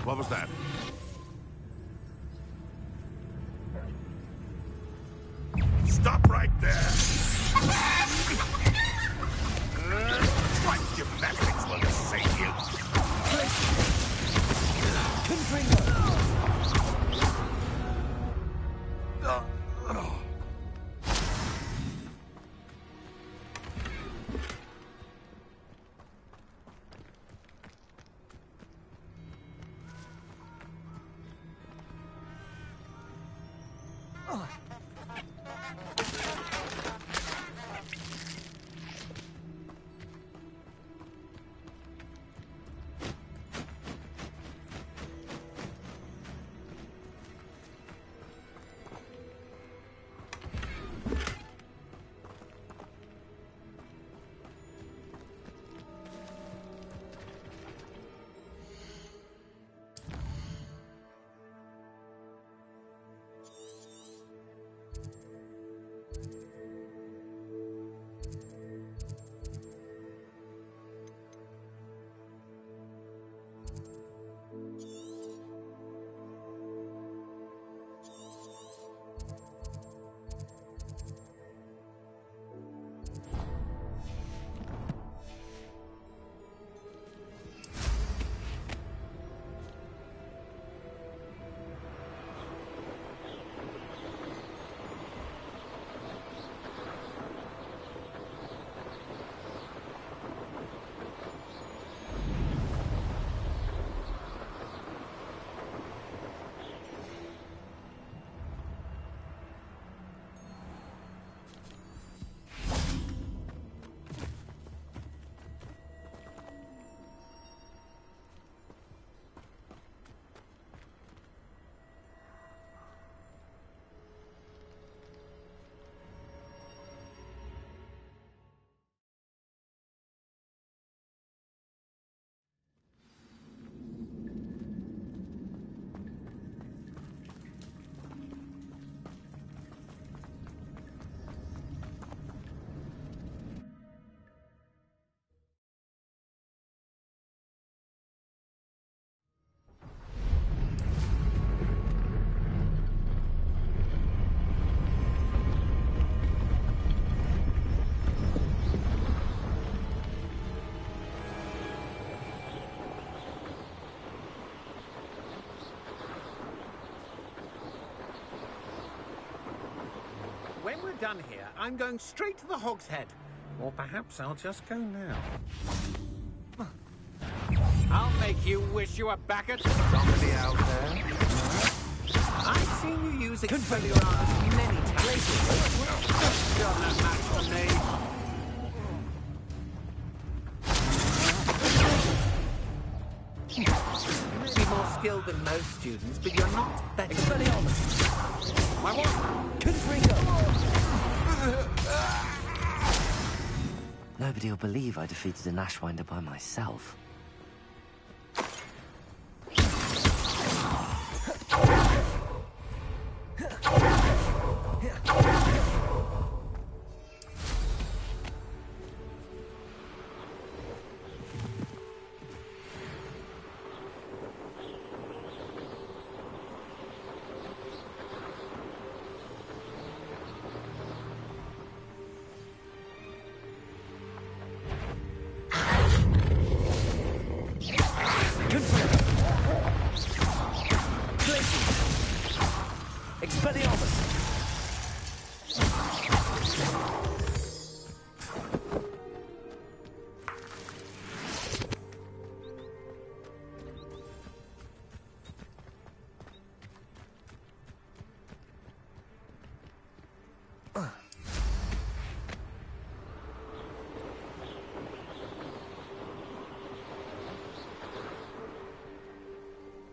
What was that? Stop right there! What gymnastics will save you? When we're done here, I'm going straight to the Hog's Head. Or perhaps I'll just go now. I'll make you wish you were back at somebody out there. I've seen you use Expelliarmus many times. You're no match for me. You may be more skilled than most students, but you're not better. Expelliarmus! My what? Confringo! Nobody will believe I defeated an Ashwinder by myself.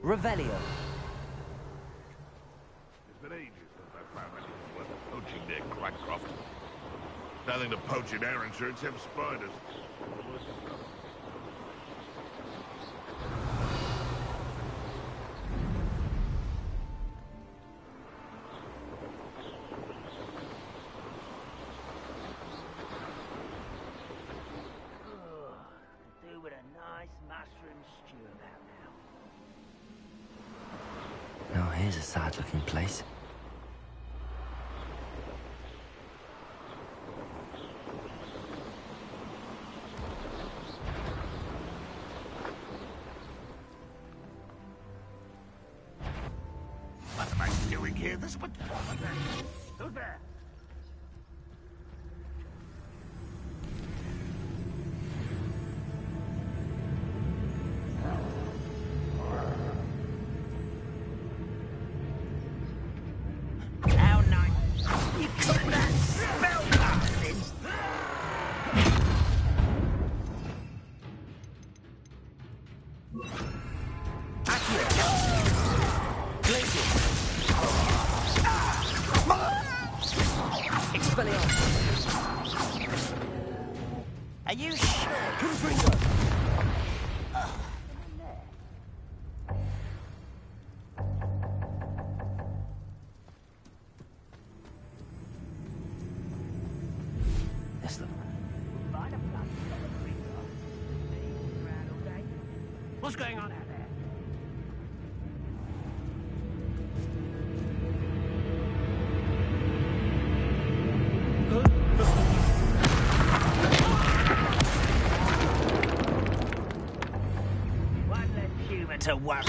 Revelio. It's been ages since I found anything worth poaching near Crackcroft. Nothing to poach in Arranshire except spiders. Do with a nice mushroom stew about now. here's a sad-looking place. What am I doing here? This would... Who's there? How nice. You got that spell casting? Are you sure? Confringo! Yes, look. What's going on out there? One less human to worry.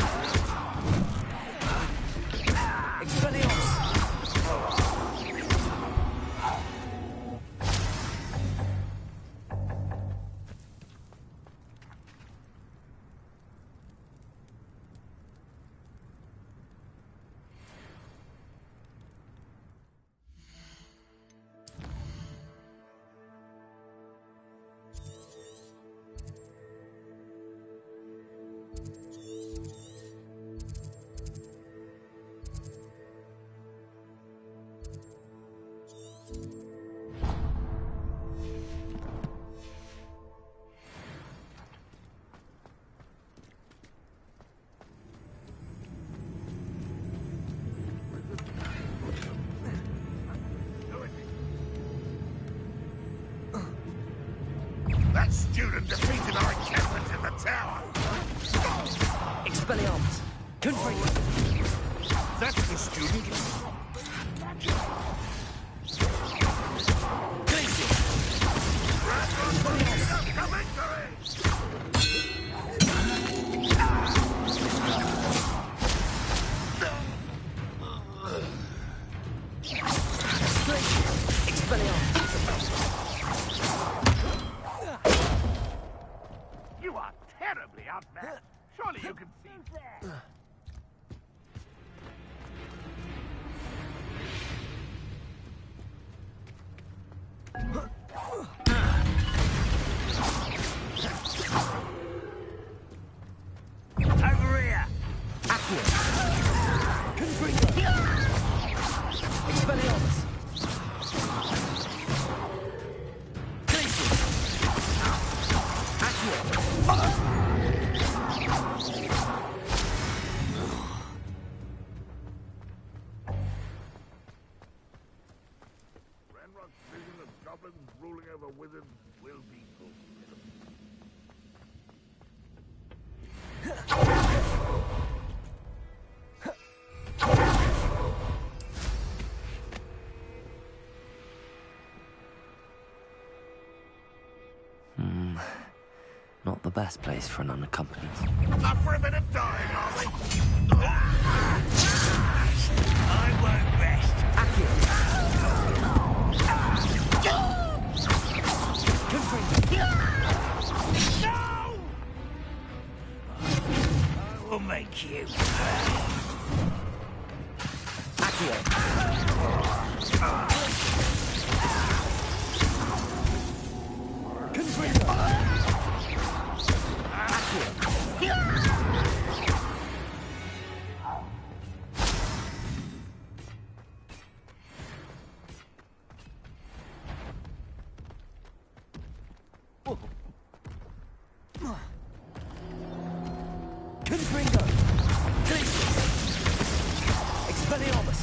That student defeated our encampment in the tower. Expelliarmus! Confringo! That's the student. You are terribly outmatched. Surely you can see that. Over here! Expelliarmus! Ranrock's vision of goblins ruling over wizards will be fulfilled. Not the best place for an unaccompanied. Up for a bit of dying, are we? I won't rest. No! I will make you. Confringo! Expelliarmus!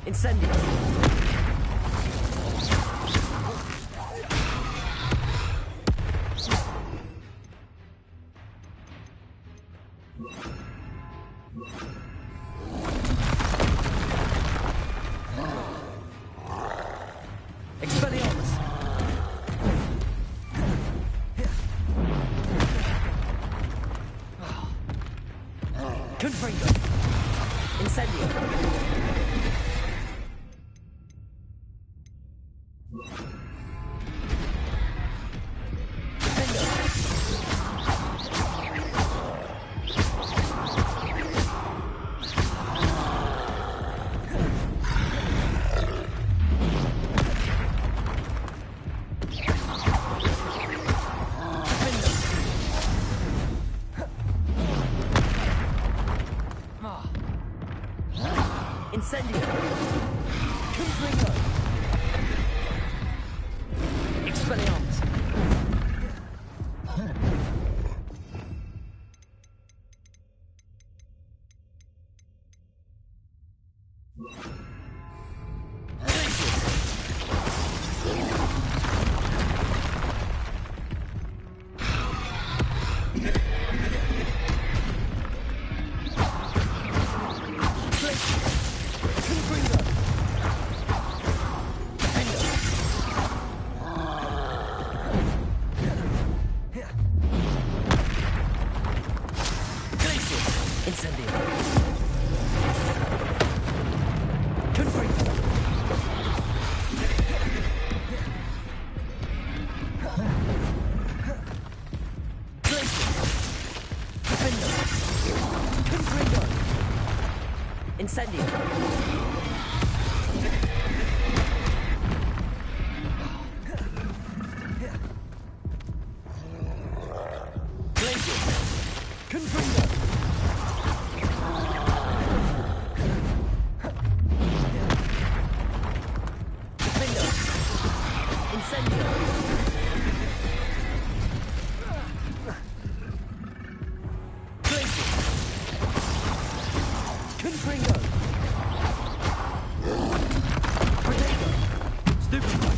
Incendio. Expelliarmus. Confringo. Incendio. Incendio. Confringo. Expelliarmus. Incendio. Glacier. Confringo. Defendo. Incendio. Glacier. Confringo. Protego. Stupefy.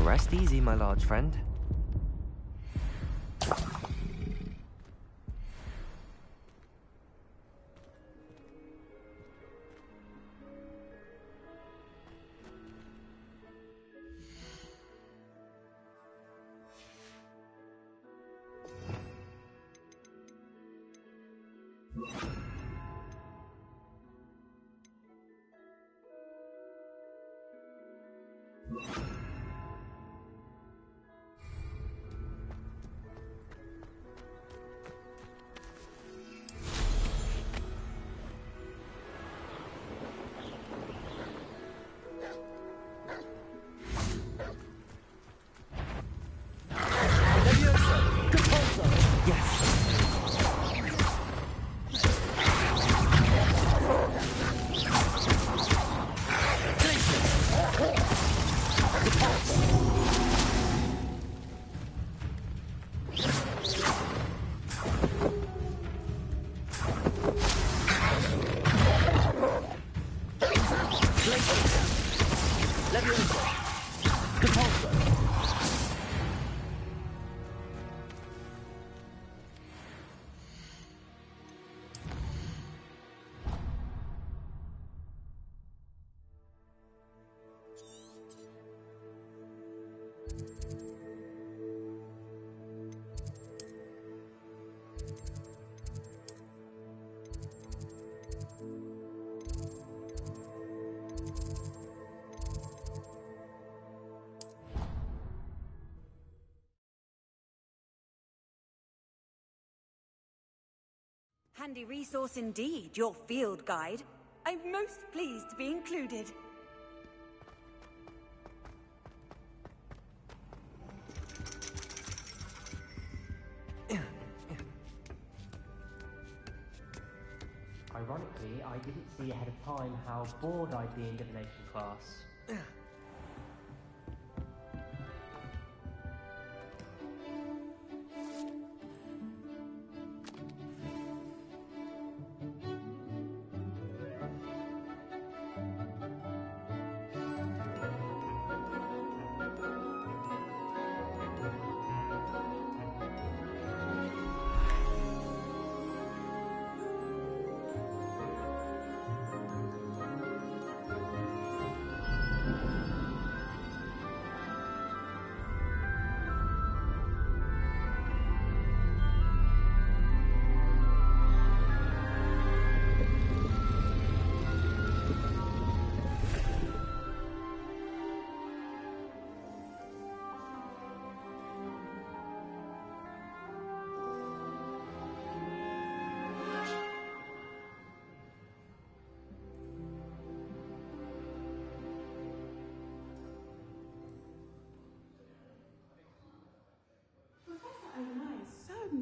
Rest easy, my large friend. Handy resource indeed, your field guide. I'm most pleased to be included. Ironically, I didn't see ahead of time how bored I'd be in divination class.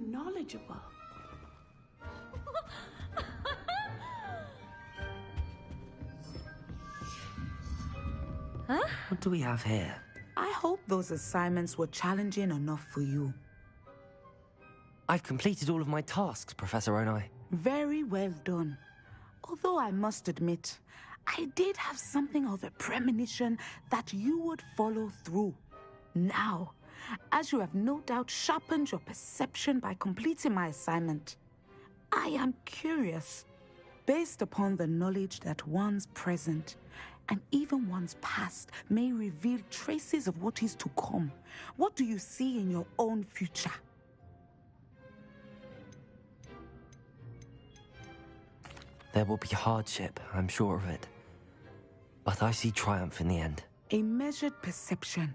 Knowledgeable. What do we have here? I hope those assignments were challenging enough for you. I've completed all of my tasks, Professor Onai. Very well done. Although I must admit, I did have something of a premonition that you would follow through. Now, as you have no doubt sharpened your perception by completing my assignment, I am curious, based upon the knowledge that one's present and even one's past may reveal traces of what is to come. What do you see in your own future? There will be hardship, I'm sure of it. But I see triumph in the end. A measured perception.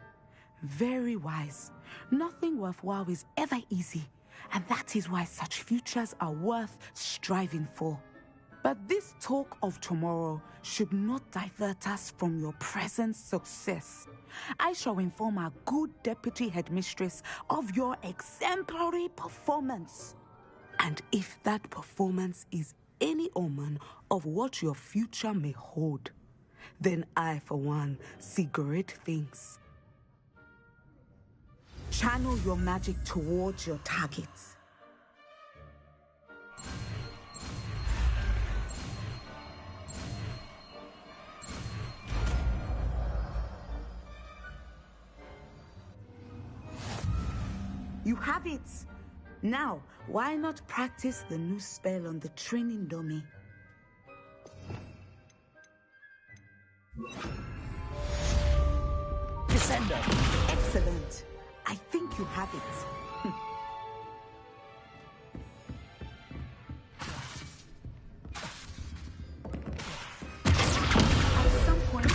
Very wise. Nothing worthwhile is ever easy, and that is why such futures are worth striving for. But this talk of tomorrow should not divert us from your present success. I shall inform our good deputy headmistress of your exemplary performance. And if that performance is any omen of what your future may hold, then I, for one, see great things. Channel your magic towards your targets. You have it! Now, why not practice the new spell on the training dummy? Descender! Excellent. I think you have it. At some point,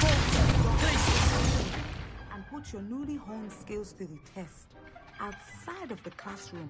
and put your newly honed skills to the test outside of the classroom.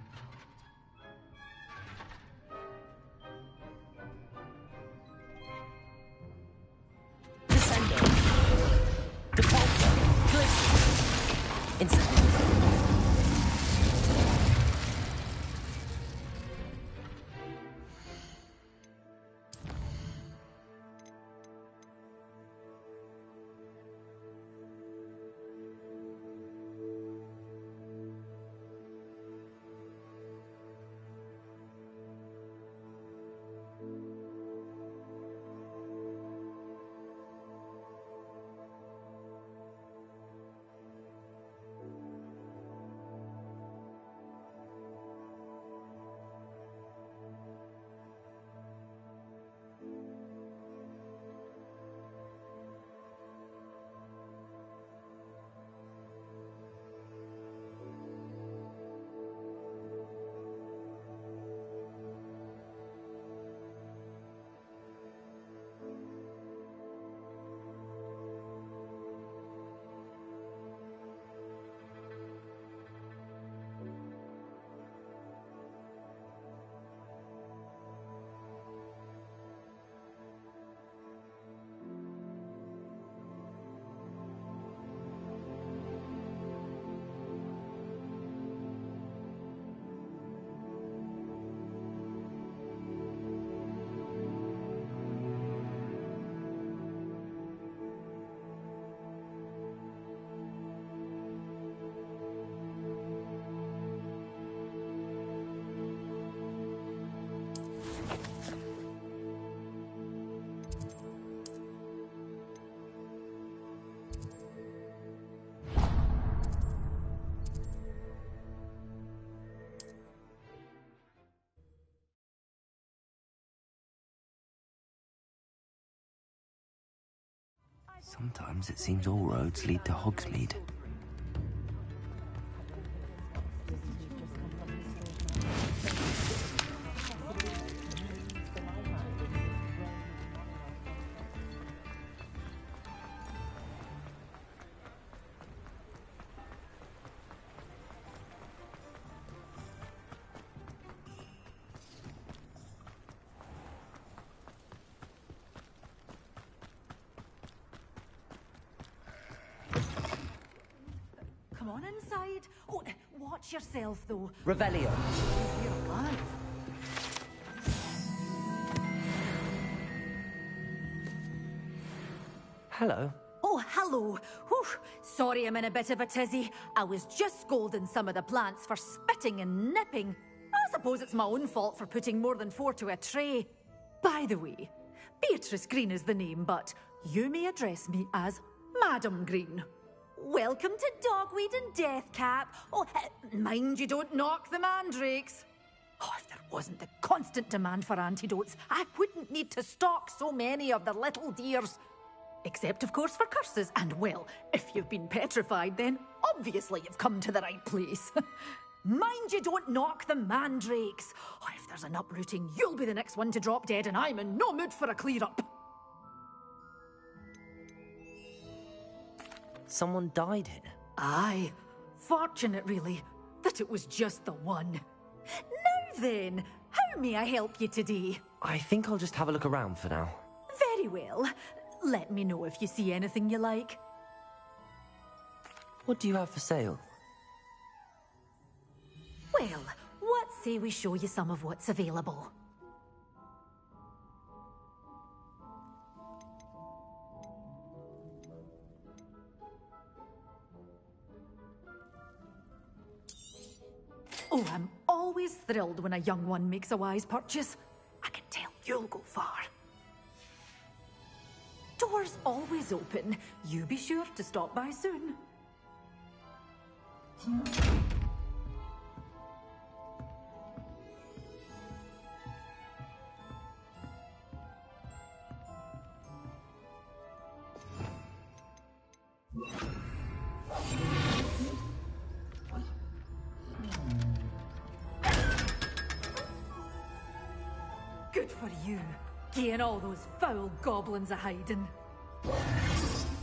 Sometimes it seems all roads lead to Hogsmeade. Come on inside. Oh, watch yourself, though. Revelio. You're alive. Hello. Oh, hello. Whew. Sorry I'm in a bit of a tizzy. I was just scolding some of the plants for spitting and nipping. I suppose it's my own fault for putting more than 4 to a tray. By the way, Beatrice Green is the name, but you may address me as Madam Green. Welcome to Dogweed and Deathcap. Oh, mind you don't knock the mandrakes. Oh, if there wasn't the constant demand for antidotes, I wouldn't need to stock so many of the little dears. Except, of course, for curses. And, well, if you've been petrified, then obviously you've come to the right place. Mind you don't knock the mandrakes. Oh, if there's an uprooting, you'll be the next one to drop dead, and I'm in no mood for a clear-up. Someone died here. Aye. Fortunate, really, that it was just the one. Now then, how may I help you today? I think I'll just have a look around for now. Very well. Let me know if you see anything you like. What do you have for sale? Well, what say we show you some of what's available? Oh, I'm always thrilled when a young one makes a wise purchase. I can tell you'll go far. Doors always open. You be sure to stop by soon. Good for you, getting all those foul goblins a-hiding.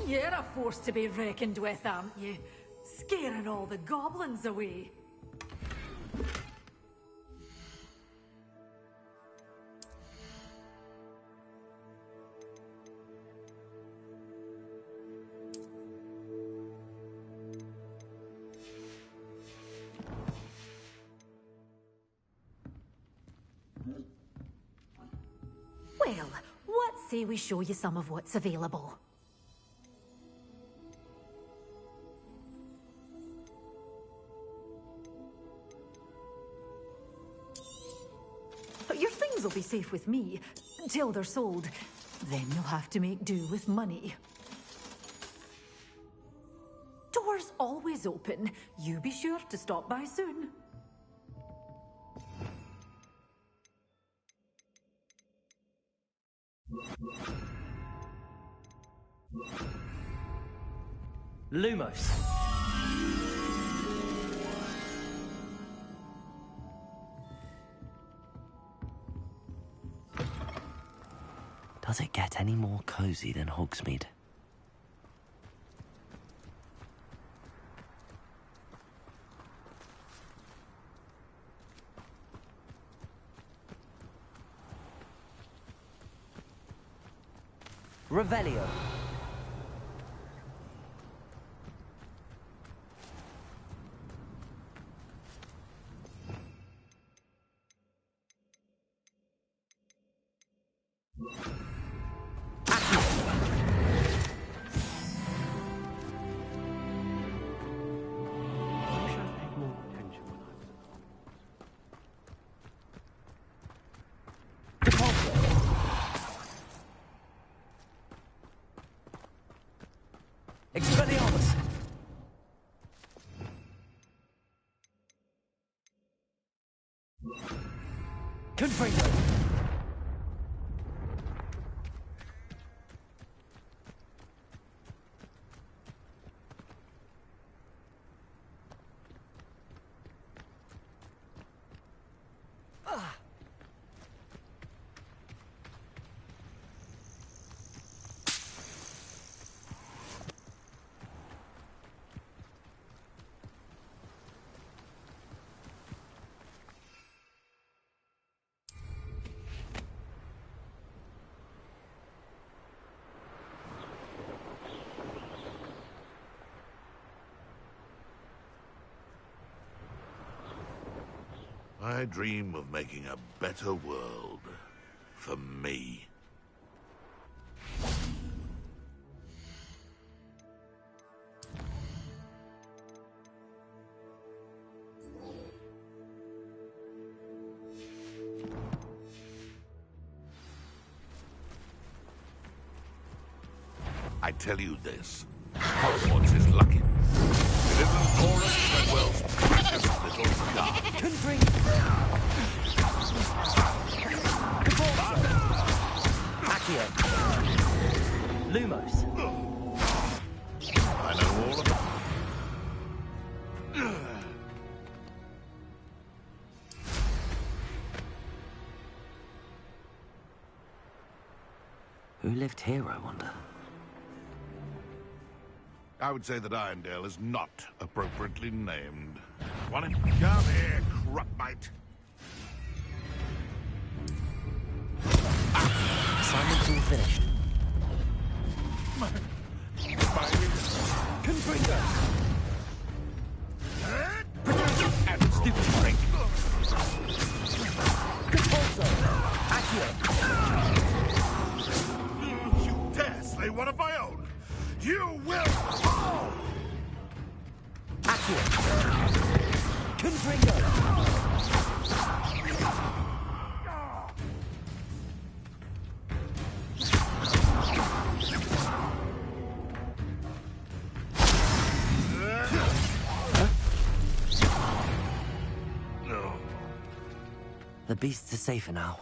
You're a force to be reckoned with, aren't you? Scaring all the goblins away. Well, what say we show you some of what's available? But your things will be safe with me, until they're sold. Then you'll have to make do with money. Doors always open. You be sure to stop by soon. Lumos. Does it get any more cozy than Hogsmeade? Revelio. Expelliarmus! Confringo! I dream of making a better world for me. I tell you this, Hogwarts is lucky. It isn't Horace Treadwell's precious little star. Confringo! Accio. Lumos. I know all about it. lived here, I wonder? I would say that Irondale is not appropriately named. Want it? Come here, crupmite. Assignment's all finished. Confringo! And stupid drink! Compulso! Accio! You dare slay one of my own! You will fall! Accio! Confringo! No. The beasts are safer now.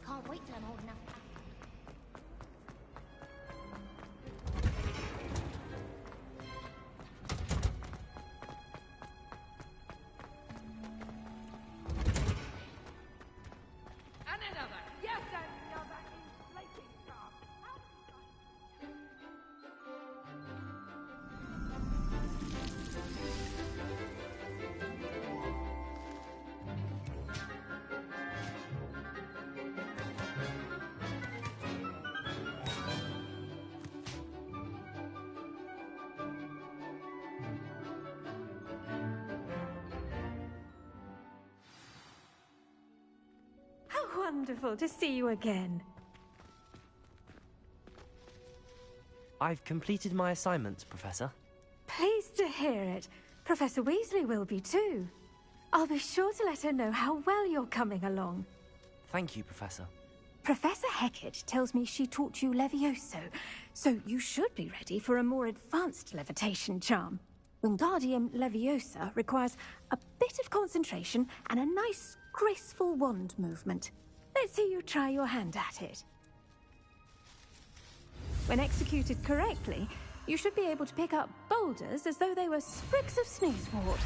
Can't wait till I'm old enough. And another. Yes, another inflating job. How wonderful to see you again. I've completed my assignments, Professor. Pleased to hear it. Professor Weasley will be too. I'll be sure to let her know how well you're coming along. Thank you, Professor. Professor Hecat tells me she taught you Levioso, so you should be ready for a more advanced levitation charm. Wingardium Leviosa requires a bit of concentration and a nice, graceful wand movement. Let's see you try your hand at it. When executed correctly, you should be able to pick up boulders as though they were sprigs of sneezewort.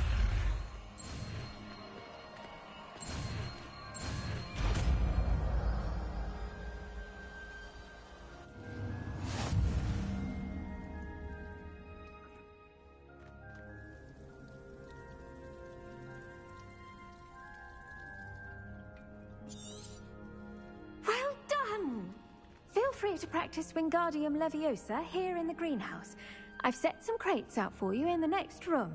Well done! Feel free to practice Wingardium Leviosa here in the greenhouse. I've set some crates out for you in the next room.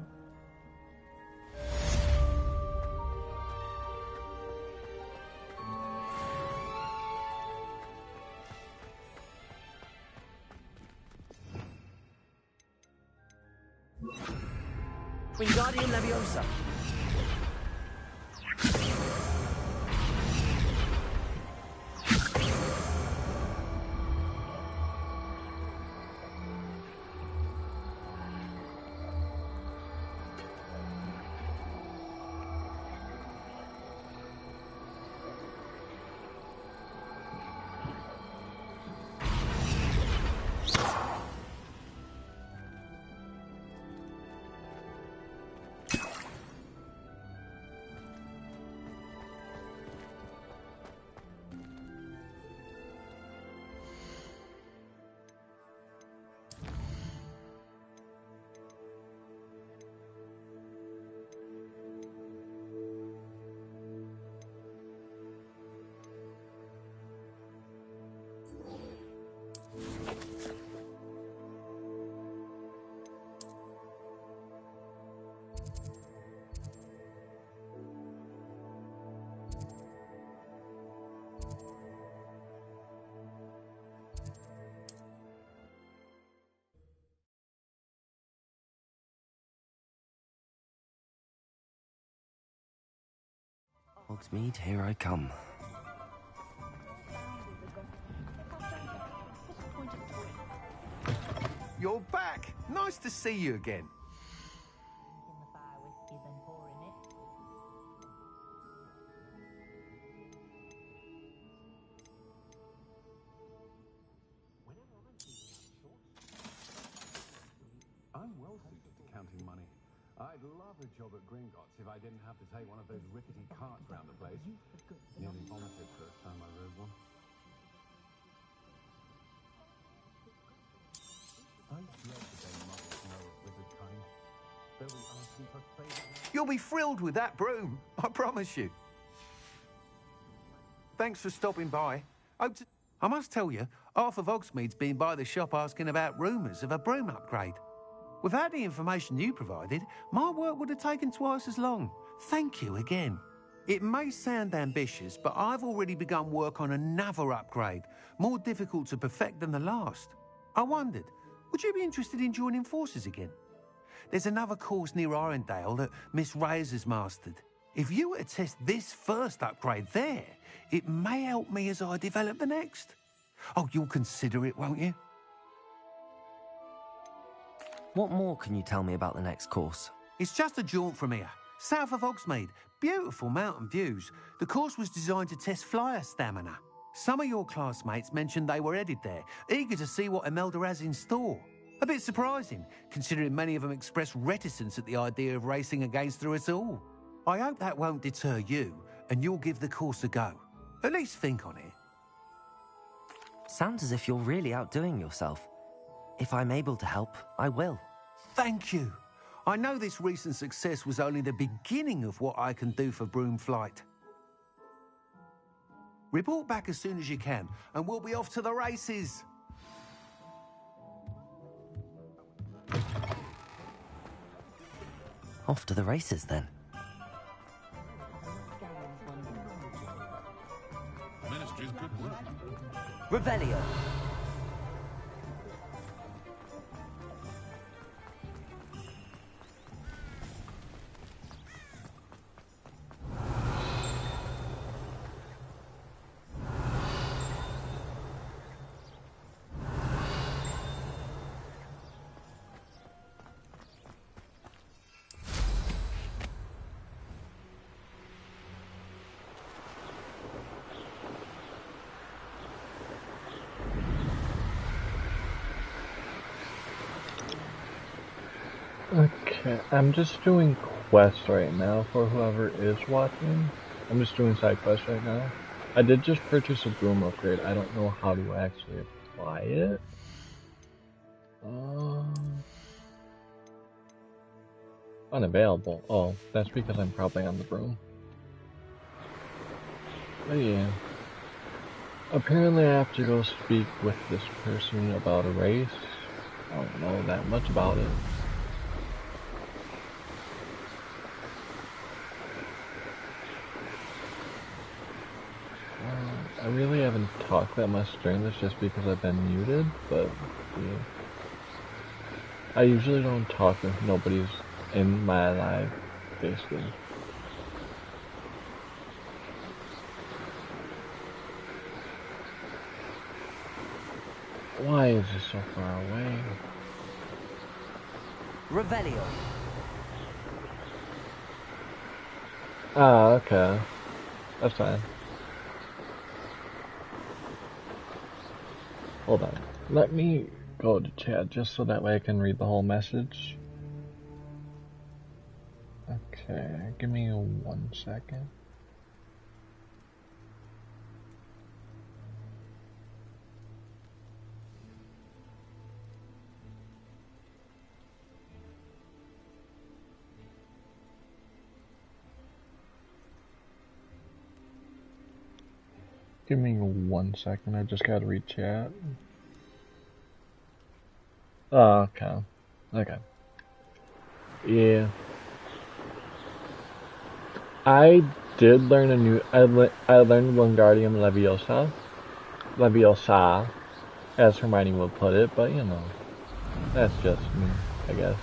Wingardium Leviosa! Hogsmeade, here I come. You're back! Nice to see you again. I'm well suited to counting money. I'd love a job at Gringotts if I didn't have to take one of those rickety carts round the place. Nearly vomited first time I rode one. I dread the day mothers know of wizard kind. They'll be asking for favors. You'll be thrilled with that broom, I promise you. Thanks for stopping by. I must tell you, half of Hogsmeade's been by the shop asking about rumours of a broom upgrade. Without the information you provided, my work would have taken twice as long. Thank you again. It may sound ambitious, but I've already begun work on another upgrade, more difficult to perfect than the last. I wondered, would you be interested in joining forces again? There's another course near Irondale that Miss Reyes has mastered. If you were to test this first upgrade there, it may help me as I develop the next. Oh, you'll consider it, won't you? What more can you tell me about the next course? It's just a jaunt from here, south of Hogsmeade. Beautiful mountain views. The course was designed to test flyer stamina. Some of your classmates mentioned they were headed there, eager to see what Imelda has in store. A bit surprising, considering many of them expressed reticence at the idea of racing against her at all. I hope that won't deter you, and you'll give the course a go. At least think on it. Sounds as if you're really outdoing yourself. If I'm able to help, I will. Thank you. I know this recent success was only the beginning of what I can do for broom flight. Report back as soon as you can, and we'll be off to the races. Off to the races, then. Ministry's good work. Revelio. Okay, I'm just doing quests right now for whoever is watching. I'm just doing side quests right now. I did just purchase a broom upgrade. I don't know how to actually apply it. Unavailable. Oh, that's because I'm probably on the broom. But yeah. Apparently I have to go speak with this person about a race. I don't know that much about it. I really haven't talked that much during this just because I've been muted, but yeah. I usually don't talk if nobody's in my live, basically. Why is it so far away? Revelio. Ah, okay. That's fine. Hold on. Let me go to chat just so that way I can read the whole message. Okay, give me 1 second. Give me 1 second, I just gotta read chat. Oh, okay. Okay. Yeah. I did learn a new, I learned Wingardium Leviosa, as Hermione would put it, but you know, that's just me, I guess.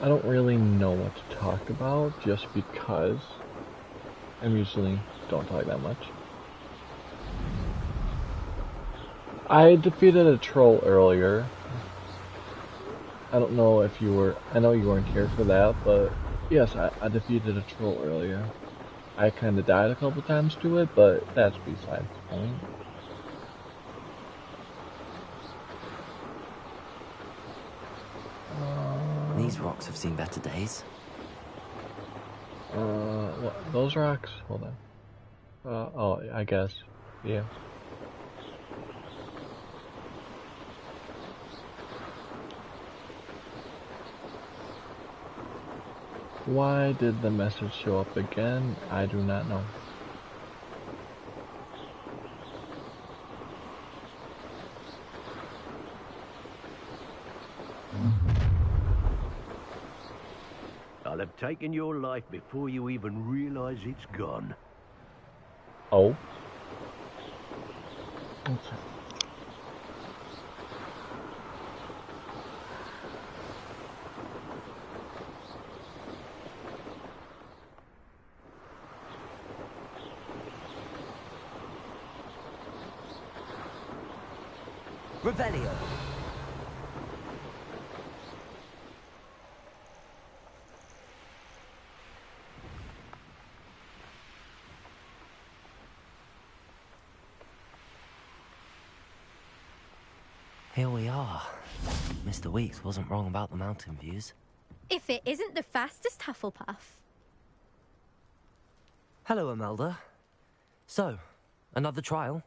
I don't really know what to talk about just because I usually don't talk that much. I defeated a troll earlier. I don't know if you were, I know you weren't here for that, but yes, I defeated a troll earlier. I kinda died a couple times to it, but that's besides the point. These rocks have seen better days. What, those rocks? Hold on. Oh, I guess. Yeah. Why did the message show up again? I do not know. I'll have taken your life before you even realize it's gone. Oh? Okay. Revelio. Here we are. Mr. Weeks wasn't wrong about the mountain views. If it isn't the fastest Hufflepuff. Hello, Imelda. So, another trial?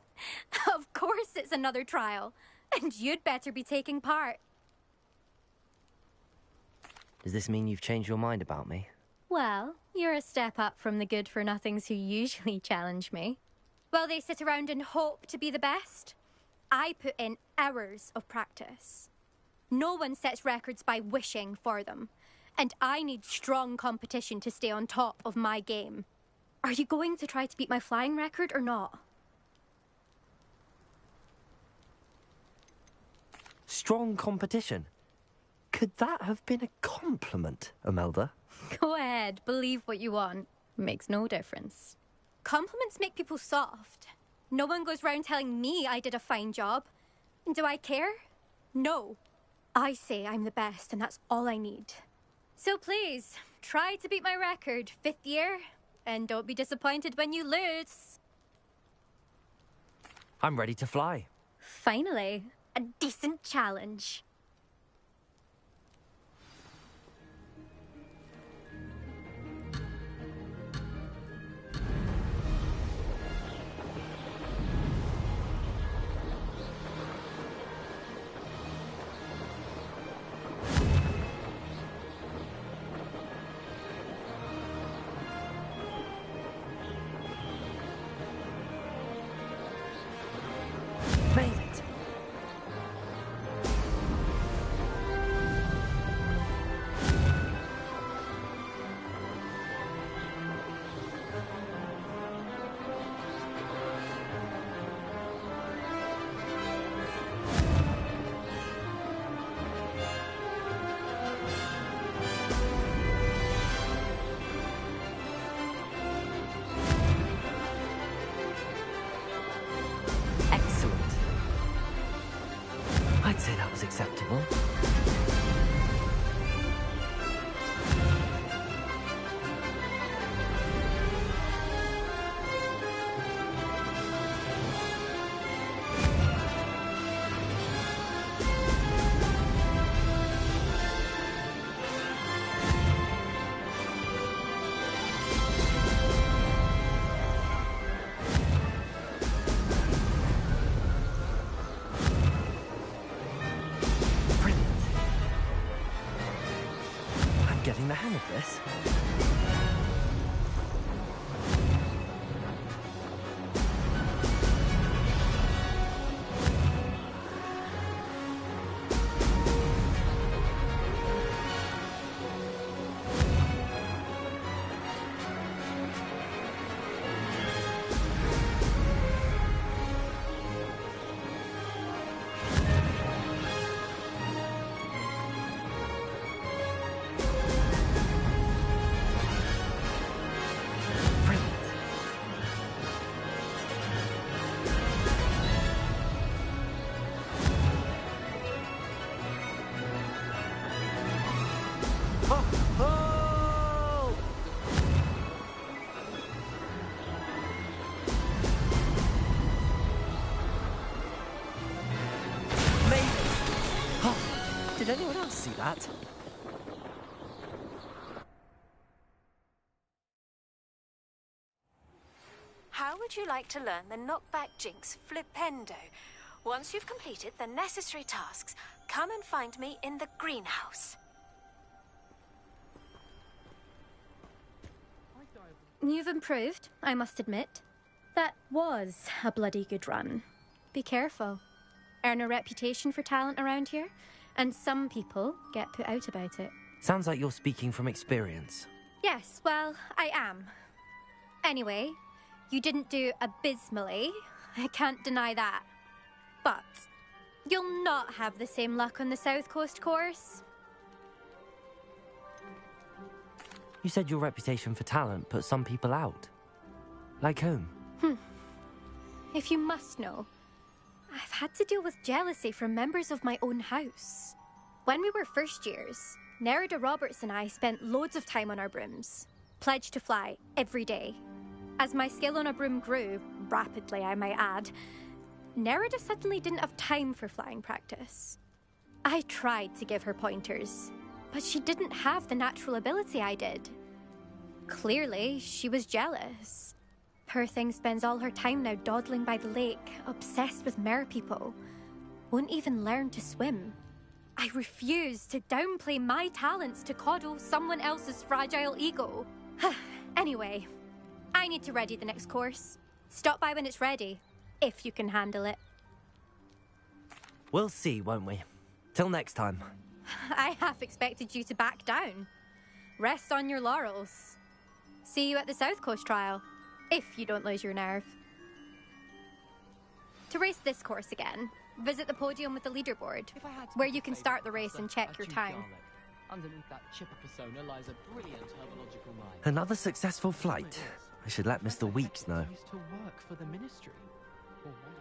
Of course it's another trial. And you'd better be taking part. Does this mean you've changed your mind about me? Well, you're a step up from the good-for-nothings who usually challenge me. While they sit around and hope to be the best, I put in hours of practice. No one sets records by wishing for them, and I need strong competition to stay on top of my game. Are you going to try to beat my flying record or not? Strong competition? Could that have been a compliment, Imelda? Go ahead, believe what you want. Makes no difference. Compliments make people soft. No one goes round telling me I did a fine job. And do I care? No. I say I'm the best, and that's all I need. So please, try to beat my record, 5th year, and don't be disappointed when you lose. I'm ready to fly. Finally, a decent challenge. Made it. Excellent. I'd say that was acceptable. Getting the hang of this. Did anyone else see that? How would you like to learn the knockback jinx flipendo? Once you've completed the necessary tasks, come and find me in the greenhouse. You've improved, I must admit. That was a bloody good run. Be careful. Earn a reputation for talent around here, and some people get put out about it. Sounds like you're speaking from experience. Yes, well, I am. Anyway, you didn't do abysmally. I can't deny that. But you'll not have the same luck on the South Coast course. You said your reputation for talent put some people out. Like whom? If you must know, I've had to deal with jealousy from members of my own house. When we were first years, Nerida Roberts and I spent loads of time on our brooms, pledged to fly every day. As my skill on a broom grew, rapidly I might add, Nerida suddenly didn't have time for flying practice. I tried to give her pointers, but she didn't have the natural ability I did. Clearly, she was jealous. Poor thing spends all her time now dawdling by the lake, obsessed with merpeople. Won't even learn to swim. I refuse to downplay my talents to coddle someone else's fragile ego. Anyway, I need to ready the next course. Stop by when it's ready, if you can handle it. We'll see, won't we? Till next time. I half expected you to back down. Rest on your laurels. See you at the South Coast trial, if you don't lose your nerve. To race this course again, visit the podium with the leaderboard, where you can start the race and check your time. Underneath that chipper persona lies a brilliant herbological mind. Another successful flight. I should let Mr. Weeks know. Used to work for the ministry. Or one of them.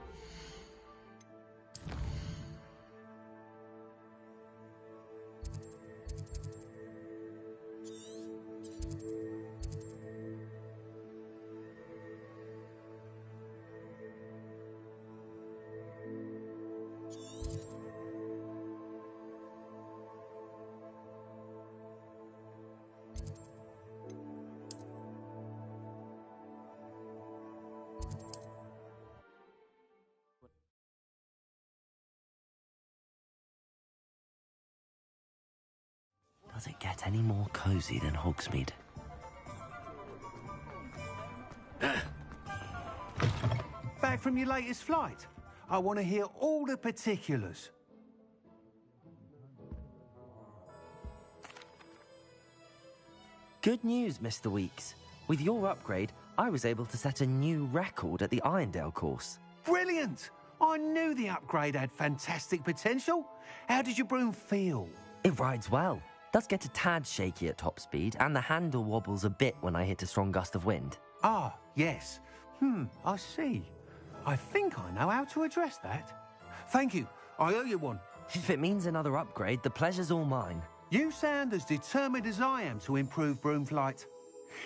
Does it get any more cozy than Hogsmeade? Back from your latest flight? I want to hear all the particulars. Good news, Mr. Weeks. With your upgrade, I was able to set a new record at the Irondale course. Brilliant! I knew the upgrade had fantastic potential. How did your broom feel? It rides well. Does get a tad shaky at top speed, and the handle wobbles a bit when I hit a strong gust of wind. Ah, yes. I see. I think I know how to address that. Thank you. I owe you one. If it means another upgrade, the pleasure's all mine. You sound as determined as I am to improve broom flight.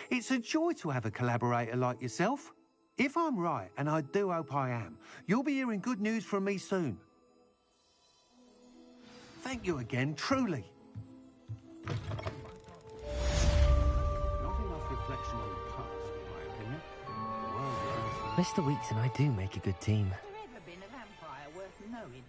It's a joy to have a collaborator like yourself. If I'm right, and I do hope I am, you'll be hearing good news from me soon. Thank you again, truly. Not enough reflection on the past, in my opinion. The world learns Mr. Weeks and I do make a good team. Has there ever been a vampire worth knowing?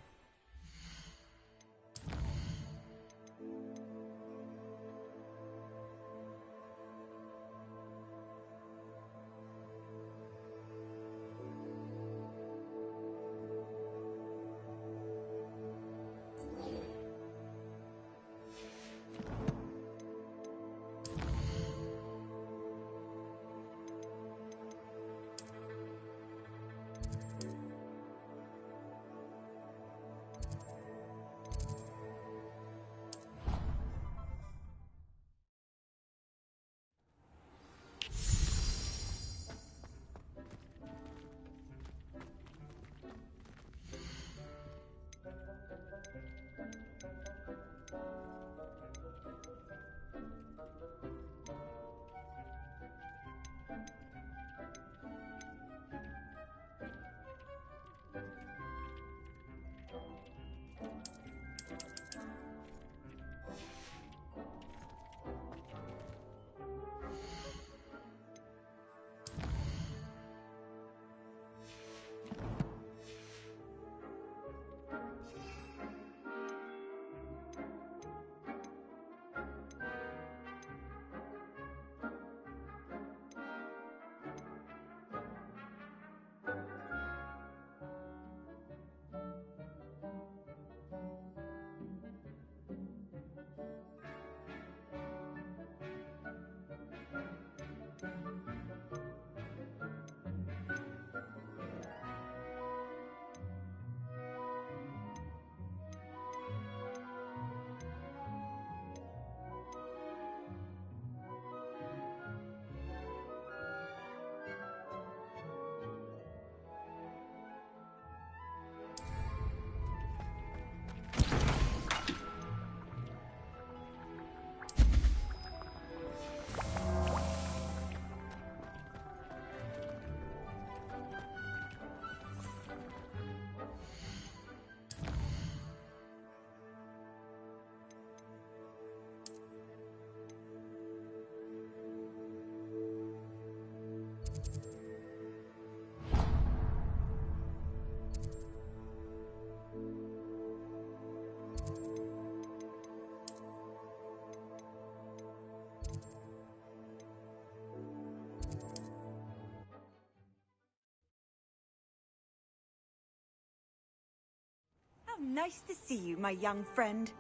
nice to see you, my young friend.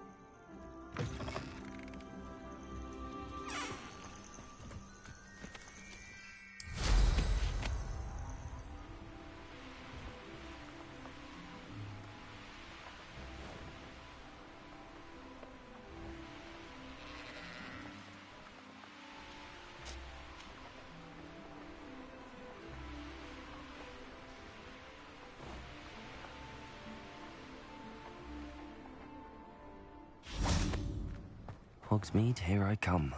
Hogsmeade, here I come.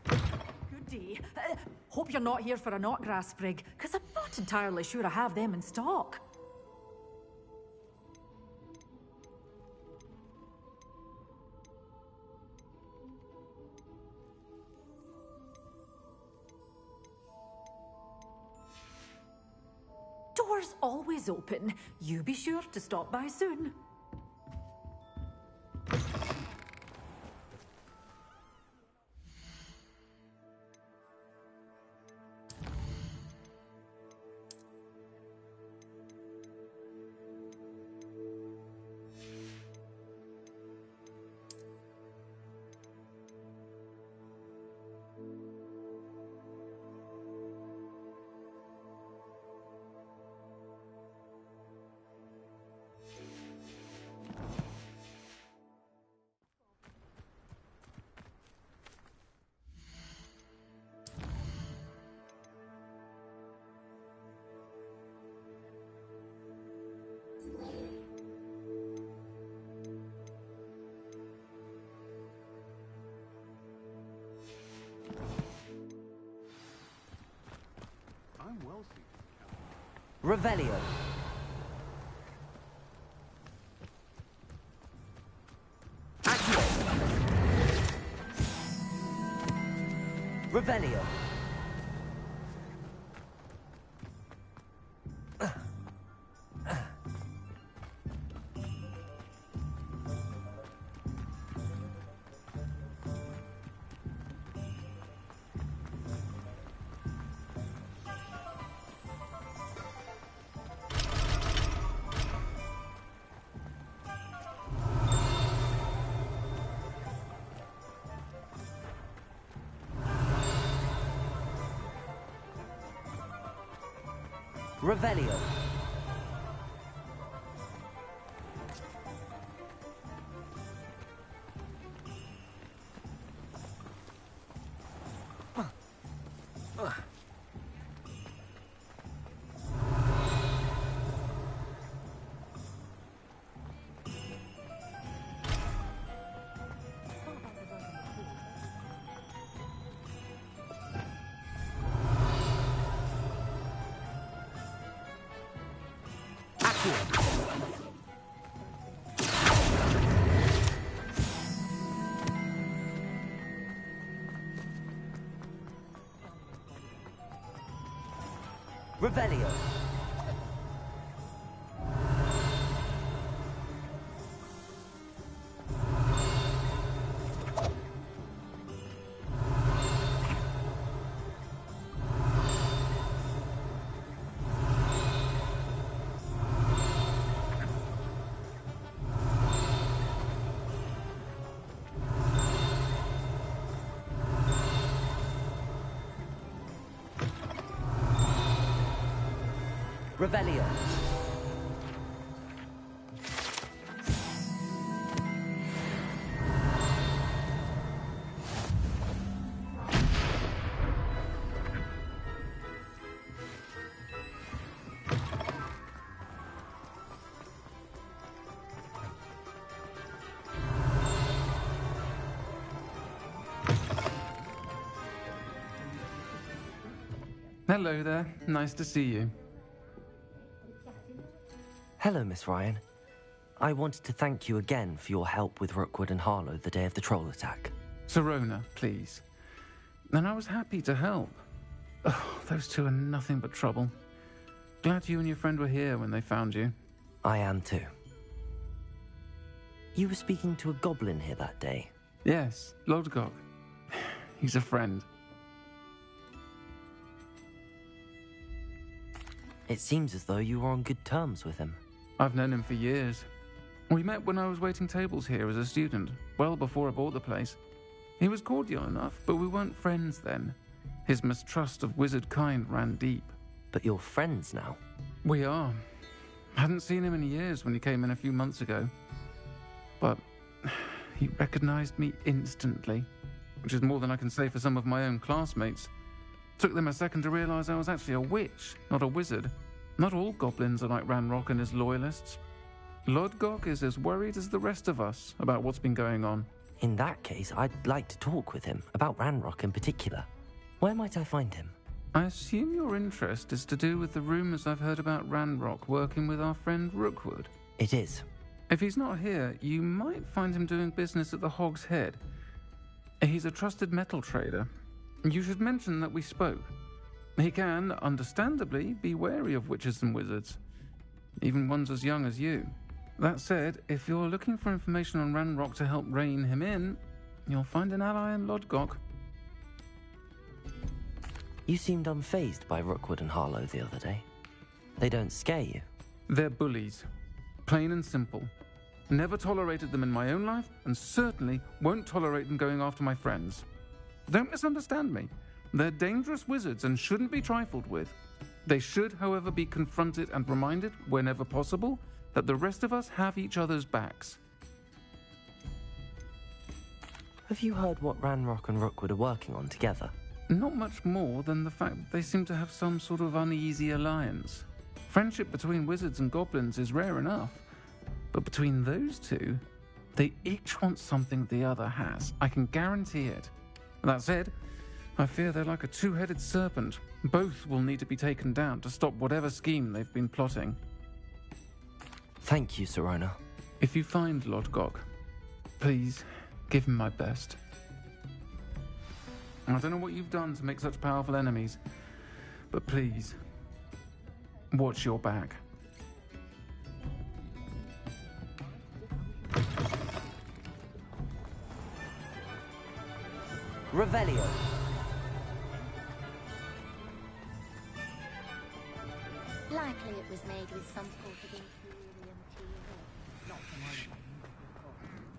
Goody. Hope you're not here for a knotgrass sprig, because I'm not entirely sure I have them in stock. Doors always open. You be sure to stop by soon. Revelio. Accio. Revelio. Revelio. Revelio. Revelio. Hello there. Nice to see you. Hello, Miss Ryan. I wanted to thank you again for your help with Rookwood and Harlow the day of the troll attack. Serona, please. And I was happy to help. Oh, those two are nothing but trouble. Glad you and your friend were here when they found you. I am too. You were speaking to a goblin here that day? Yes, Lodgok. He's a friend. It seems as though you were on good terms with him. I've known him for years. We met when I was waiting tables here as a student, well before I bought the place. He was cordial enough, but we weren't friends then. His mistrust of wizard kind ran deep. But you're friends now? We are. Hadn't seen him in years when he came in a few months ago. But he recognized me instantly, which is more than I can say for some of my own classmates. Took them a second to realize I was actually a witch, not a wizard. Not all goblins are like Ranrock and his loyalists. Lodgok is as worried as the rest of us about what's been going on. In that case, I'd like to talk with him, about Ranrock in particular. Where might I find him? I assume your interest is to do with the rumors I've heard about Ranrock working with our friend Rookwood. It is. If he's not here, you might find him doing business at the Hog's Head. He's a trusted metal trader. You should mention that we spoke. He can, understandably, be wary of witches and wizards, even ones as young as you. That said, if you're looking for information on Ranrock to help rein him in, you'll find an ally in Lodgok. You seemed unfazed by Rookwood and Harlow the other day. They don't scare you? They're bullies. Plain and simple. Never tolerated them in my own life, and certainly won't tolerate them going after my friends. Don't misunderstand me. They're dangerous wizards and shouldn't be trifled with. They should, however, be confronted and reminded, whenever possible, that the rest of us have each other's backs. Have you heard what Ranrock and Rookwood are working on together? Not much more than the fact that they seem to have some sort of uneasy alliance. Friendship between wizards and goblins is rare enough, but between those two, they each want something the other has. I can guarantee it. That said, I fear they're like a two-headed serpent. Both will need to be taken down to stop whatever scheme they've been plotting. Thank you, Sirona. If you find Lodgok, please give him my best. I don't know what you've done to make such powerful enemies, but please, watch your back. Revelio. Likely it was made with some sort of inferior material.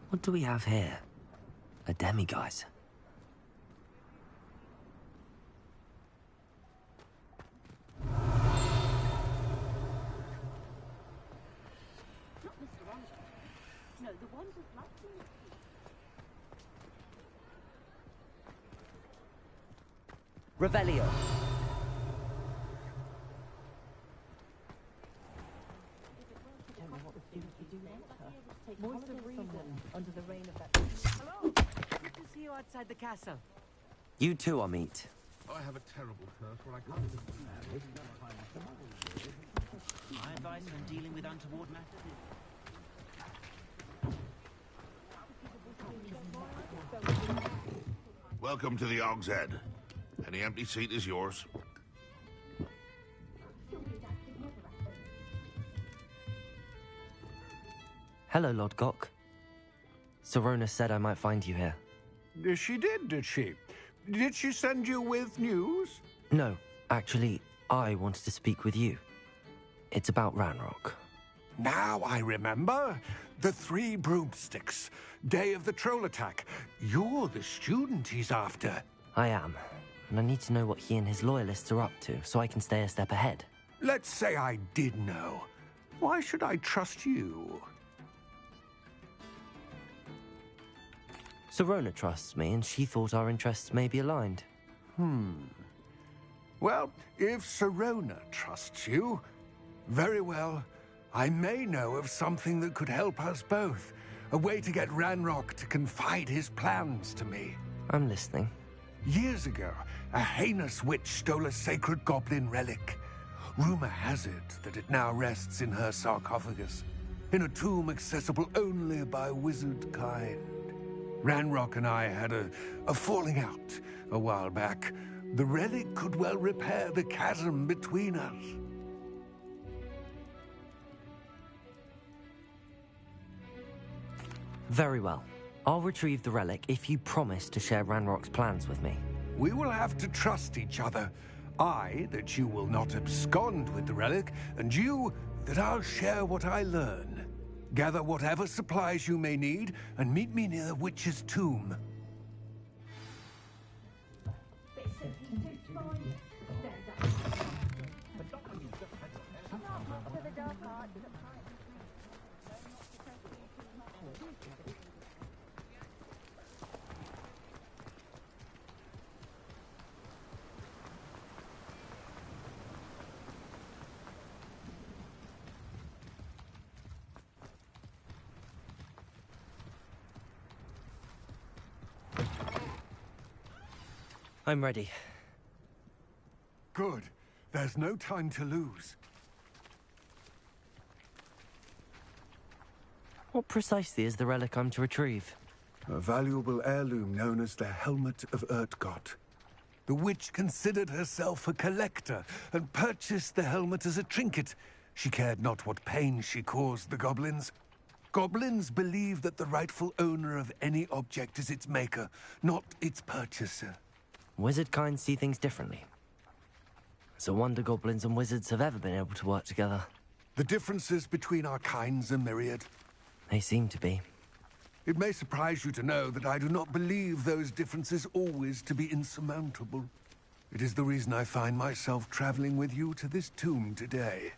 What do we have here? A demiguise. No, the one was like Revelio. Under the reign of that. Hello! Good to see you outside the castle. You too, Amit. I have a terrible curse where I can't... My advice when dealing with untoward matters is... Welcome to the Hog's Head. Any empty seat is yours. Hello, Lodgok. Sirona said I might find you here. She did she? Did she send you with news? No, actually, I wanted to speak with you. It's about Ranrock. Now I remember. The 3 broomsticks. Day of the troll attack. You're the student he's after. I am, and I need to know what he and his loyalists are up to so I can stay a step ahead. Let's say I did know. Why should I trust you? Sirona trusts me, and she thought our interests may be aligned. Well, if Sirona trusts you, very well. I may know of something that could help us both. A way to get Ranrock to confide his plans to me. I'm listening. Years ago, a heinous witch stole a sacred goblin relic. Rumor has it that it now rests in her sarcophagus, in a tomb accessible only by wizard kind. Ranrock and I had a falling out a while back. The relic could well repair the chasm between us. Very well. I'll retrieve the relic if you promise to share Ranrock's plans with me. We will have to trust each other. I, that you will not abscond with the relic, and you, that I'll share what I learn. Gather whatever supplies you may need, and meet me near the witch's tomb. I'm ready. Good. There's no time to lose. What precisely is the relic I'm to retrieve? A valuable heirloom known as the Helmet of Urtgott. The witch considered herself a collector and purchased the helmet as a trinket. She cared not what pain she caused the goblins. Goblins believe that the rightful owner of any object is its maker, not its purchaser. Wizard kind see things differently. It's a wonder goblins and wizards have ever been able to work together. The differences between our kinds are myriad. They seem to be. It may surprise you to know that I do not believe those differences always to be insurmountable. It is the reason I find myself traveling with you to this tomb today.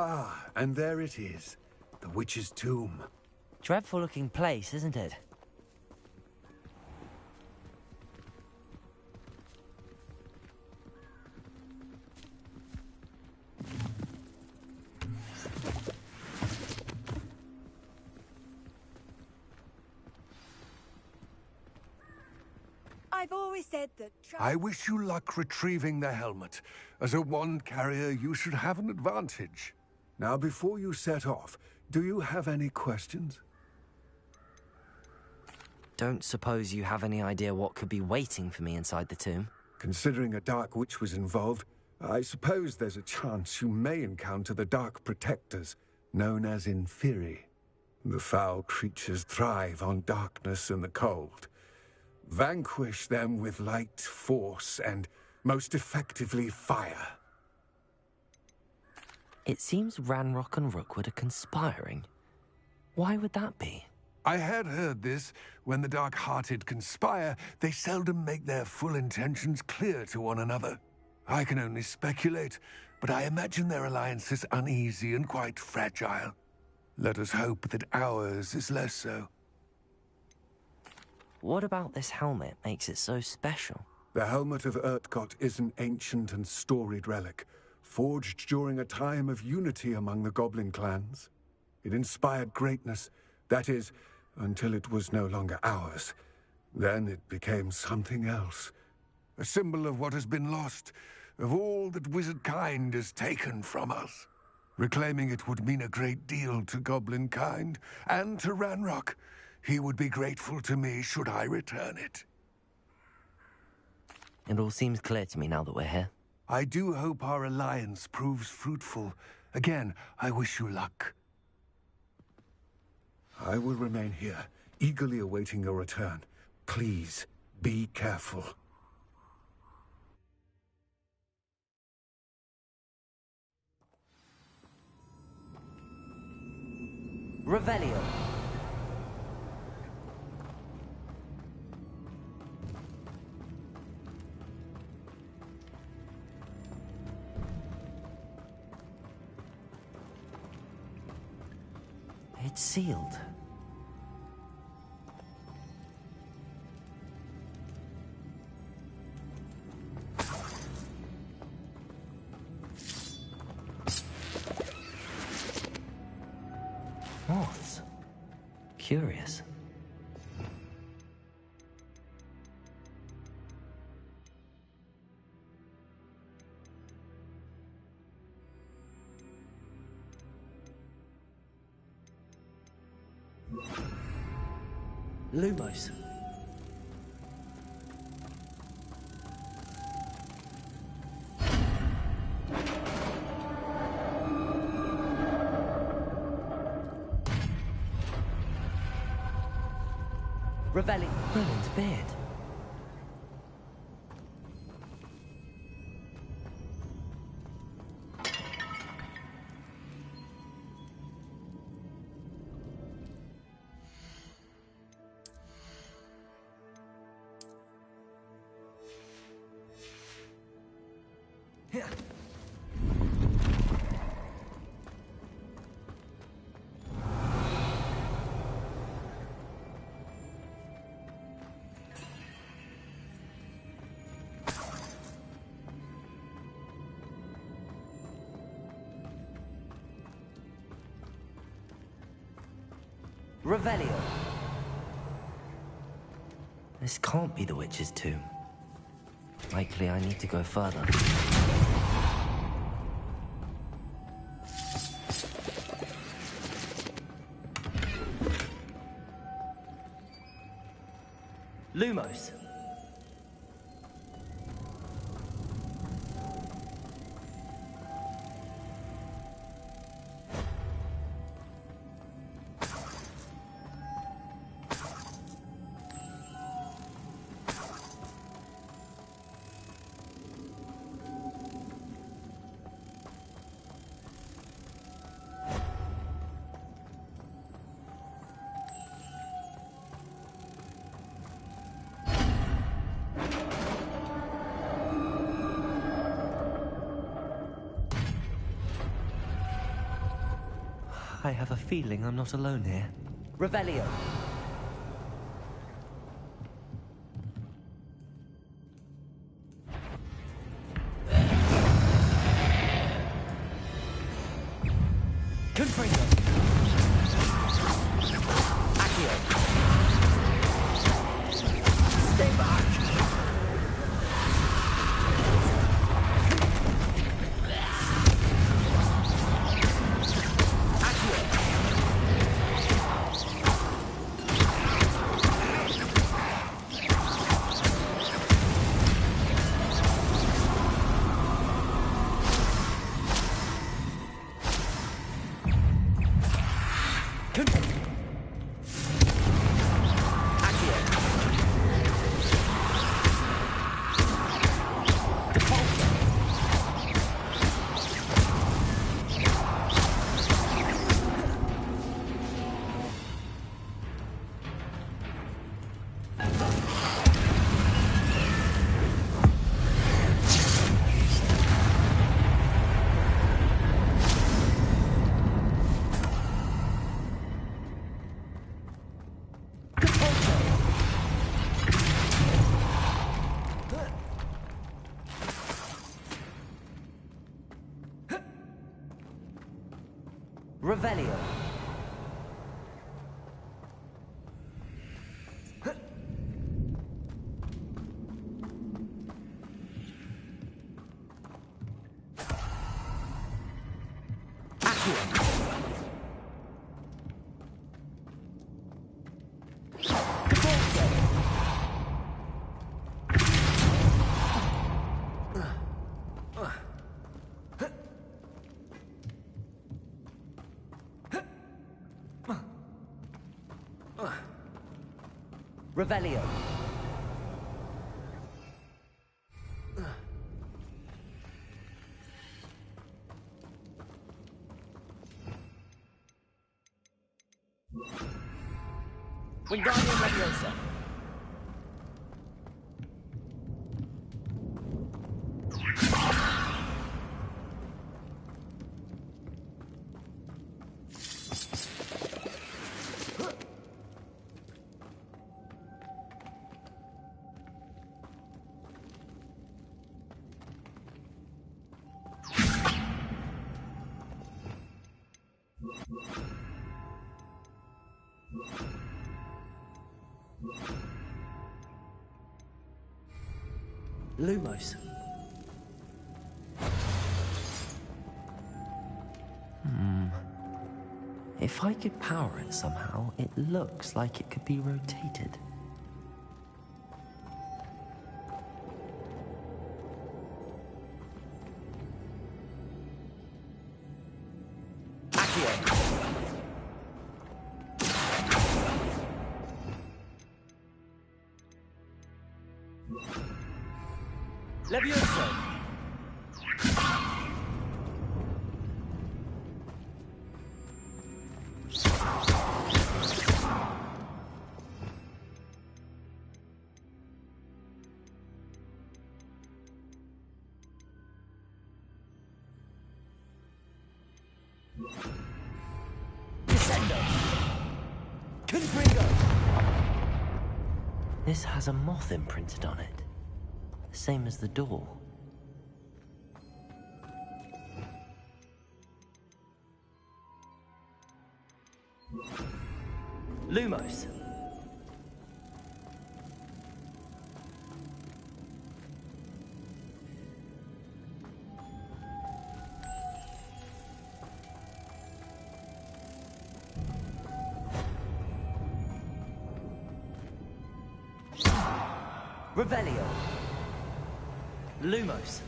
Ah, and there it is. The witch's tomb. Dreadful looking place, isn't it? I've always said that... I wish you luck retrieving the helmet. As a wand carrier, you should have an advantage. Now, before you set off, do you have any questions? Don't suppose you have any idea what could be waiting for me inside the tomb? Considering a dark witch was involved, I suppose there's a chance you may encounter the Dark Protectors, known as Inferi. The foul creatures thrive on darkness and the cold. Vanquish them with light, force, and, most effectively, fire. It seems Ranrock and Rookwood are conspiring. Why would that be? I had heard this. When the dark-hearted conspire, they seldom make their full intentions clear to one another. I can only speculate, but I imagine their alliance is uneasy and quite fragile. Let us hope that ours is less so. What about this helmet makes it so special? The Helmet of Urtgott is an ancient and storied relic, forged during a time of unity among the goblin clans. It inspired greatness. That is, until it was no longer ours. Then it became something else. A symbol of what has been lost, of all that wizard kind has taken from us. Reclaiming it would mean a great deal to goblin kind, and to Ranrock. He would be grateful to me should I return it. It all seems clear to me now that we're here. I do hope our alliance proves fruitful. Again, I wish you luck. I will remain here, eagerly awaiting your return. Please, be careful. Revelio. It's sealed. Moths. Curious. Lumos. Revelli. Roland's beard. Revelio. This can't be the witch's tomb. Likely I need to go further. Lumos. I have a feeling I'm not alone here. Revelio. Confringo. Accio. Stay back. Revelio. Revelio. Wingardium Leviosa. Lumos. If I could power it somehow, it looks like it could be rotated. Levioso! Descendo! Confringo! This has a moth imprinted on it. Same as the door. Lumos. Revelio. Lumos.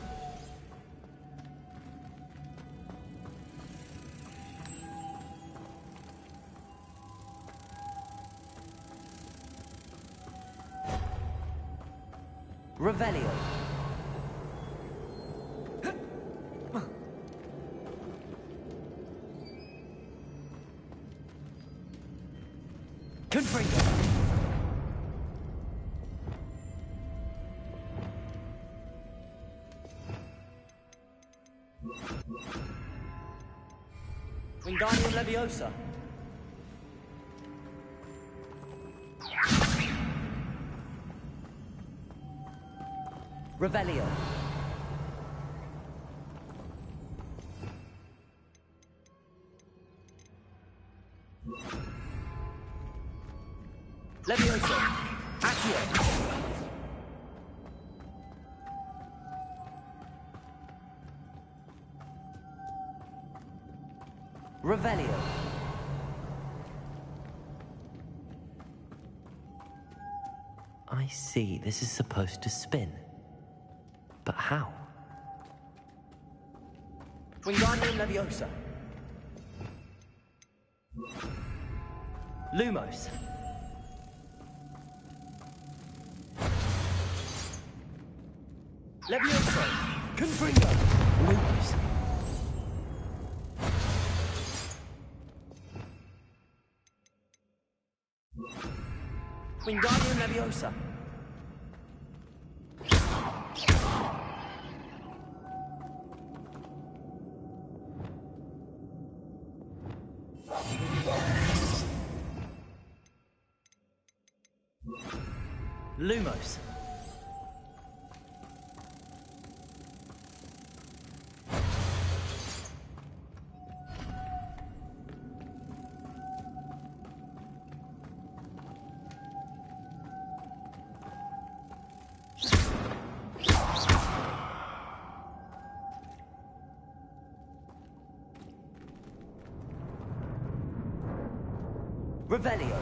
Revelio. Confringo. Wingardium Leviosa. Revelio. Levioso. Accio. Revelio. I see. This is supposed to spin. But how? Wingardium Leviosa. Lumos. Levioso. Confringo. Lumos. Wingardium Leviosa. Lumos. Revelio.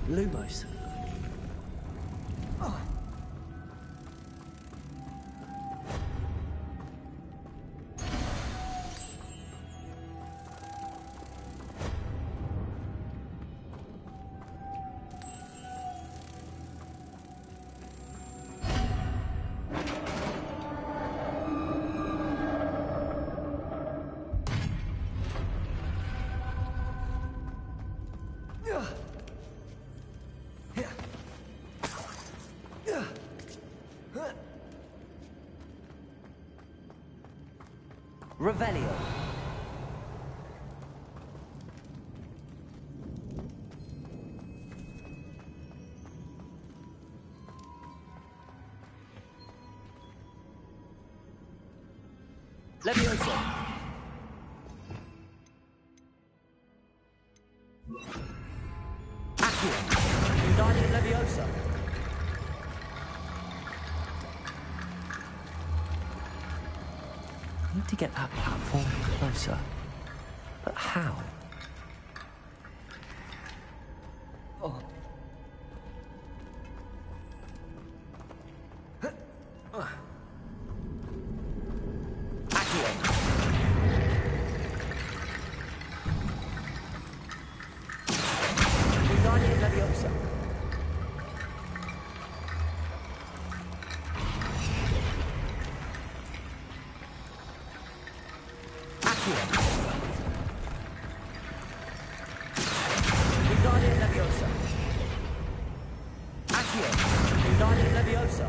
Lumos. Revelio. Levioso. Accio. Guardian Leviosa. I need to get that platform closer. But how? Oh. Accio. Guardian Leviosa. Guardian Leviosa. Accio. Guardian Leviosa.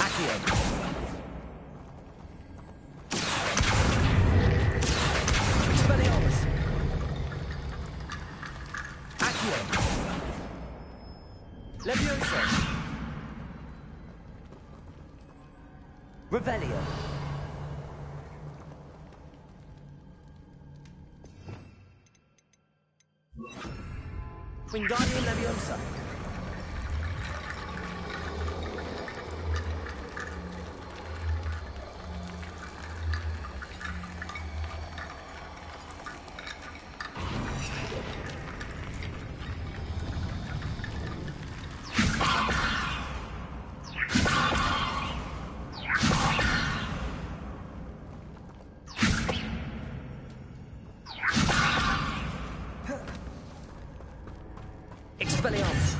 Accio. Expelliarmus. Accio. Leviosa. Revelio. Wingardium Leviosa. Expelliarmus.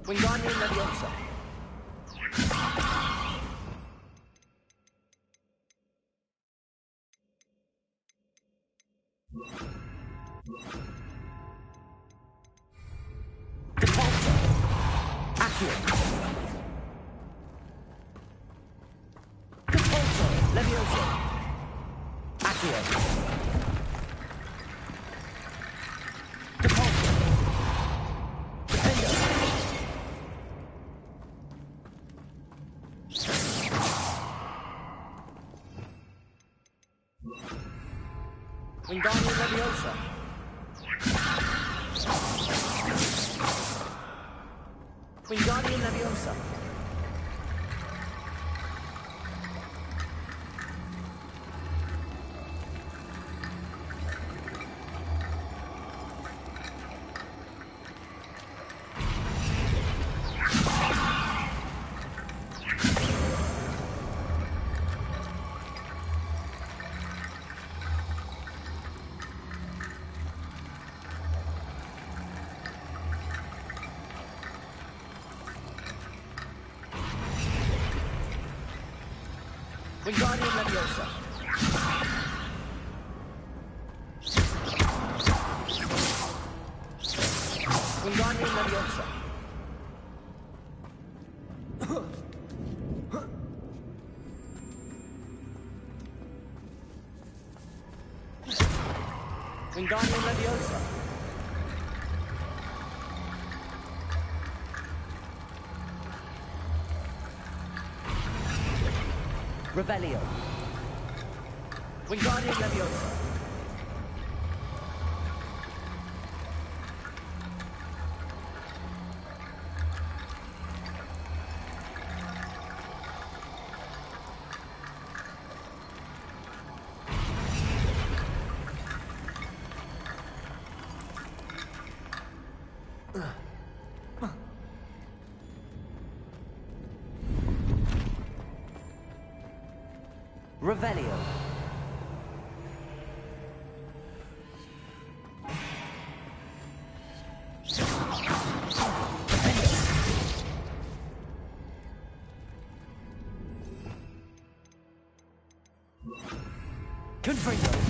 Wingardium Leviosa. Depulso. Accio. Depulso. Leviosa. Accio. Depulso. Defender. Wingardium Leviosa. Wingardium Leviosa. Wingardium Leviosa. Wingardium Leviosa. Revelio. Wingardium Leviosa. Revelio. Confringo.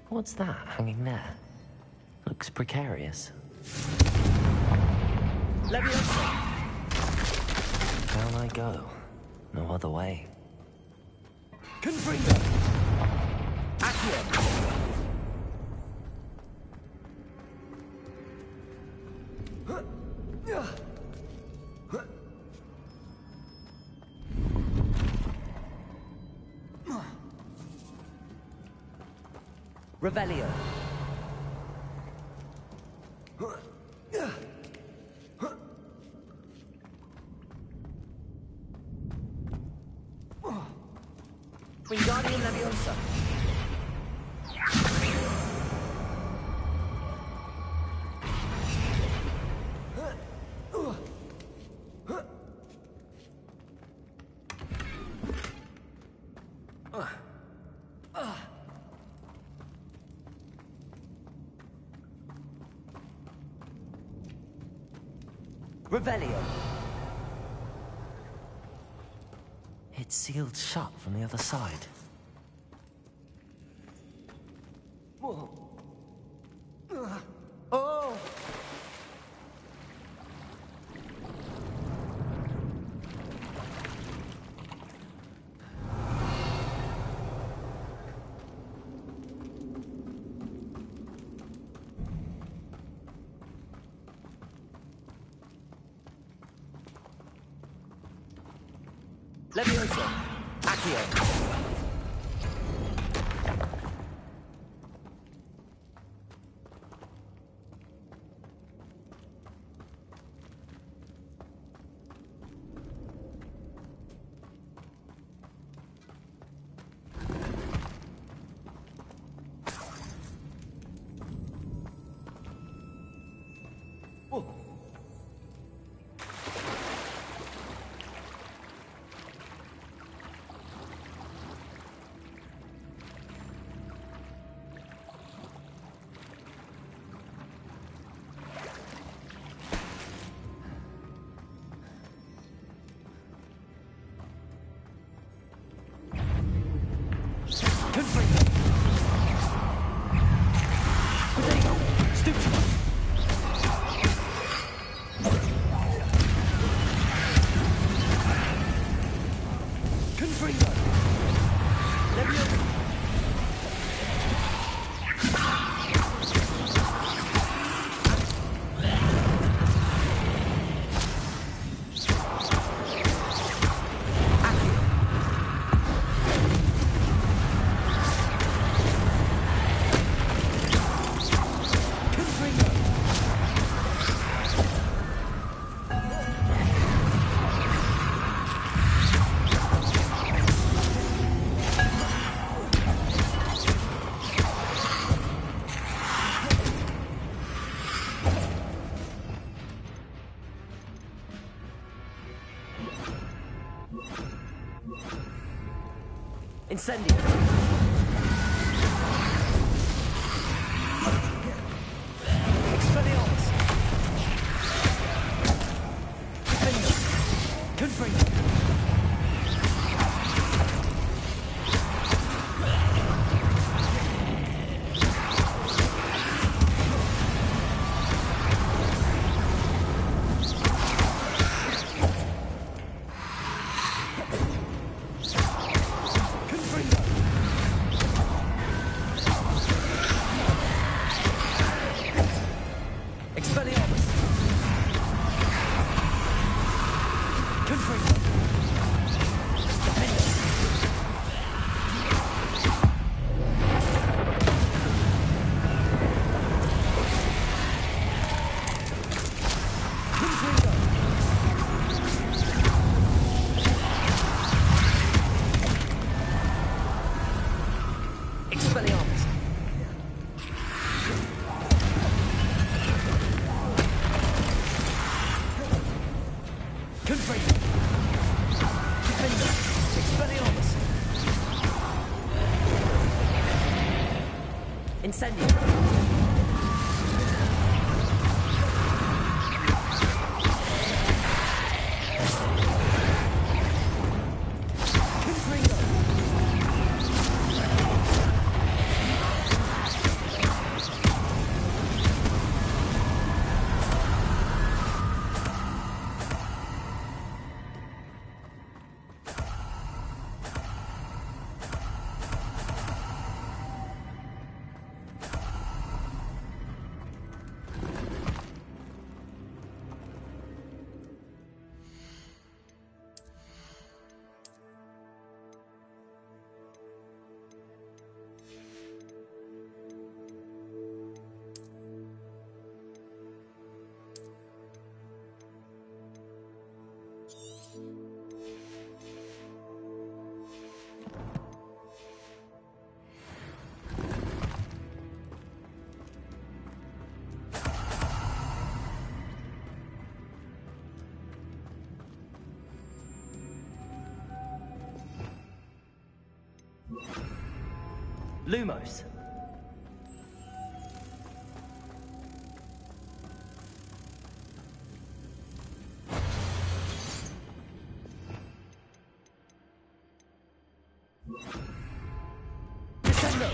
What's that hanging there? Looks precarious. Leviosa! Down I go. No other way. Confringo! Accio! Revelio. Wingardium Leviosa. Revelio. It's sealed shut from the other side. Whoa. Oh! Leviosa. Accio. Incendio. Expelliarmus. Confringo. Expelliarmus! Confringo! Defender! Confringo! Expelliarmus! Confringo! Defender! Expelliarmus! Incendio! Confringo! Lumos. Descendo.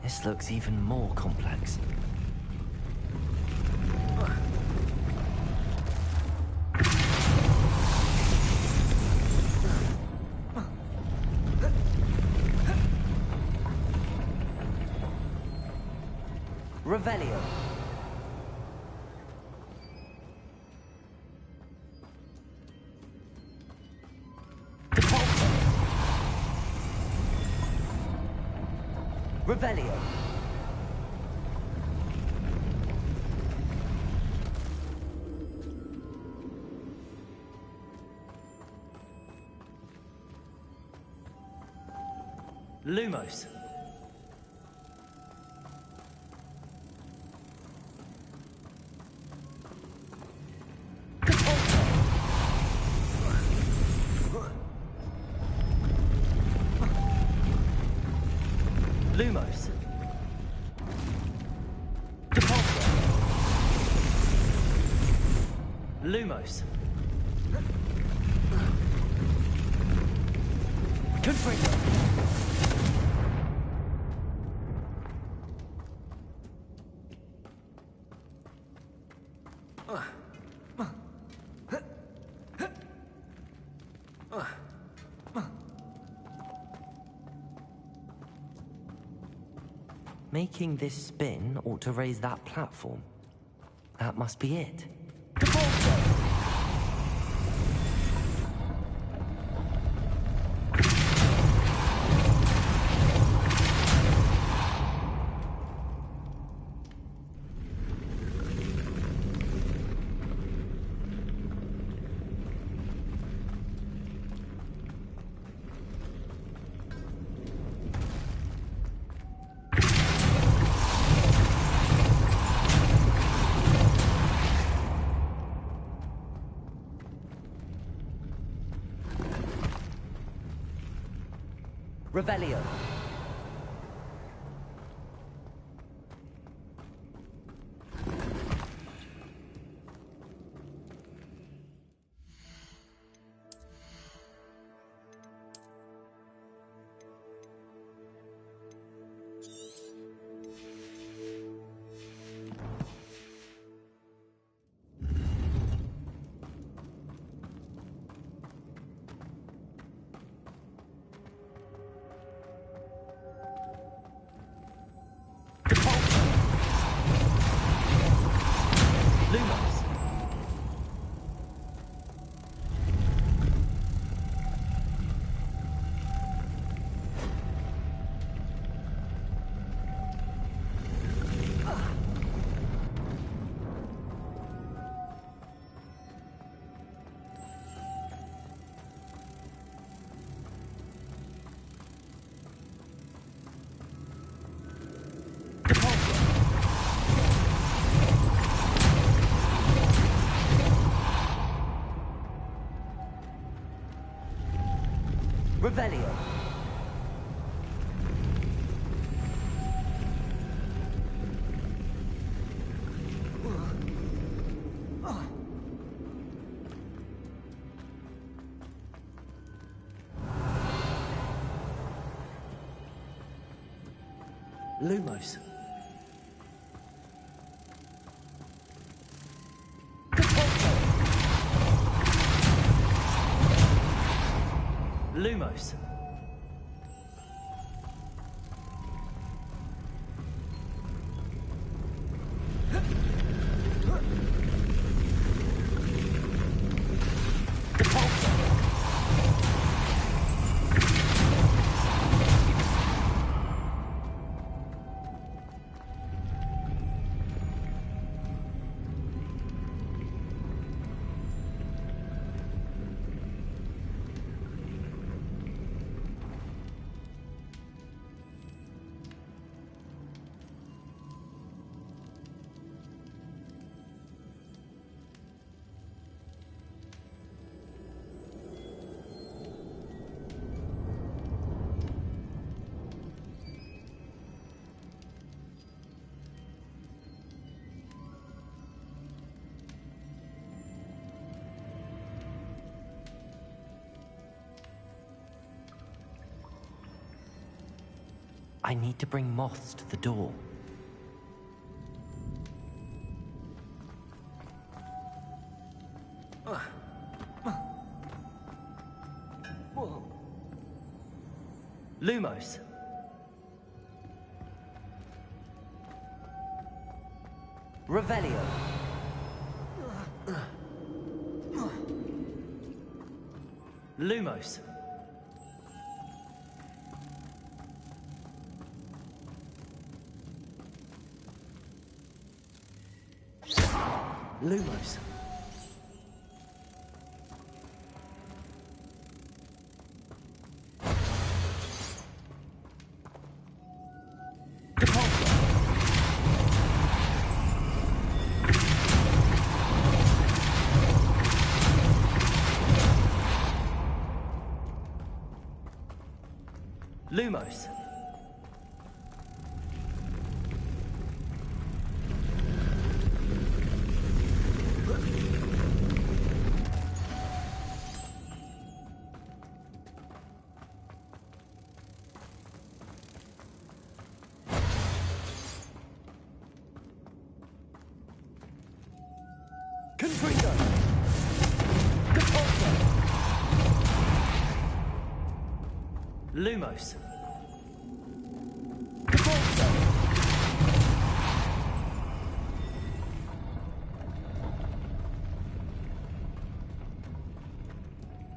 This looks even more complex. Revelio. Revelio. Lumos. Lumos. Depulso. Lumos. Confringo. Making this spin ought to raise that platform. That must be it. Revelio. Revelio. Lumos. Lumos. I need to bring moths to the door. Lumos. Revelio. Lumos. Lumos. Lumos. Confringo. Capulso. Lumos. Capulso.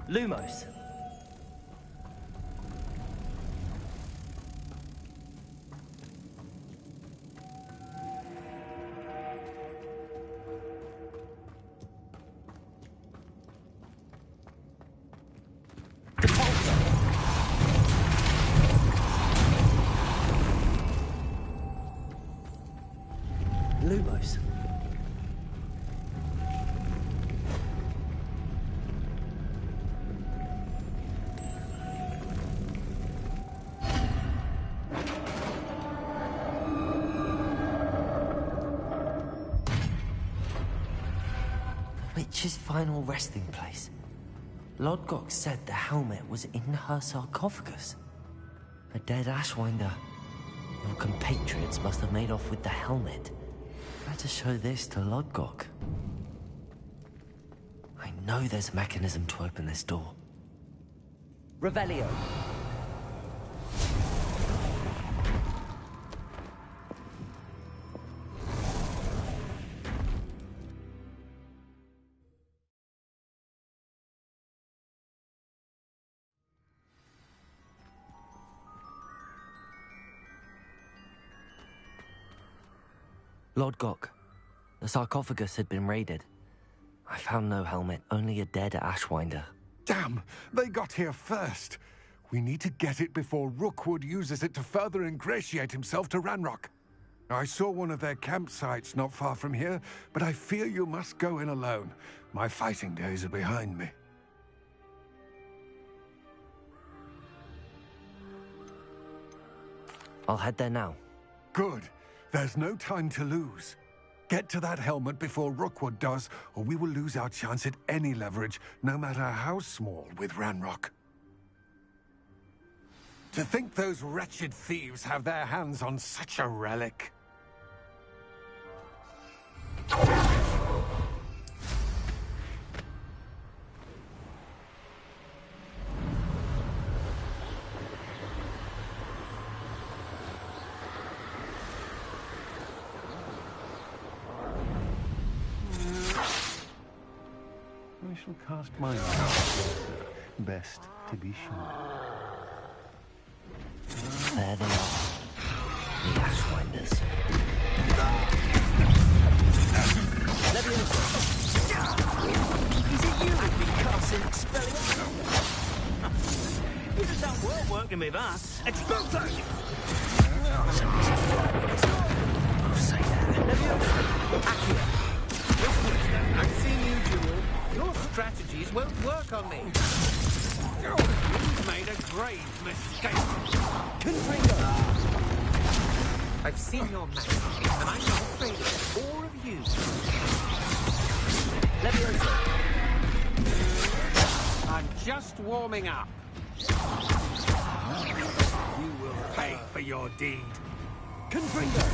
Lumos. Lumos. The witch's final resting place. Lodgok said the helmet was in her sarcophagus. A dead Ashwinder. Your compatriots must have made off with the helmet. Better show this to Lodgok. I know there's a mechanism to open this door. Revelio. Lodgok, the sarcophagus had been raided. I found no helmet, only a dead Ashwinder. Damn! They got here first. We need to get it before Rookwood uses it to further ingratiate himself to Ranrock. I saw one of their campsites not far from here, but I fear you must go in alone. My fighting days are behind me. I'll head there now. Good. There's no time to lose. Get to that helmet before Rookwood does, or we will lose our chance at any leverage, no matter how small, with Ranrock. To think those wretched thieves have their hands on such a relic. I shall cast my eyes. Best to be sure. There they are. The Ashwinders. Is it you who've been casting Expelliarmus? You just don't working with us. Expulso! I'll say that. Accurate. I've seen you, Jewel. Your strategies won't work on me. You've made a grave mistake. Confringo! I've seen your magic, and I'm not afraid of it, or of you. I'm just warming up. You will pay for your deed. Confringo!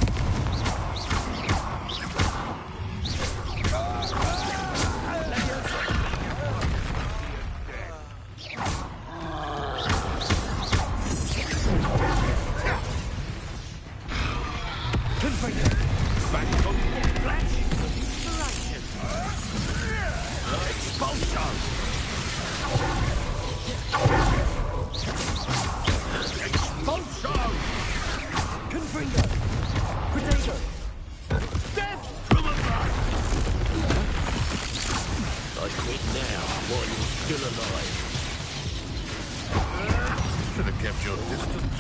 Should have kept your distance.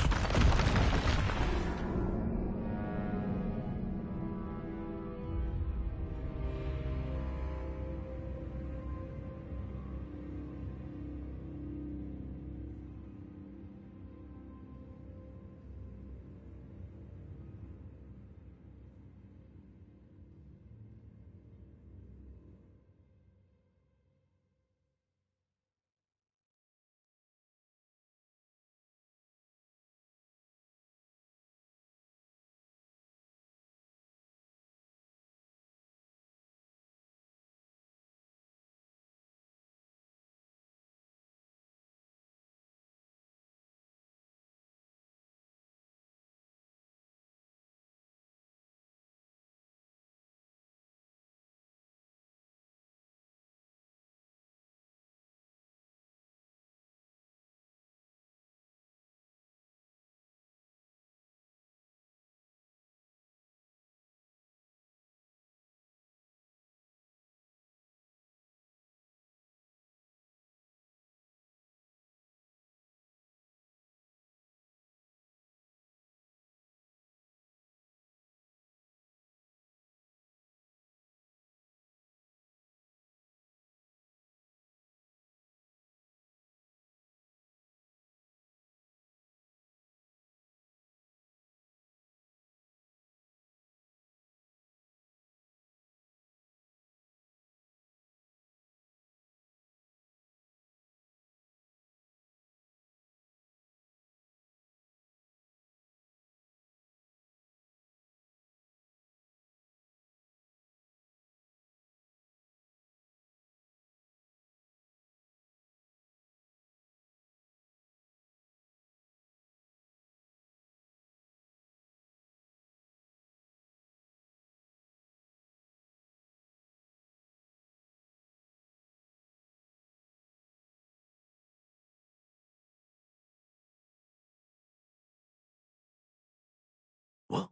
What?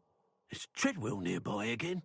Is Treadwell nearby again?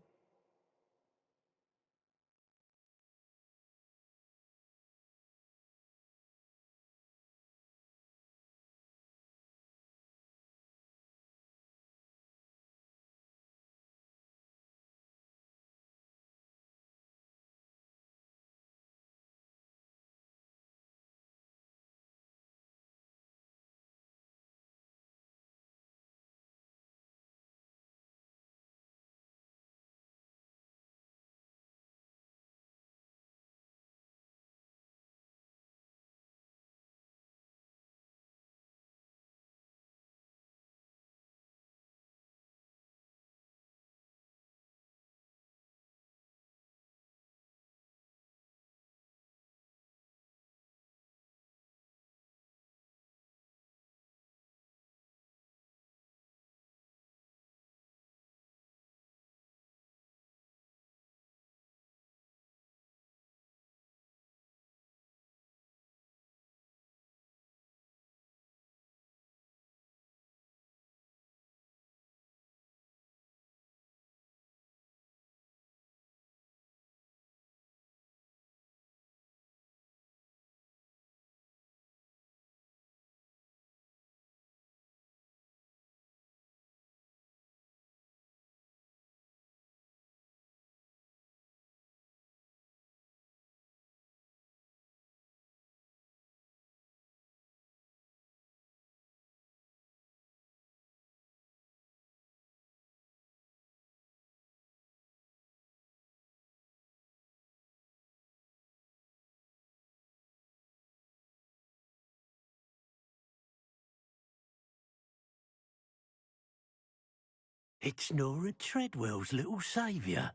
It's Nora Treadwell's little saviour.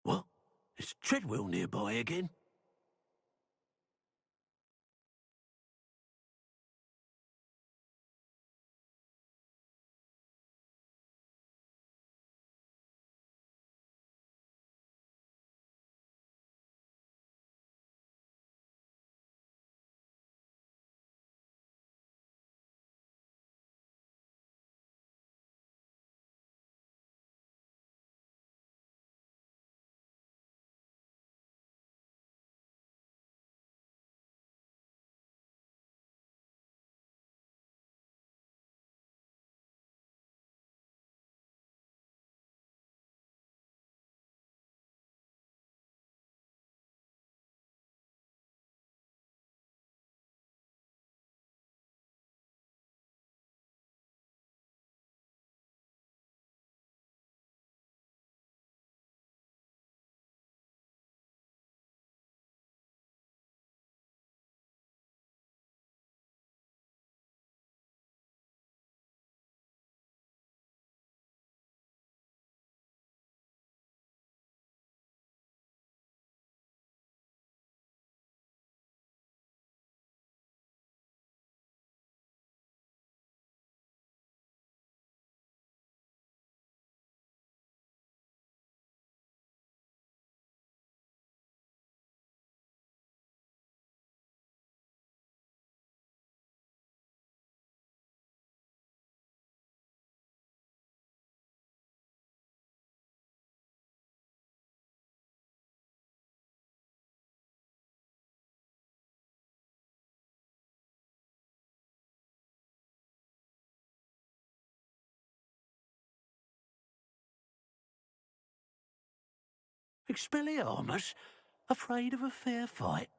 What? Is Treadwell nearby again? Expelliarmus? Afraid of a fair fight?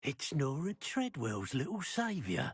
It's Nora Treadwell's little saviour.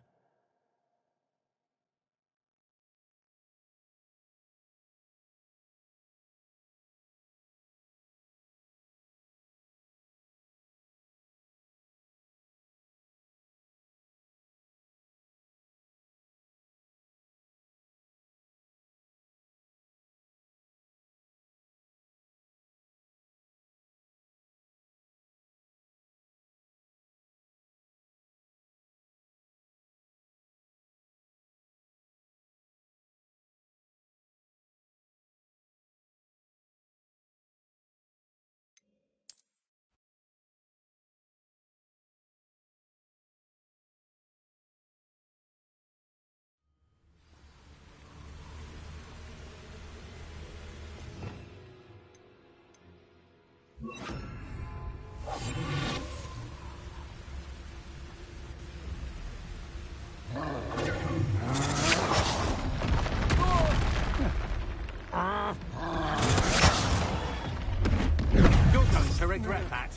You're going to regret that.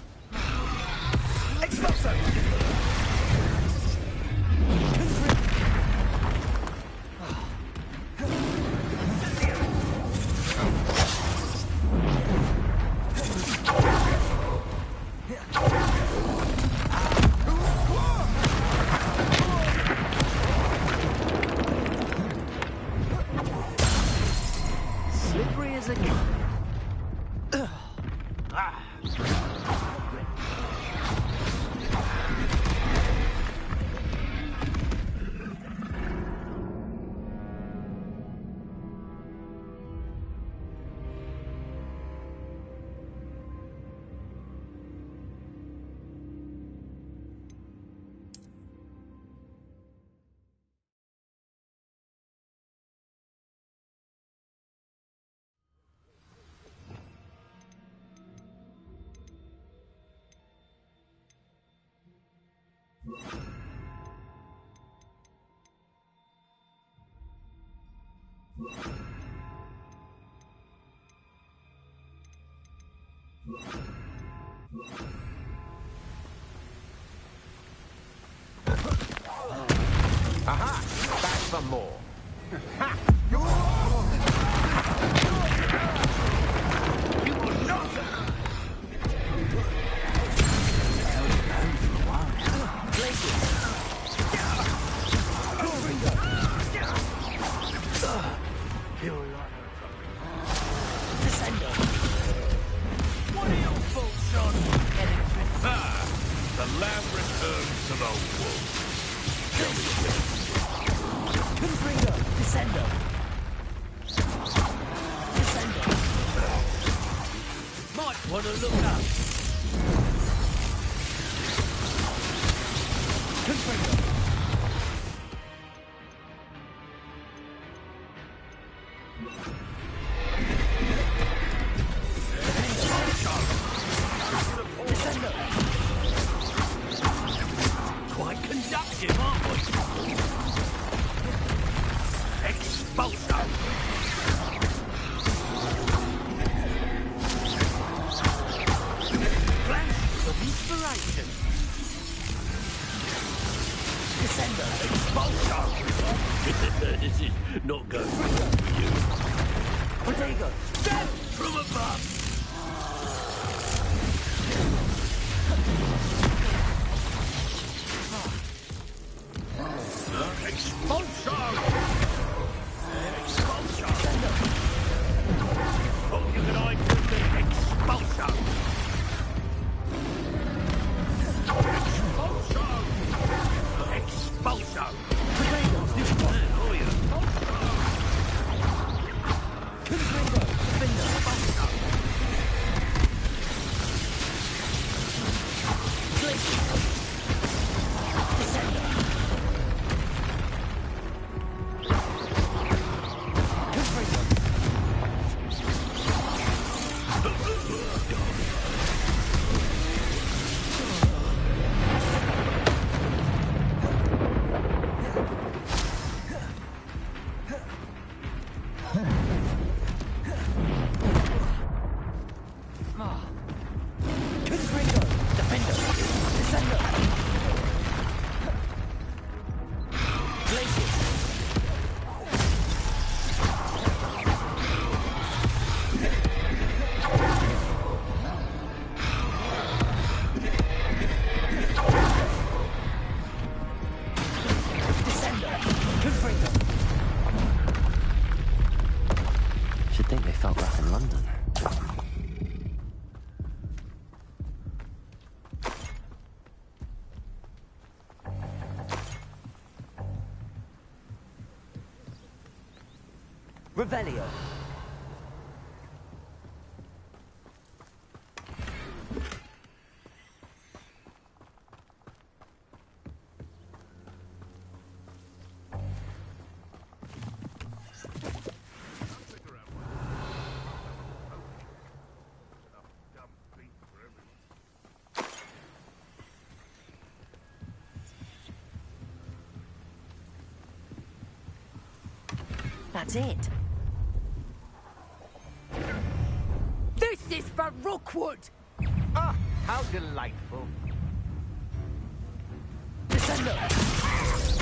Expulso! Slippery as a gun. Aha! Back for more. Ha! You will not... What are your thoughts on Ah! The lamb returns to the wolf. Confringo, Descendo. Descendo. Might want to look up. Confringo. Descendo. Quite conductive, aren't we? Expulso! Flashes of inspiration! Descendo! Expulso! This is not going well for you. Protego! Death from above! Expulso! You can hide from me! Expulso! Expulso! Expulso! Potatoes, this man, are you? Confringo, defender, expulso! Revelio. That's it. This is for Rookwood! Ah, how delightful. Descendo!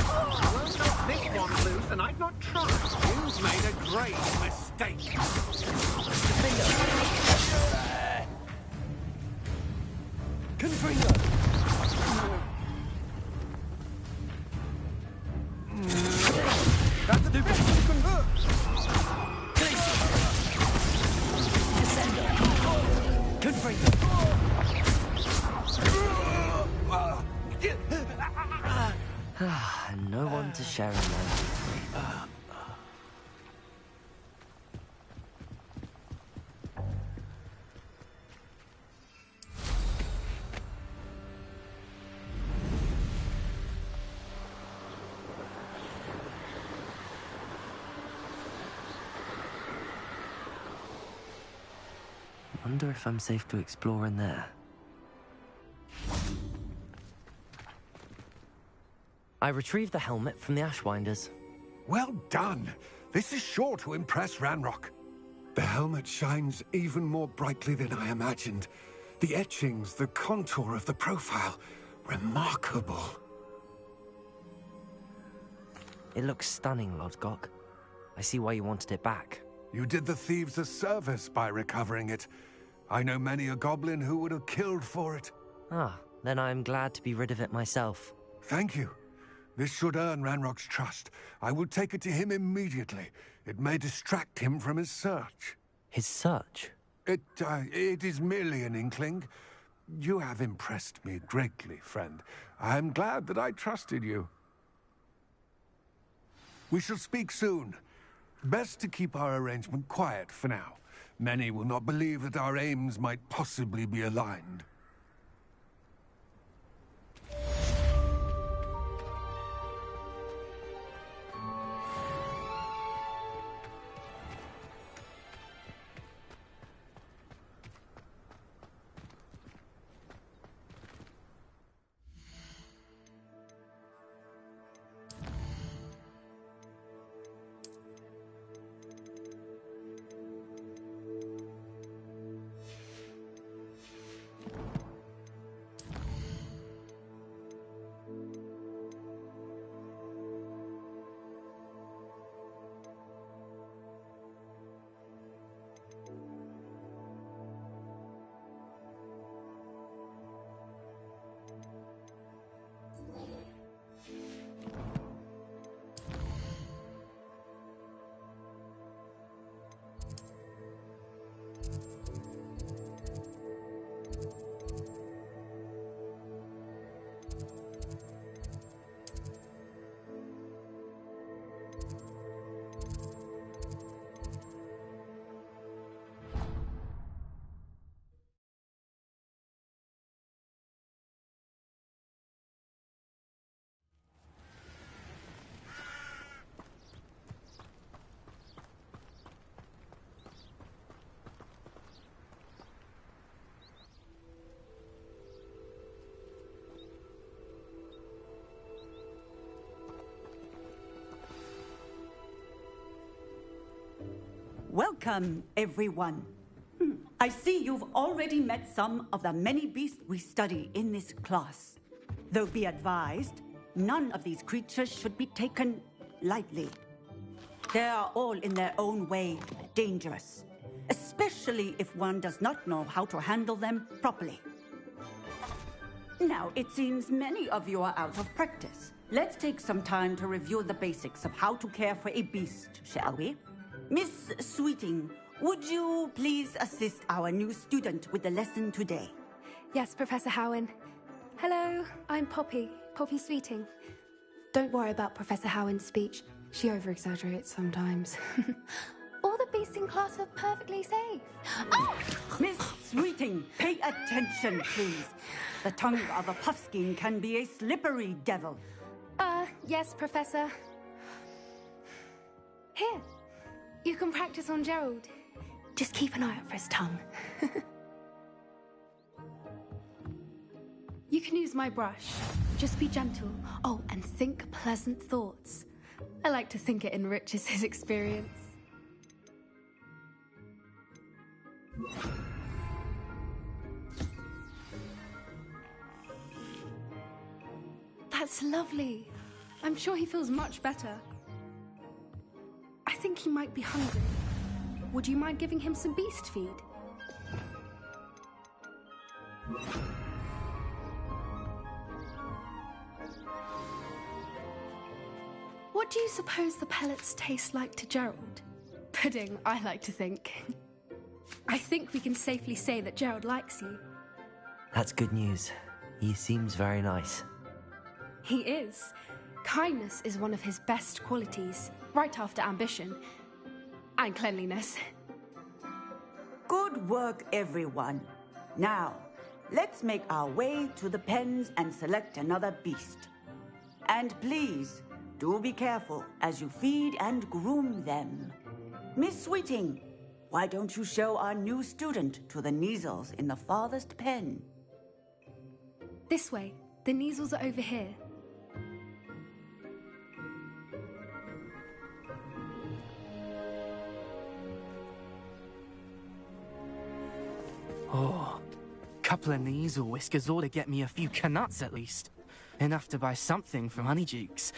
Well, not this one loose, and I'd not try. You've made a great mistake. Confringo! That's the best you can hurt. And no one to share in them. Wonder if I'm safe to explore in there. I retrieved the helmet from the Ashwinders. Well done. This is sure to impress Ranrock. The helmet shines even more brightly than I imagined. The etchings, the contour of the profile. Remarkable. It looks stunning, Lodgok. I see why you wanted it back. You did the thieves a service by recovering it. I know many a goblin who would have killed for it. Ah, then I'm glad to be rid of it myself. Thank you. This should earn Ranrock's trust. I will take it to him immediately. It may distract him from his search. His search? It is merely an inkling. You have impressed me greatly, friend. I am glad that I trusted you. We shall speak soon. Best to keep our arrangement quiet for now. Many will not believe that our aims might possibly be aligned. Welcome, everyone. I see you've already met some of the many beasts we study in this class. Though be advised, none of these creatures should be taken lightly. They are all in their own way dangerous, especially if one does not know how to handle them properly. Now, it seems many of you are out of practice. Let's take some time to review the basics of how to care for a beast, shall we? Miss Sweeting, would you please assist our new student with the lesson today? Yes, Professor Howen. Hello, I'm Poppy Sweeting. Don't worry about Professor Howen's speech. She over-exaggerates sometimes. beasting class are perfectly safe. Miss Sweeting, pay attention, please. The tongue of a puffskein can be a slippery devil. Yes, Professor. Here, you can practice on Gerald. Just keep an eye out for his tongue. You can use my brush. Just be gentle. Oh, and think pleasant thoughts. I like to think it enriches his experience. That's lovely. I'm sure he feels much better. I think he might be hungry. Would you mind giving him some beast feed? What do you suppose the pellets taste like to Gerald? Pudding, I like to think. I think we can safely say that Gerald likes you. That's good news. He seems very nice. He is. Kindness is one of his best qualities, right after ambition. And cleanliness. Good work, everyone. Now, let's make our way to the pens and select another beast. And please, do be careful as you feed and groom them. Miss Sweeting, why don't you show our new student to the Neasels in the farthest pen? This way. The Neasels are over here. Oh, couple of Neasel whiskers ought to get me a few canuts at least. Enough to buy something from Honeydukes.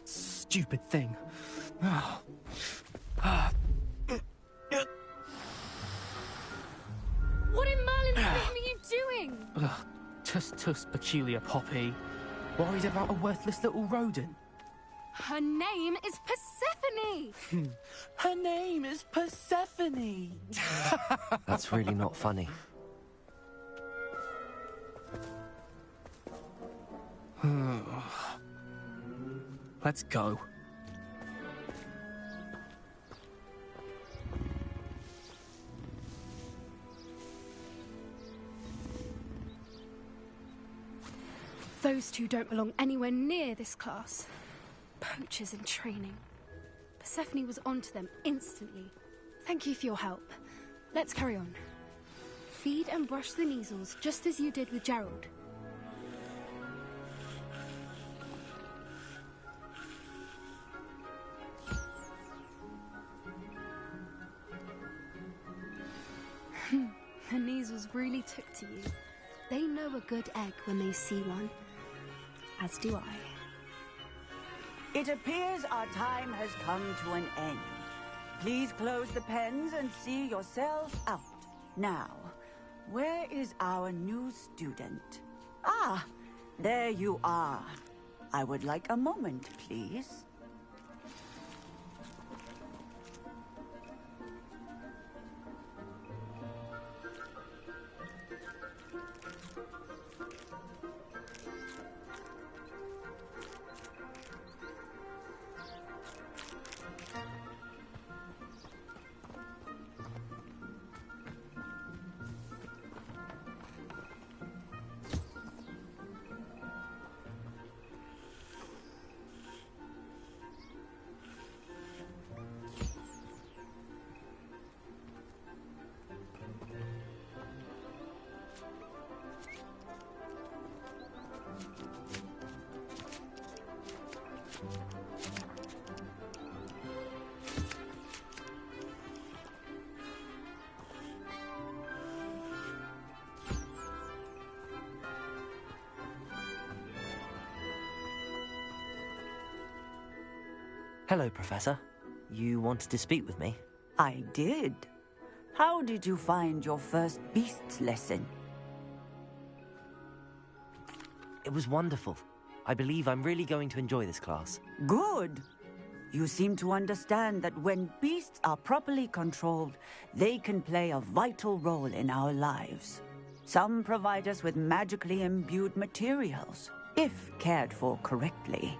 Stupid thing. What in Merlin's name are you doing? Tuss, peculiar Poppy. Worried about a worthless little rodent? Her name is Persephone! Her name is Persephone! That's really not funny. Let's go. Those two don't belong anywhere near this class. Poachers in training. Persephone was onto them instantly. Thank you for your help. Let's carry on. Feed and brush the Neasels just as you did with Gerald. The Neasels really took to you. They know a good egg when they see one. As do I. It appears our time has come to an end. Please close the pens and see yourselves out. Now, where is our new student? Ah, there you are. I would like a moment, please. Hello, Professor. You wanted to speak with me? I did. How did you find your first beasts lesson? It was wonderful. I believe I'm really going to enjoy this class. Good. You seem to understand that when beasts are properly controlled, they can play a vital role in our lives. Some provide us with magically imbued materials, if cared for correctly.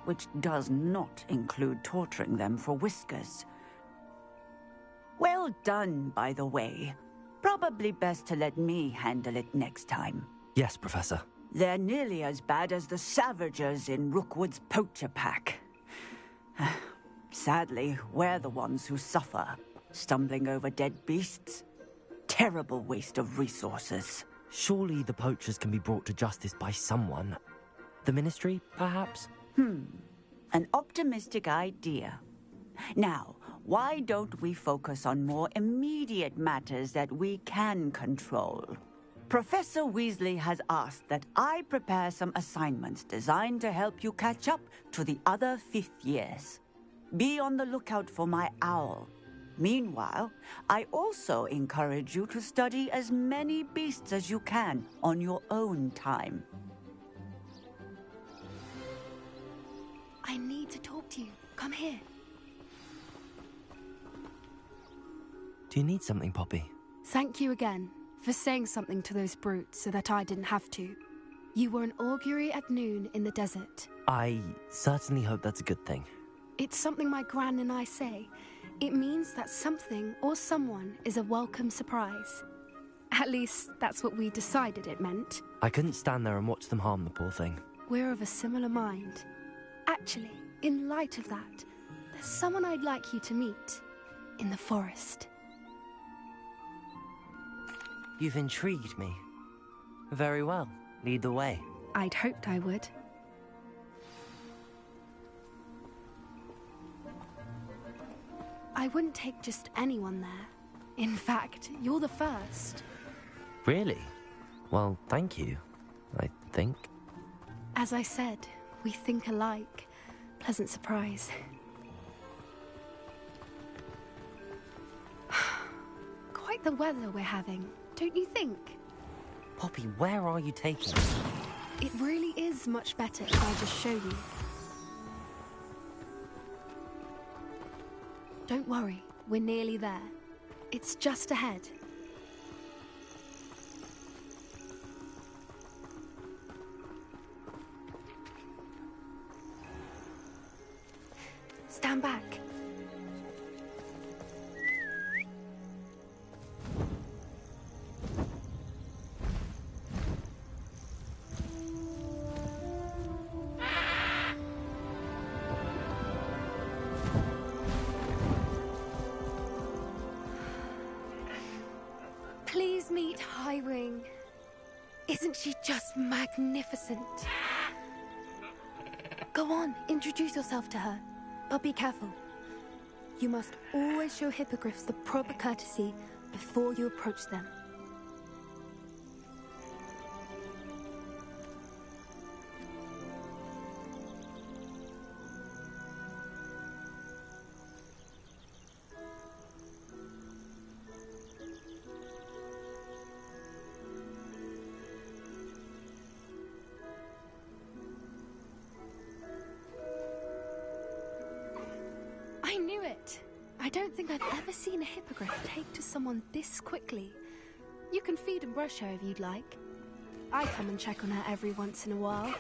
which does not include torturing them for whiskers. Well done, by the way. Probably best to let me handle it next time. Yes, Professor. They're nearly as bad as the Savagers in Rookwood's poacher pack. Sadly, we're the ones who suffer, stumbling over dead beasts. Terrible waste of resources. Surely the poachers can be brought to justice by someone. The Ministry, perhaps? An optimistic idea. Now, why don't we focus on more immediate matters that we can control? Professor Weasley has asked that I prepare some assignments designed to help you catch up to the other 5th years. Be on the lookout for my owl. Meanwhile, I also encourage you to study as many beasts as you can on your own time. I need to talk to you. Come here. Do you need something, Poppy? Thank you again for saying something to those brutes so that I didn't have to. You were an augury at noon in the desert. I certainly hope that's a good thing. It's something my gran and I say. It means that something or someone is a welcome surprise. At least, that's what we decided it meant. I couldn't stand there and watch them harm the poor thing. We're of a similar mind. Actually, in light of that, there's someone I'd like you to meet in the forest. You've intrigued me. Very well. Lead the way. I'd hoped I would. I wouldn't take just anyone there. In fact, you're the first. Really? Well, thank you, I think. As I said, we think alike. Pleasant surprise. Quite the weather we're having, don't you think? Poppy, where are you taking us? It really is much better if I just show you. Don't worry, we're nearly there. It's just ahead. Stand back. Please meet Highwing. Isn't she just magnificent? Go on, introduce yourself to her. But be careful. You must always show hippogriffs the proper courtesy before you approach them. I knew it! I don't think I've ever seen a hippogriff take to someone this quickly. You can feed and brush her if you'd like. I come and check on her every once in a while.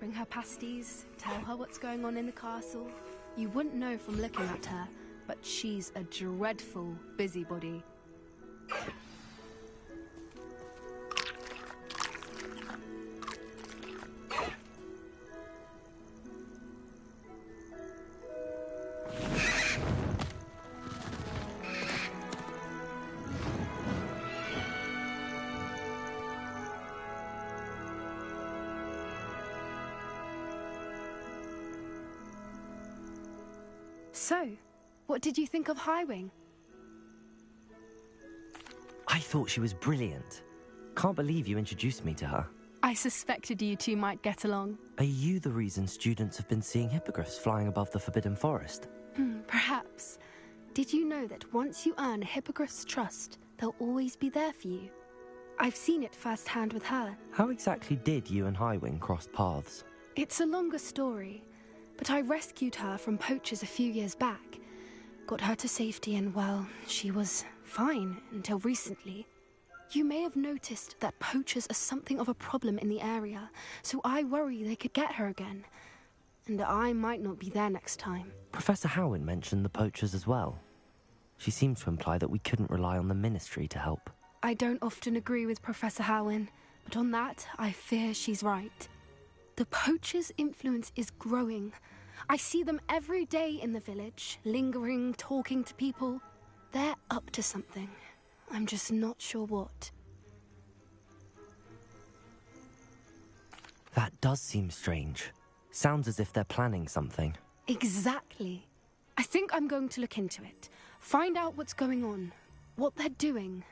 Bring her pasties, tell her what's going on in the castle. You wouldn't know from looking at her, but she's a dreadful busybody. So, what did you think of Highwing? I thought she was brilliant. Can't believe you introduced me to her. I suspected you two might get along. Are you the reason students have been seeing hippogriffs flying above the Forbidden Forest? Perhaps. Did you know that once you earn a hippogriff's trust, they'll always be there for you? I've seen it firsthand with her. How exactly did you and Highwing cross paths? It's a longer story, but I rescued her from poachers a few years back. Got her to safety and, well, she was fine until recently. You may have noticed that poachers are something of a problem in the area, so I worry they could get her again. and I might not be there next time. Professor Howin mentioned the poachers as well. She seemed to imply that we couldn't rely on the Ministry to help. I don't often agree with Professor Howin, but on that, I fear she's right. The poachers' influence is growing. I see them every day in the village, lingering, talking to people. They're up to something. I'm just not sure what. That does seem strange. Sounds as if they're planning something. Exactly. I think I'm going to look into it. Find out what's going on, what they're doing.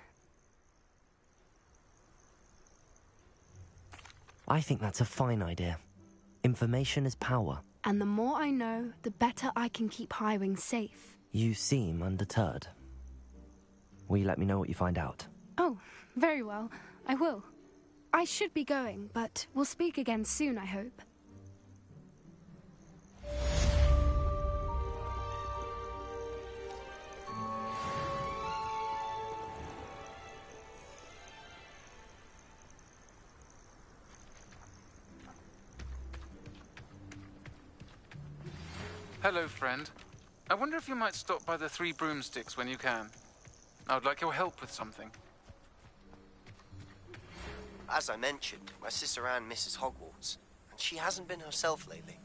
I think that's a fine idea. Information is power. And the more I know, the better I can keep Highwing safe. You seem undeterred. Will you let me know what you find out? Oh, very well. I will. I should be going, but we'll speak again soon, I hope. Hello, friend. I wonder if you might stop by the Three Broomsticks when you can. I would like your help with something. As I mentioned, my sister Anne misses Hogwarts, and she hasn't been herself lately.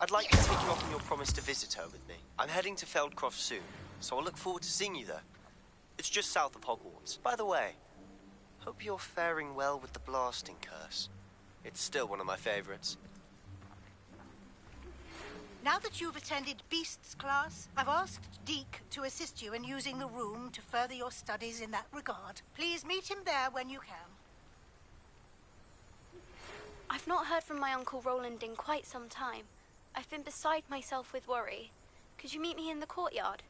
I'd like to take you up on your promise to visit her with me. I'm heading to Feldcroft soon, so I'll look forward to seeing you there. It's just south of Hogwarts. By the way, hope you're faring well with the blasting curse. It's still one of my favorites. Now that you've attended Beasts class, I've asked Deke to assist you in using the room to further your studies in that regard. Please meet him there when you can. I've not heard from my Uncle Roland in quite some time. I've been beside myself with worry. Could you meet me in the courtyard?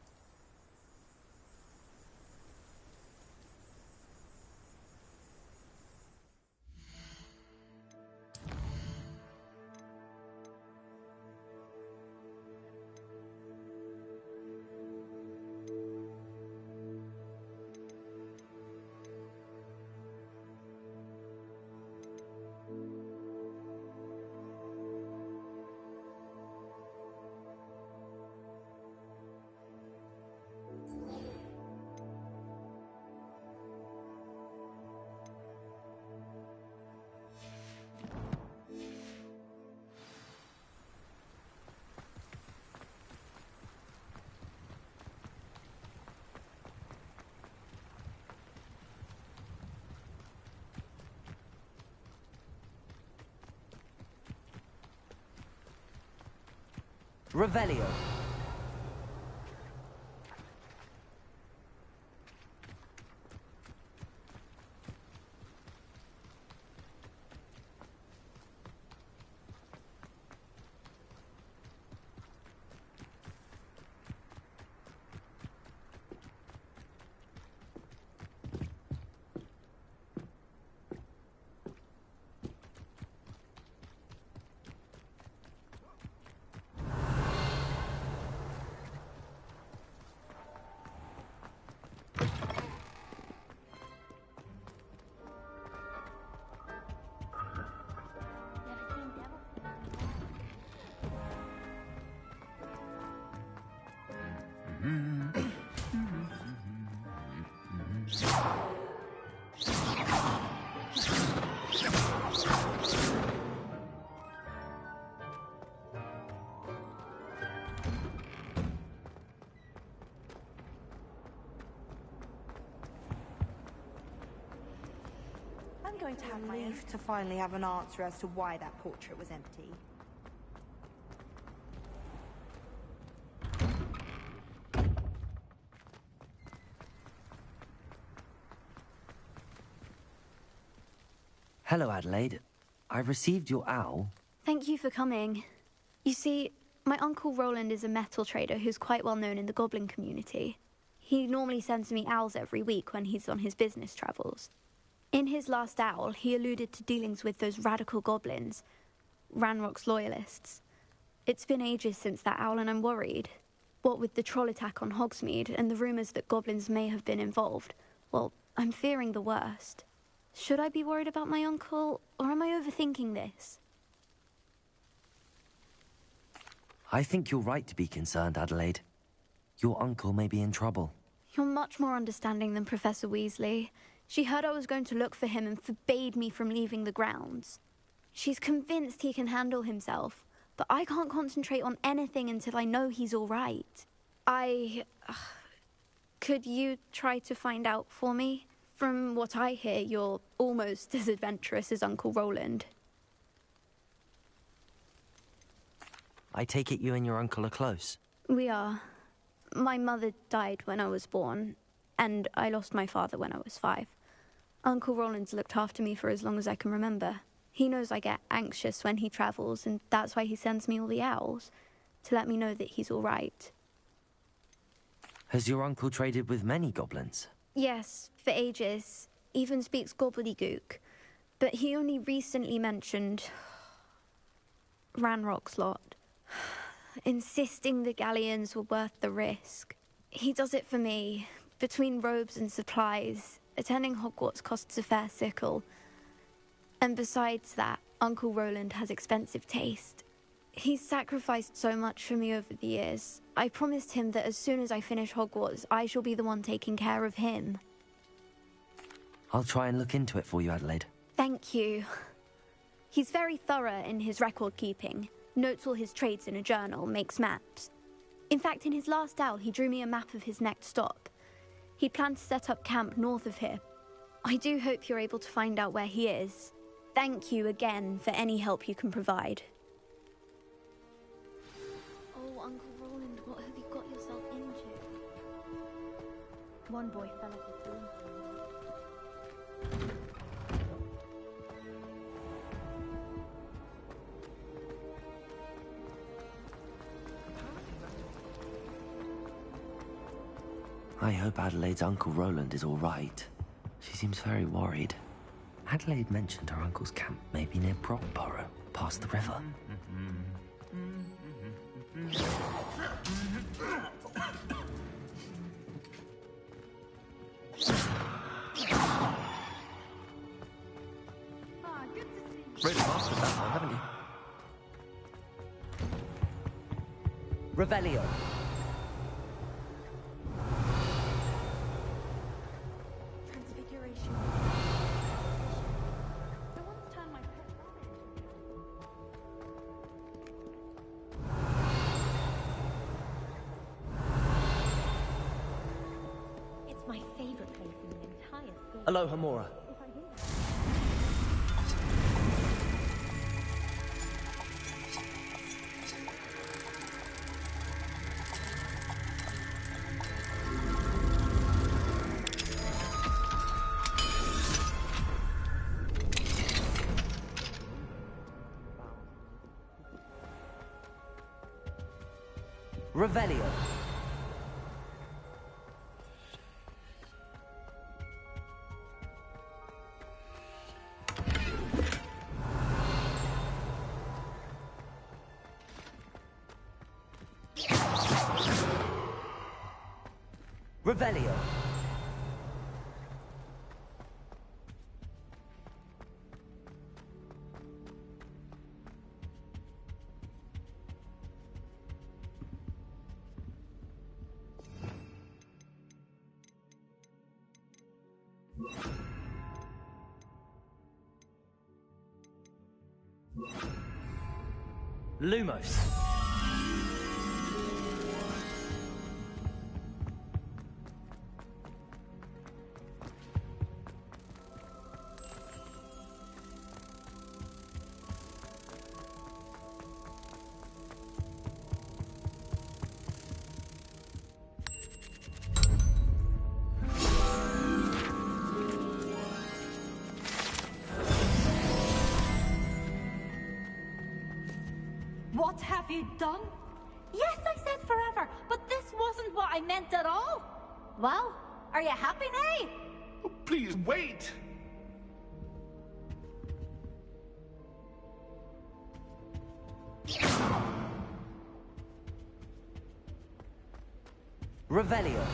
Revelio. I'm going to have relief to finally have an answer as to why that portrait was empty. Hello, Adelaide. I received your owl. Thank you for coming. You see, my Uncle Roland is a metal trader who's quite well known in the goblin community. He normally sends me owls every week when he's on his business travels. In his last owl, he alluded to dealings with those radical goblins, Ranrock's loyalists. It's been ages since that owl and I'm worried. What with the troll attack on Hogsmeade and the rumours that goblins may have been involved, well, I'm fearing the worst. Should I be worried about my uncle, or am I overthinking this? I think you're right to be concerned, Adelaide. Your uncle may be in trouble. You're much more understanding than Professor Weasley. She heard I was going to look for him and forbade me from leaving the grounds. She's convinced he can handle himself, but I can't concentrate on anything until I know he's all right. Could you try to find out for me? From what I hear, you're almost as adventurous as Uncle Roland. I take it you and your uncle are close? We are. My mother died when I was born, and I lost my father when I was 5. Uncle Roland's looked after me for as long as I can remember. He knows I get anxious when he travels, and that's why he sends me all the owls, to let me know that he's all right. Has your uncle traded with many goblins? Yes, for ages. Even speaks gobbledygook. But he only recently mentioned Ranrock's lot, insisting the galleons were worth the risk. He does it for me. Between robes and supplies, attending Hogwarts costs a fair sickle. And besides that, Uncle Roland has expensive taste. He's sacrificed so much for me over the years. I promised him that as soon as I finish Hogwarts, I shall be the one taking care of him. I'll try and look into it for you, Adelaide. Thank you. He's very thorough in his record keeping. Notes all his trades in a journal, makes maps. In fact, in his last owl, he drew me a map of his next stop. He planned to set up camp north of here. I do hope you're able to find out where he is. Thank you again for any help you can provide. Oh, Uncle Roland, what have you got yourself into? One boy fell off a broom. I hope Adelaide's Uncle Roland is all right. She seems very worried. Adelaide mentioned her uncle's camp may be near Brockborough, past the river. Really mastered that one, haven't you? Revelio. Transfiguration. No one's turned my pet It's my favorite place in the entire school. Aloha Mora. Revelio. Revelio. Lumos. What have you done? Yes, I said forever, but this wasn't what I meant at all. Well, are you happy now? Oh, please wait. Revelio.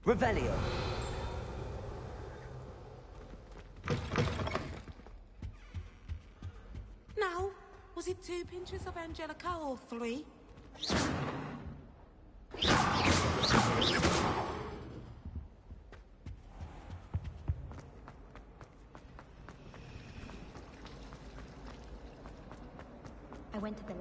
Revelio. No. Was it 2 pinches of Angelica or 3? I went to the lake.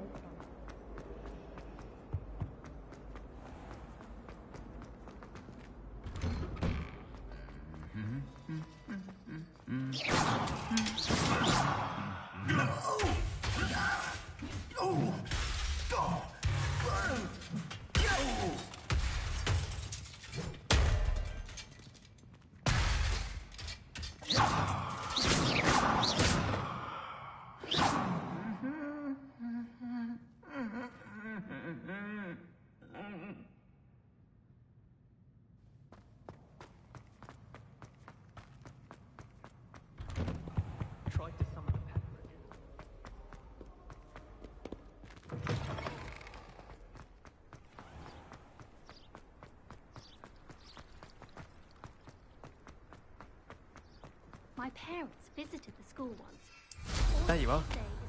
My parents visited the school once. There you are.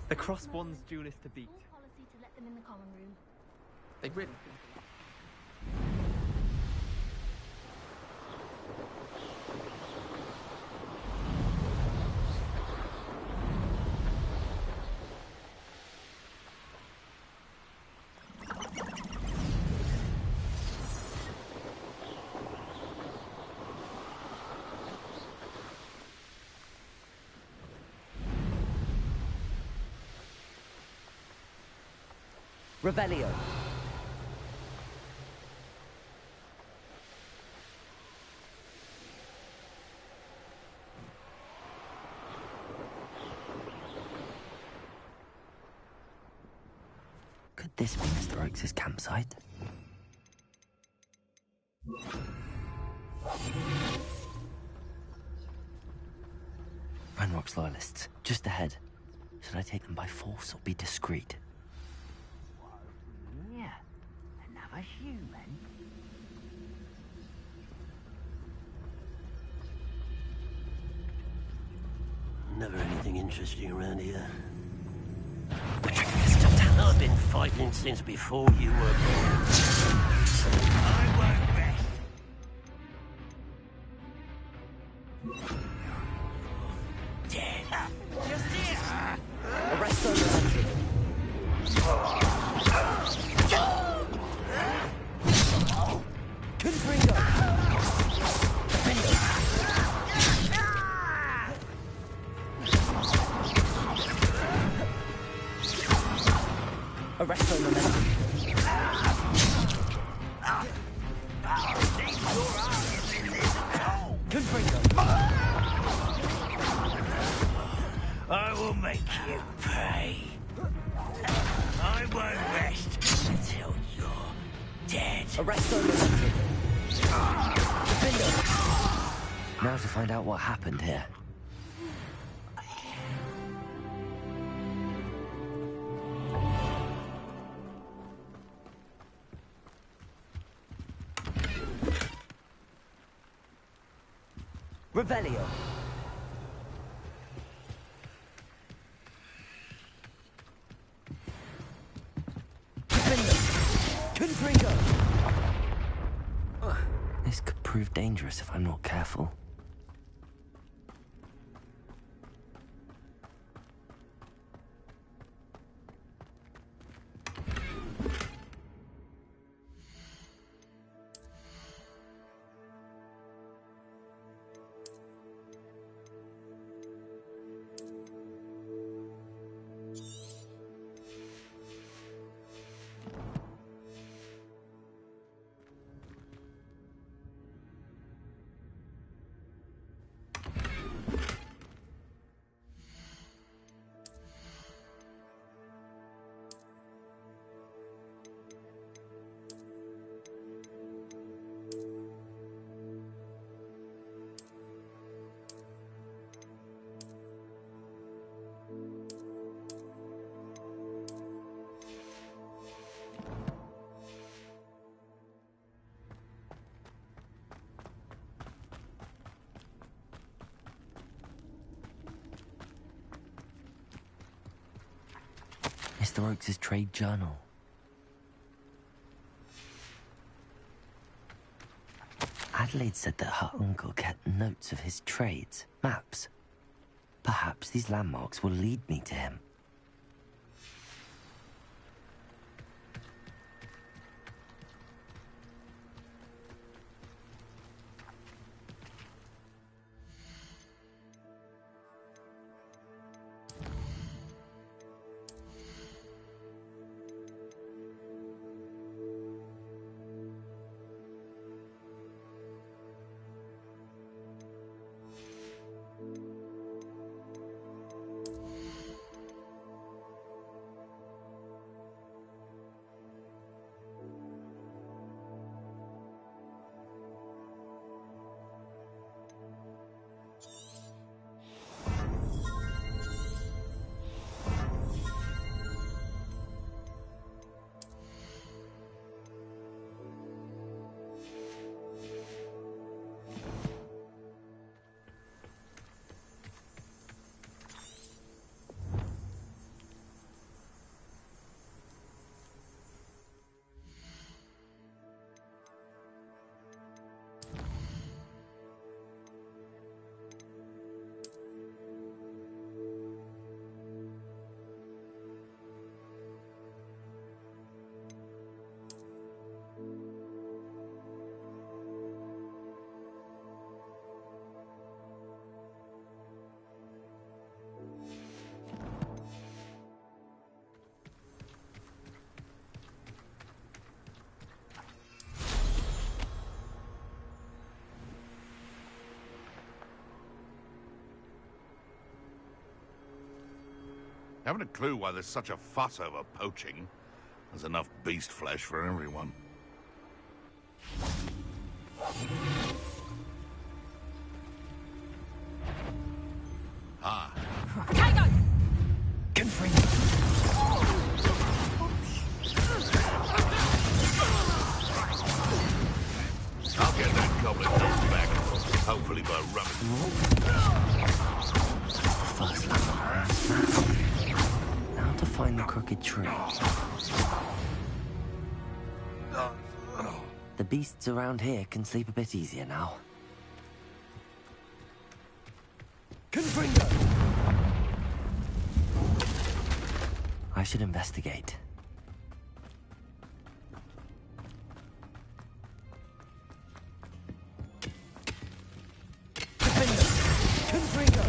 The cross one's duelist to beat. Policy to let them in the common room. They really... Revelio. Could this be Mr. Oakes' campsite? Ranrock's loyalists, just ahead. Should I take them by force or be discreet? Yeah, another human. Never anything interesting around here. I've been fighting since before you were born. I won't rest. Dead. Just here. Arrest on Confringo. Arresto momentum. Confringo. I will make you pay. I won't rest until you're dead. Arresto momentum. Defendo. Now to find out what happened here. Revelio. Confringo. This could prove dangerous if I'm not careful. Mr. Oakes' trade journal. Adelaide said that her uncle kept notes of his trades, maps. Perhaps these landmarks will lead me to him. Haven't a clue why there's such a fuss over poaching. There's enough beast flesh for everyone. Ah. Tiger! I'll get that goblin knocked back, hopefully by rummaging. First landmark. Now to find the crooked tree. The beasts around here can sleep a bit easier now. Confringo! I should investigate. Confringo!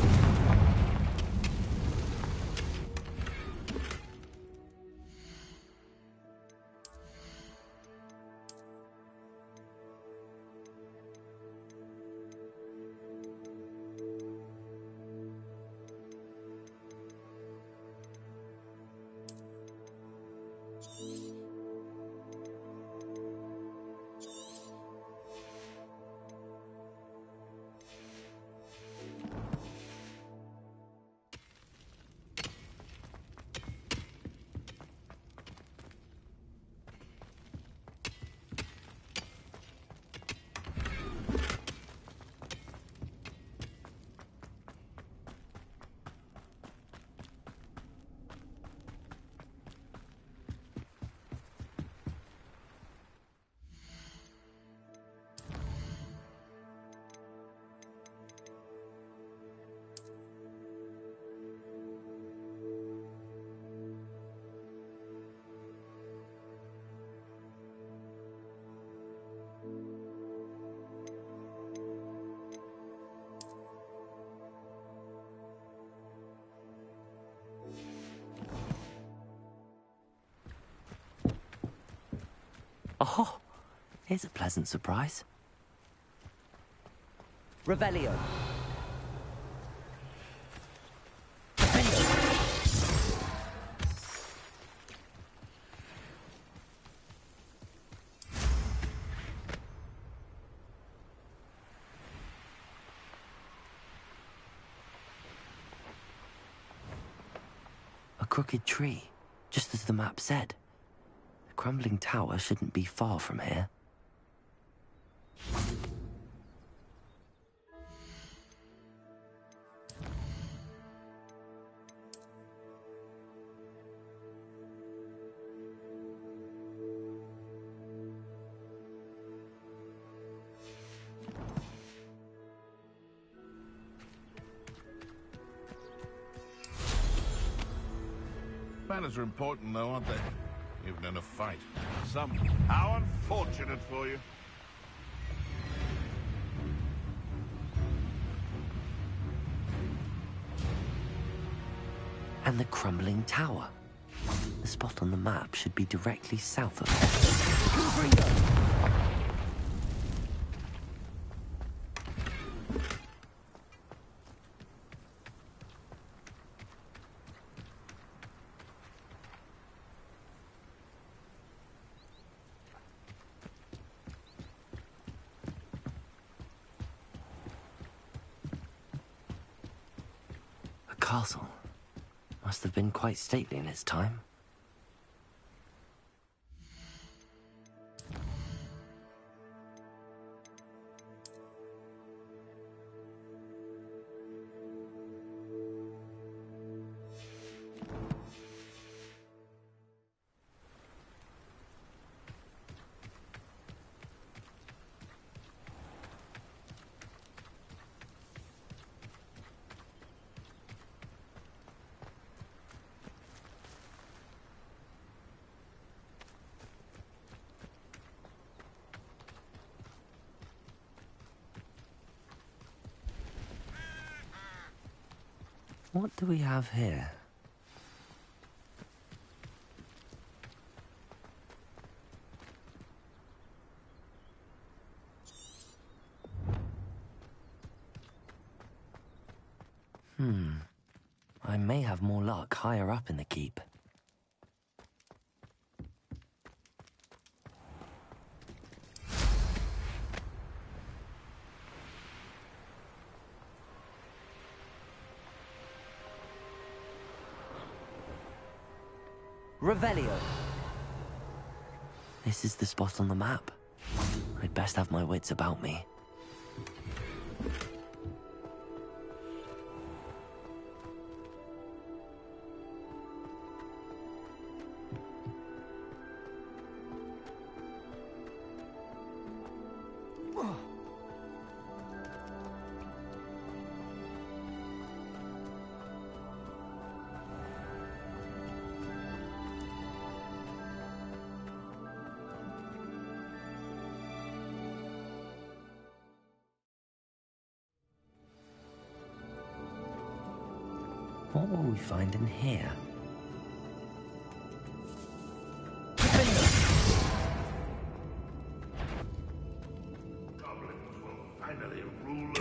Oh, here's a pleasant surprise. Revelio. A crooked tree, just as the map said. The crumbling tower shouldn't be far from here. Manners are important, though, aren't they? Even in a fight. How unfortunate for you. And the crumbling tower. The spot on the map should be directly south of the castle. Must have been quite stately in its time. What do we have here? I may have more luck higher up in the keep. Revelio. This is the spot on the map. I'd best have my wits about me. What will we find in here? Goblins will finally rule.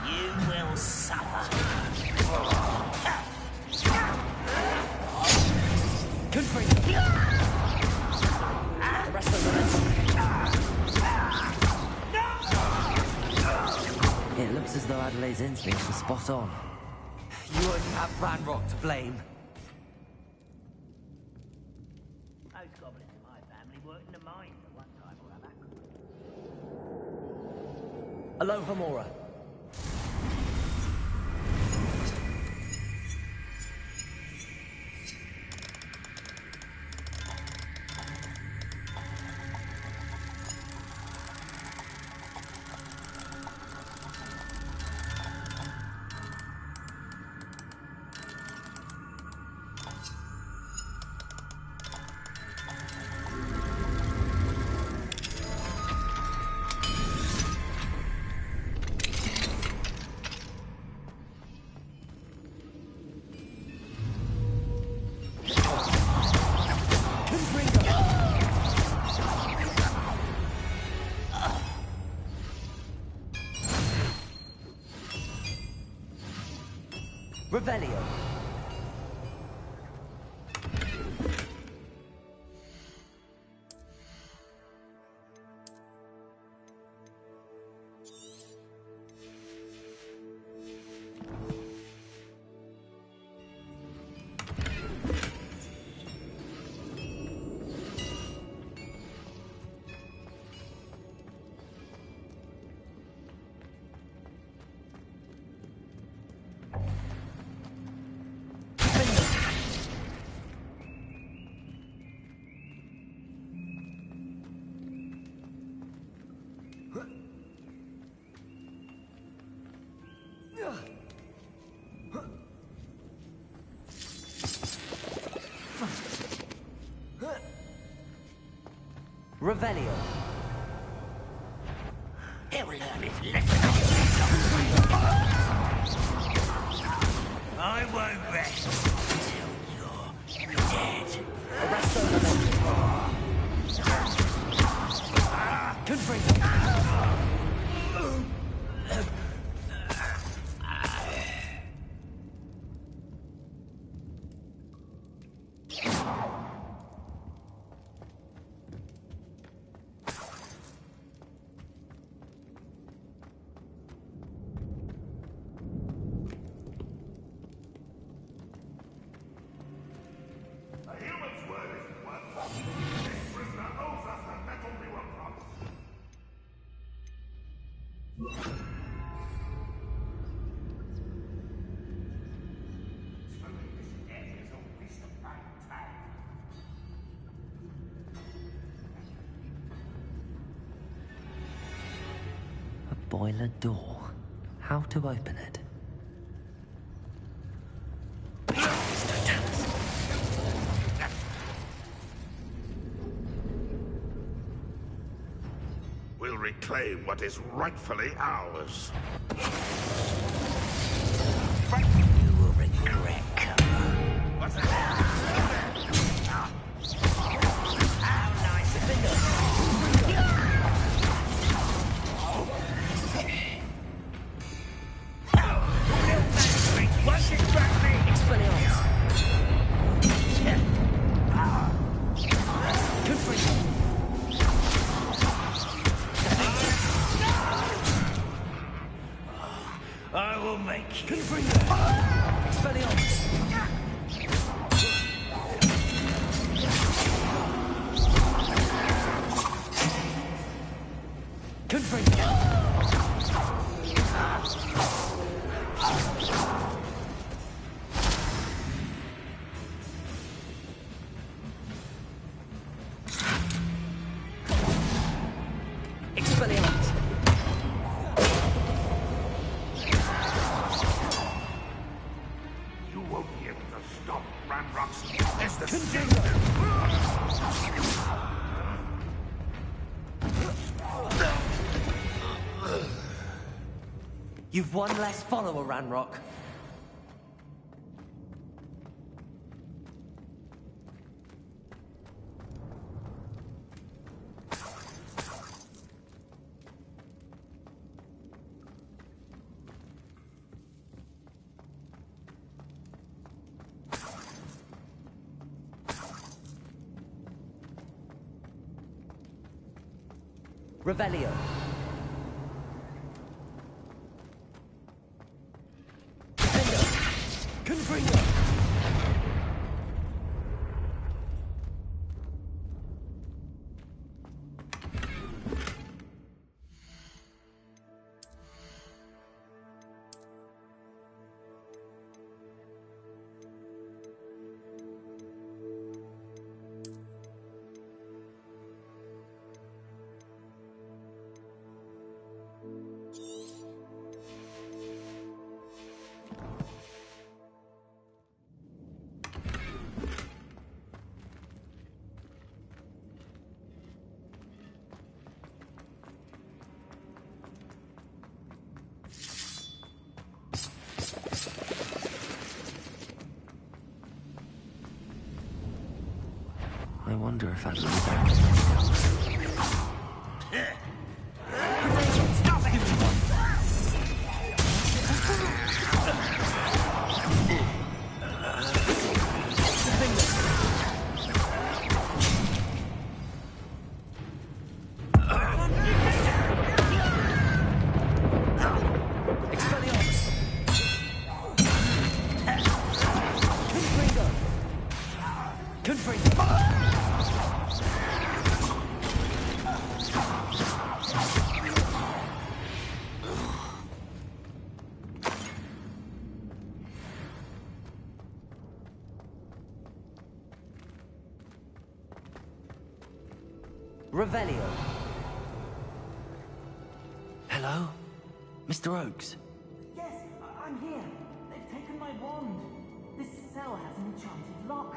You will suffer. The rest of the It looks as though Adelaide's instincts were spot on. You only have Ranrock to blame. Those goblins in my family worked in the mines at one time or other. Aloha Mora. Revelio. Revelio. He'll learn his lesson. I won't rest until you're dead. Arresto Memento. Confringo. Boiler door. How to open it? We'll reclaim what is rightfully ours. You will regret cover. What's that? How nice of it. Once it's back me, Expelliarmus. Confringo. I will make you. Confringo. Expelliarmus. Confringo. Expelliarmus. You won't be able to stop Ramrock's as the You've one less follower, Ranrock. Revelio. Confringo. I wonder if I'd leave Stop it! Expelliarmus. Confringo. Confringo. Revelio. Hello? Mr. Oakes? Yes, I'm here. They've taken my wand. This cell has an enchanted lock.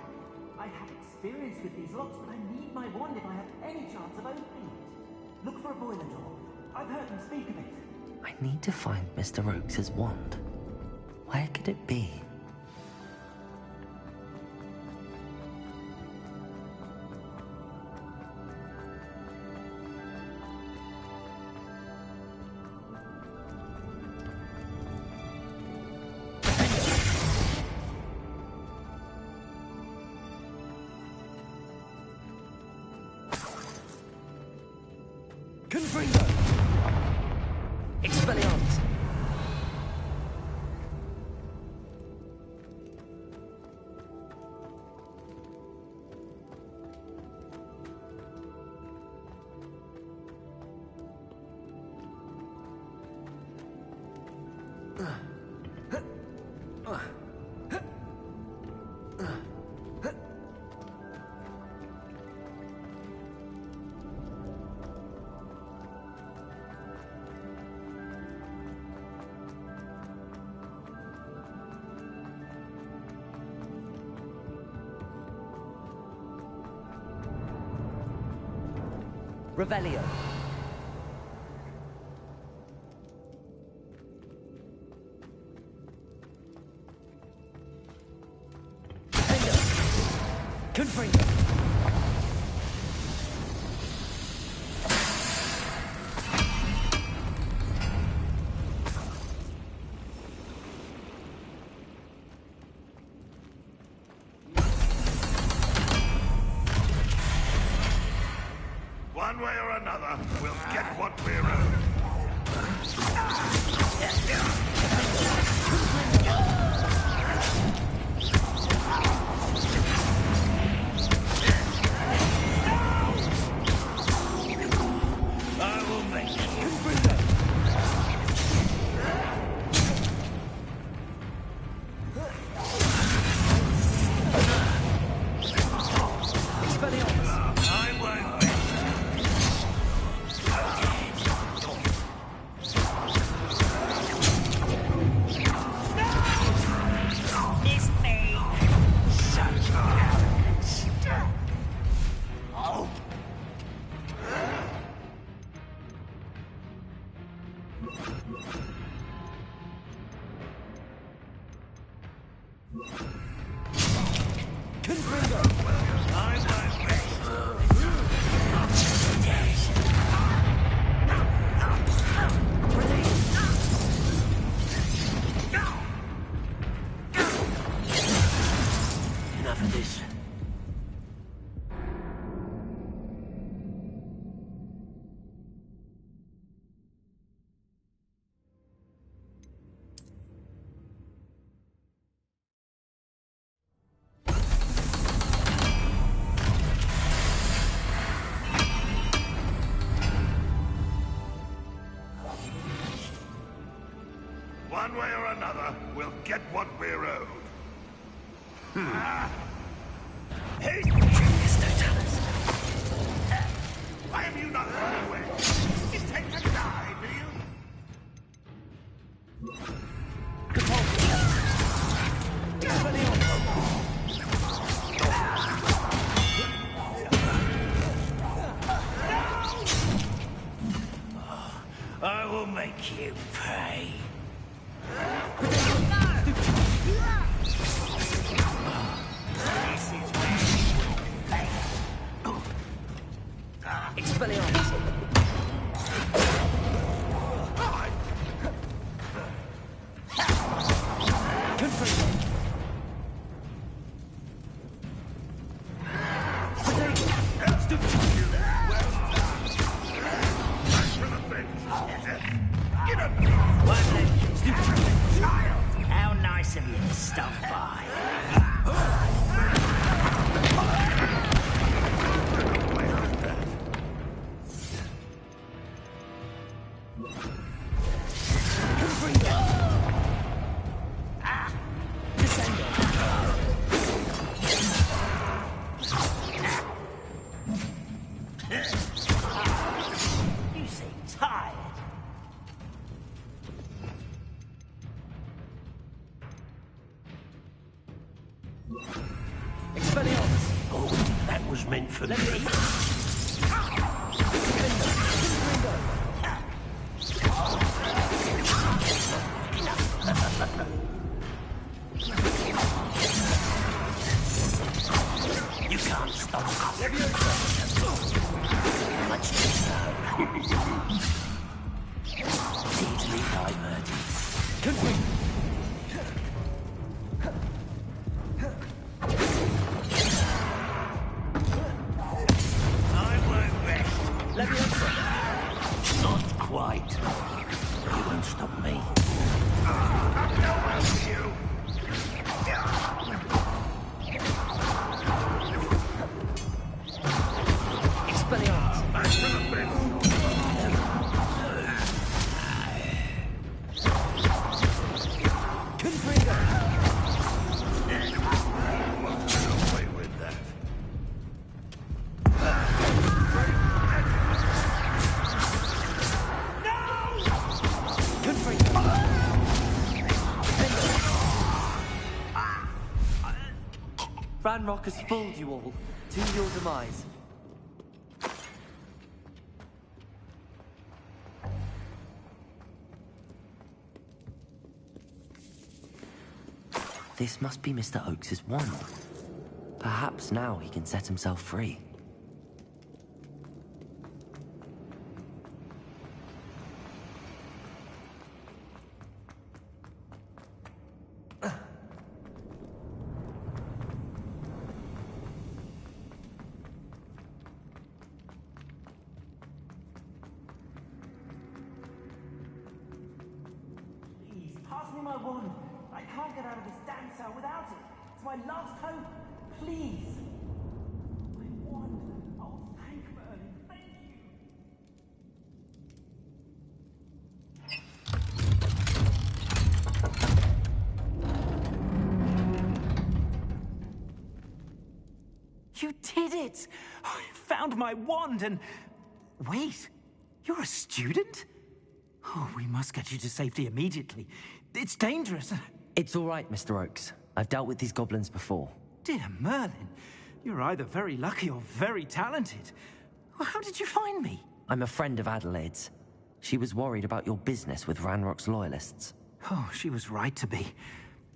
I have experience with these locks, but I need my wand if I have any chance of opening it. Look for a boiler door. I've heard them speak of it. I need to find Mr. Oakes' wand. Where could it be? Confringo! Expelliarmus! Revelio. Confringo. One way or another, we'll get what we're owed. I will make you. I won't win. Miss me. Such arrogance. Oh. Confringo! I won't win. Enough of this. One way or another, we'll get what we're owed. Who's Mr. Thomas? Why have you not run away? Just take a dive, will you? I will make you pay. Expelliarmus! Confringo! How nice of you to stop by. You seem tired. Expelliarmus! was meant for me. You can't stop us. Much too slow. Easily diverted. Conflict. I won't rest. Leviosa. Not quite. You won't stop me. You. Ranrock has fooled you all, to your demise. This must be Mr. Oakes's wand. Perhaps now he can set himself free. Pass me my wand. I can't get out of this damn cell without it. It's my last hope. Please. My wand. Oh, thank Merlin. Thank you. You did it! I found my wand and... Wait, you're a student? Oh, we must get you to safety immediately. It's dangerous. It's all right, Mr. Oakes. I've dealt with these goblins before. Dear Merlin, you're either very lucky or very talented. Well, how did you find me? I'm a friend of Adelaide's. She was worried about your business with Ranrock's loyalists. Oh, she was right to be.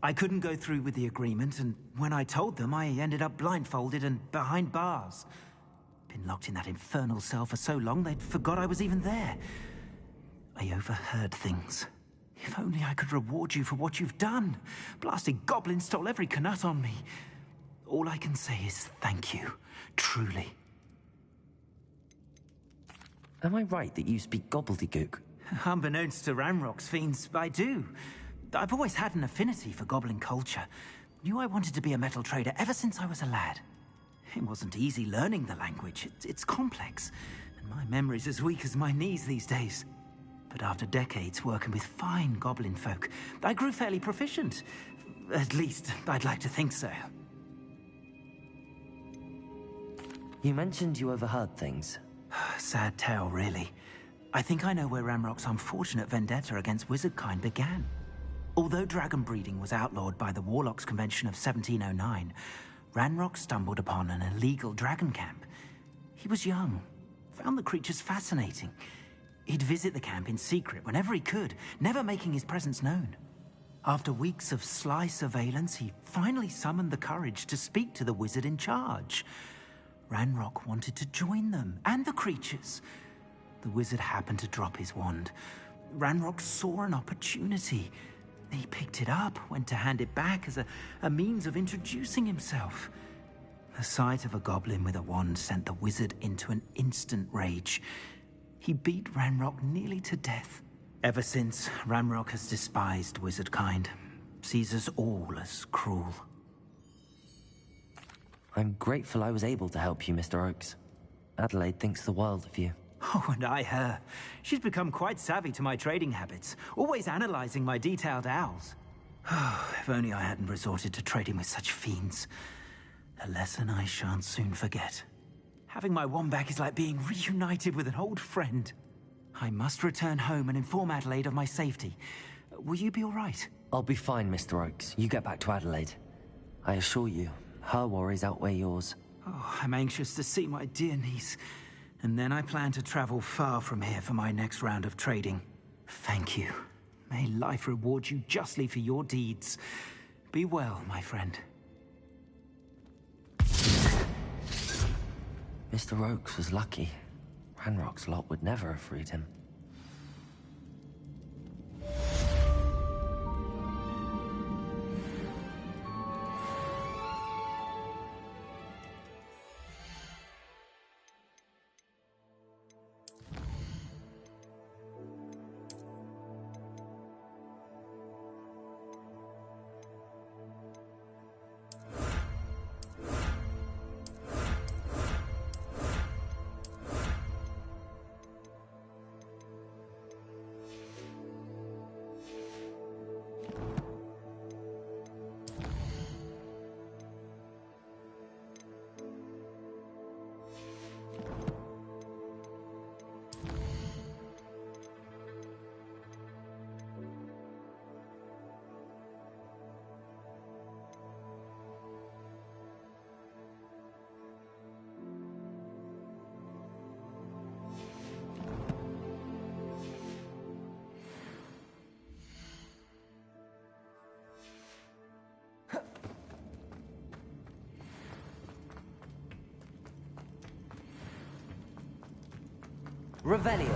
I couldn't go through with the agreement, and when I told them, I ended up blindfolded and behind bars. Been locked in that infernal cell for so long, they'd forgot I was even there. I overheard things. If only I could reward you for what you've done. Blasted goblin stole every Knut on me. All I can say is thank you, truly. Am I right that you speak gobbledygook? Unbeknownst to Ranrock's fiends, I do. I've always had an affinity for goblin culture. Knew I wanted to be a metal trader ever since I was a lad. It wasn't easy learning the language. It's complex, and my memory's as weak as my knees these days. But after decades working with fine goblin folk, I grew fairly proficient. At least, I'd like to think so. You mentioned you overheard things. Sad tale, really. I think I know where Ranrock's unfortunate vendetta against wizardkind began. Although dragon breeding was outlawed by the Warlocks Convention of 1709, Ranrock stumbled upon an illegal dragon camp. He was young, found the creatures fascinating. He'd visit the camp in secret whenever he could, never making his presence known. After weeks of sly surveillance, he finally summoned the courage to speak to the wizard in charge. Ranrock wanted to join them, and the creatures. The wizard happened to drop his wand. Ranrock saw an opportunity. He picked it up, went to hand it back as a means of introducing himself. The sight of a goblin with a wand sent the wizard into an instant rage. He beat Ranrock nearly to death. Ever since, Ranrock has despised wizardkind, sees us all as cruel. I'm grateful I was able to help you, Mr. Oakes. Adelaide thinks the world of you. Oh, and I her. She's become quite savvy to my trading habits, always analyzing my detailed owls. If only I hadn't resorted to trading with such fiends. A lesson I shan't soon forget. Having my wand back is like being reunited with an old friend. I must return home and inform Adelaide of my safety. Will you be all right? I'll be fine, Mr. Oakes. You get back to Adelaide. I assure you, her worries outweigh yours. Oh, I'm anxious to see my dear niece. And then I plan to travel far from here for my next round of trading. Thank you. May life reward you justly for your deeds. Be well, my friend. Mr. Oakes was lucky. Ranrock's lot would never have freed him. Revelio.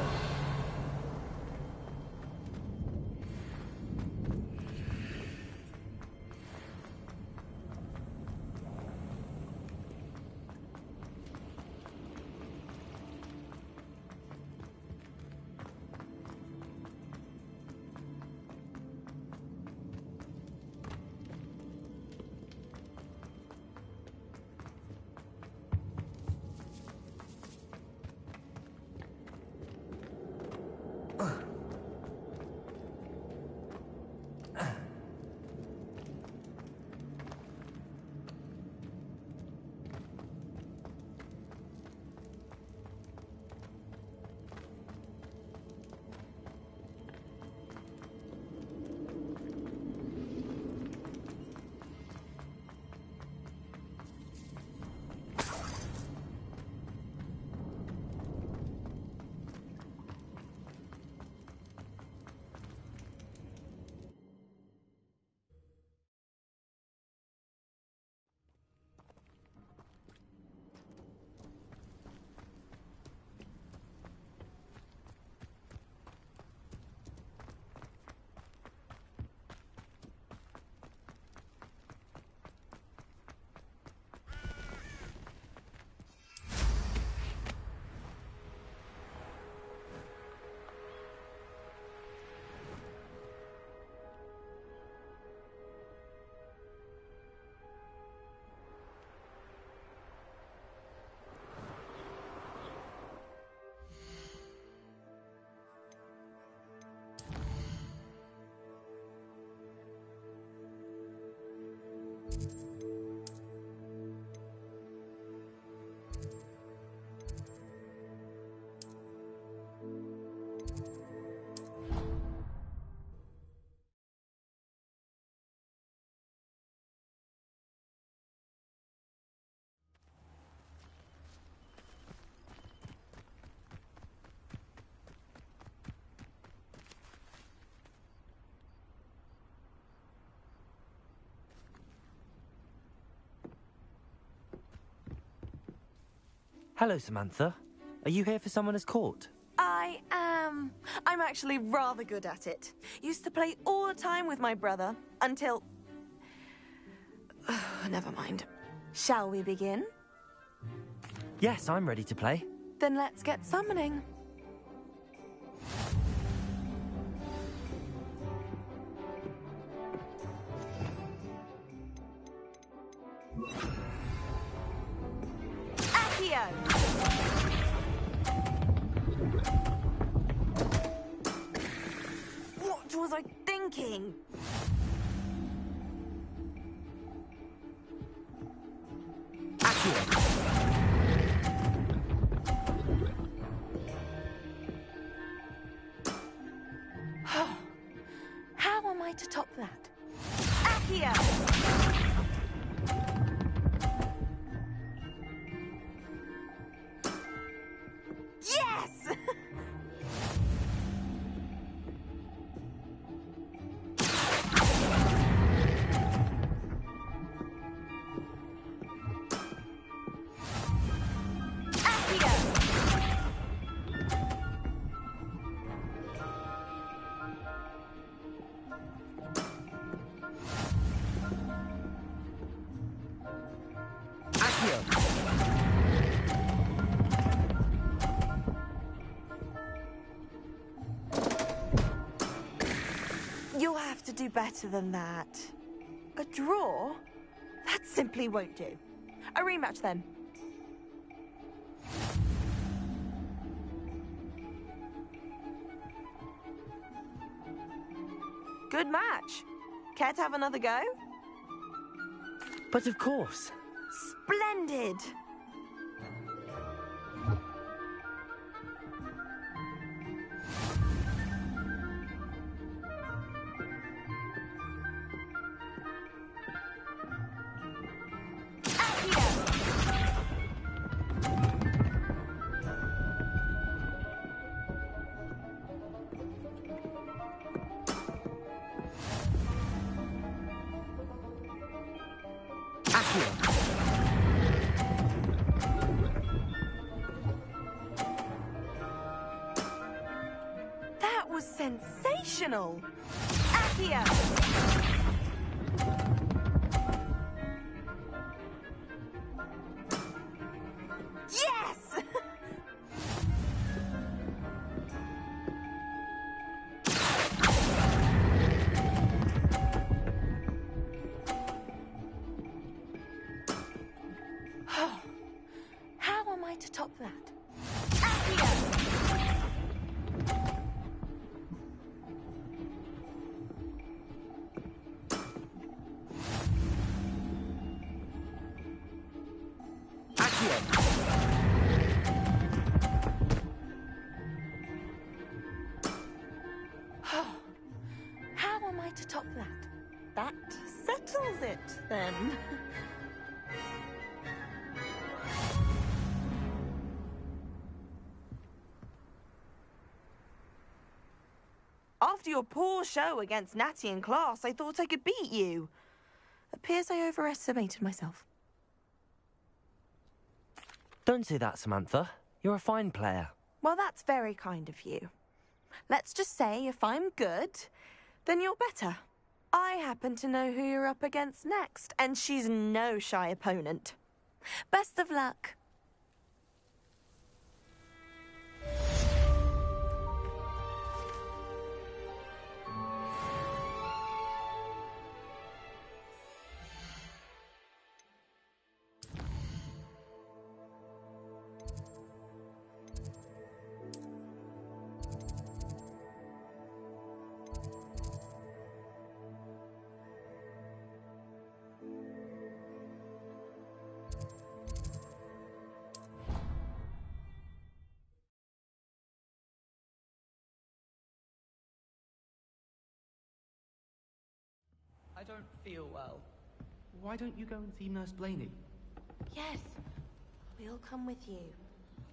Hello, Samantha. Are you here for Summoner's Court? I am. I'm actually rather good at it. Used to play all the time with my brother, until... Never mind. Shall we begin? Yes, I'm ready to play. Then let's get summoning. What was I thinking? How am I to top that? Accio! You'll have to do better than that. A draw? That simply won't do. A rematch then. Good match. Care to have another go? But of course. Splendid! That was sensational! Accio! Yes! How am I to top that? Accio! How am I to top that? That settles it, then. After your poor show against Natty in class, I thought I could beat you. Appears I overestimated myself. Don't say that, Samantha. You're a fine player. Well, that's very kind of you. Let's just say if I'm good, then you're better. I happen to know who you're up against next, and she's no shy opponent. Best of luck. I don't feel well. Why don't you go and see Nurse Blaney? Yes, we'll come with you.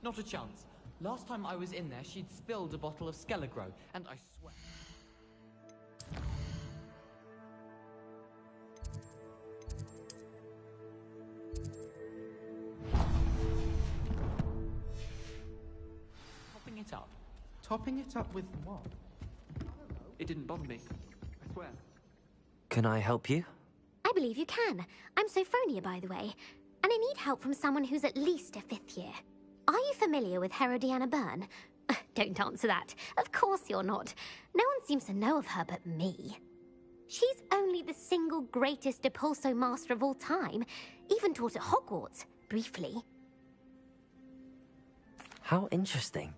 Not a chance. Last time I was in there, she'd spilled a bottle of Skelegro, and I swear... Topping it up. Topping it up with what? It didn't bother me. I swear. Can I help you? I believe you can. I'm Sophronia, by the way, and I need help from someone who's at least a 5th year. Are you familiar with Herodiana Byrne? Don't answer that. Of course you're not. No one seems to know of her but me. She's only the single greatest Depulso master of all time, even taught at Hogwarts, briefly. How interesting.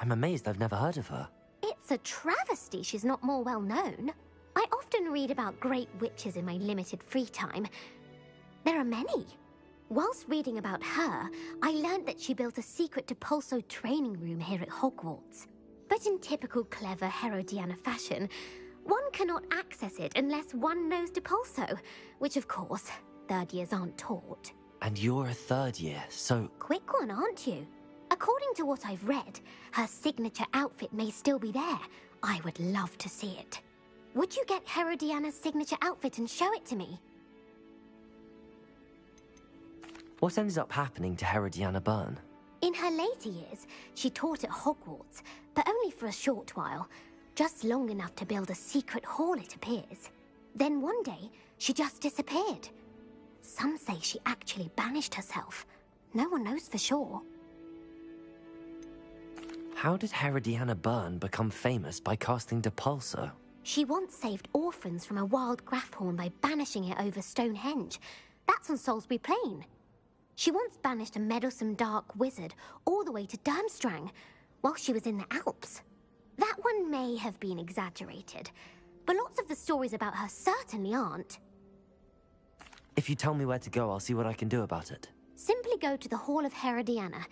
I'm amazed I've never heard of her. It's a travesty she's not more well known. I often read about great witches in my limited free time. There are many. Whilst reading about her, I learned that she built a secret Depulso training room here at Hogwarts. But in typical clever Herodiana fashion, one cannot access it unless one knows Depulso, which of course, 3rd years aren't taught. And you're a 3rd year, so... Quick one, aren't you? According to what I've read, her signature outfit may still be there. I would love to see it. Would you get Herodiana's signature outfit and show it to me? What ended up happening to Herodiana Byrne? In her later years, she taught at Hogwarts, but only for a short while. Just long enough to build a secret hall, it appears. Then one day, she just disappeared. Some say she actually banished herself. No one knows for sure. How did Herodiana Byrne become famous by casting Depulso? She once saved orphans from a wild Grafhorn by banishing it over Stonehenge. That's on Salisbury Plain. She once banished a meddlesome dark wizard all the way to Durmstrang while she was in the Alps. That one may have been exaggerated, but lots of the stories about her certainly aren't. If you tell me where to go, I'll see what I can do about it. Simply go to the Hall of Herodiana.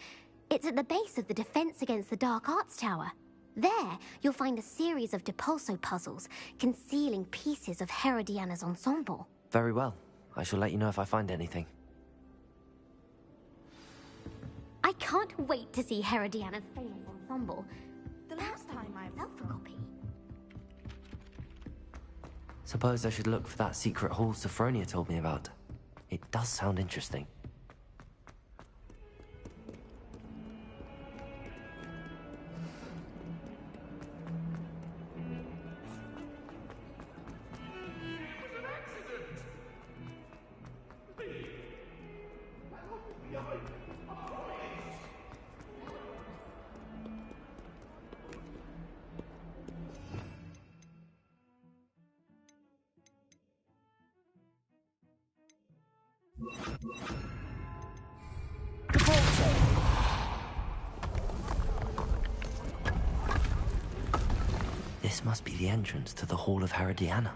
It's at the base of the Defense Against the Dark Arts Tower. There, you'll find a series of Depulso puzzles concealing pieces of Herodiana's ensemble. Very well. I shall let you know if I find anything. I can't wait to see Herodiana's famous ensemble. The last time I myself a copy. Suppose I should look for that secret hall Sophronia told me about. It does sound interesting. This must be the entrance to the Hall of Herodiana.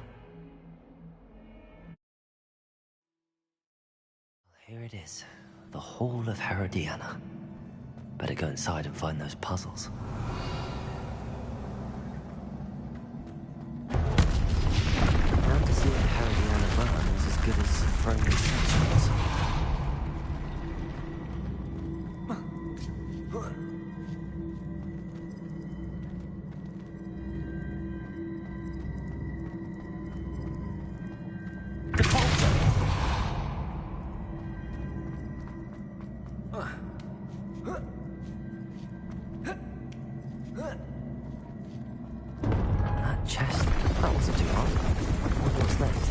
Here it is, the Hall of Herodiana. Better go inside and find those puzzles. Now to see if Herodiana burn was as good as Sophronia said she was. That chest, that wasn't too hard. I wonder what's next.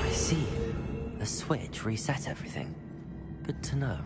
I see. The switch reset everything. Good to know.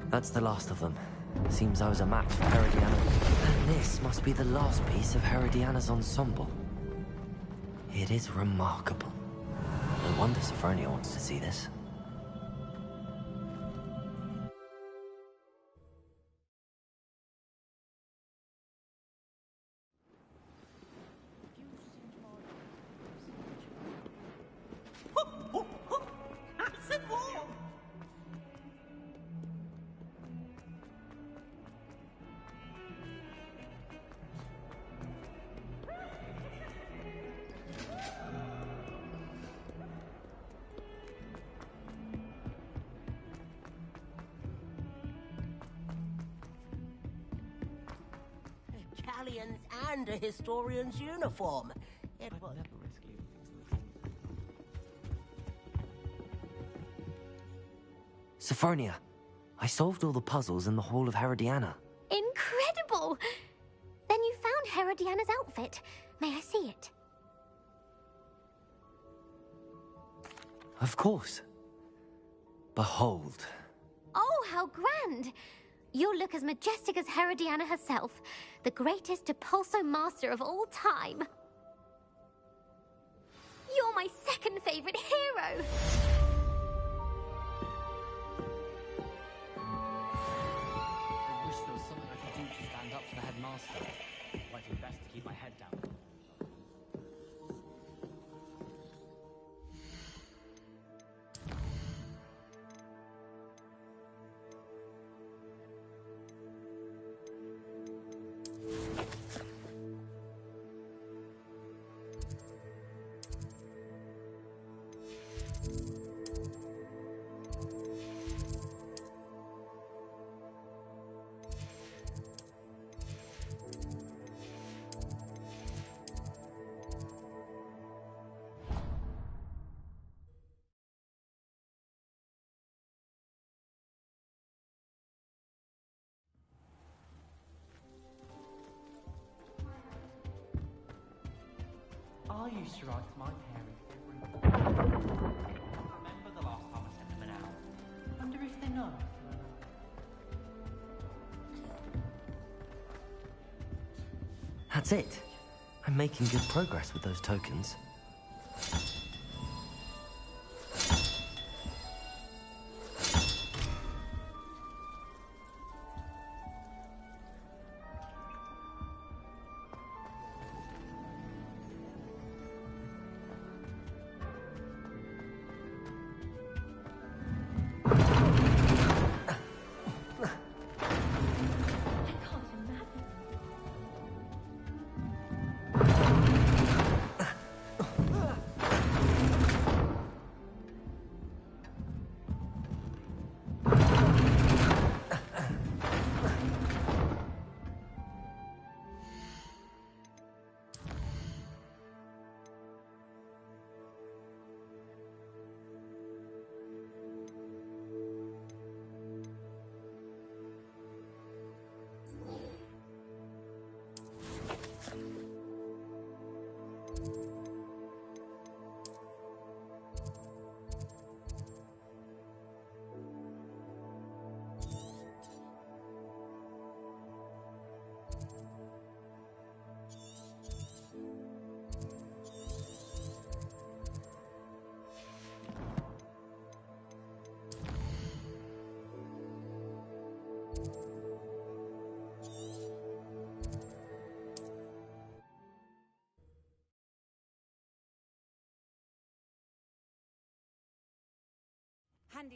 That's the last of them. Seems I was a match for Herodiana. And this must be the last piece of Herodiana's ensemble. It is remarkable. No wonder Sophronia wants to see this. Galleons and a historian's uniform. It was... Sophronia, I solved all the puzzles in the Hall of Herodiana. Incredible! Then you found Herodiana's outfit. May I see it? Of course. Behold. Oh, how grand! You'll look as majestic as Herodiana herself, the greatest Depulso master of all time. You're my second favorite hero! I wish there was something I could do to stand up to the headmaster. Might be best to keep my head down. used to write to my parents every... I remember the last time I sent them an hour. Wonder if they know. That's it. I'm making good progress with those tokens.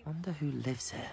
Wonder who lives here.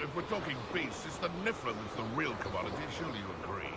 If we're talking beasts, it's the Niffler that's the real commodity, surely you agree?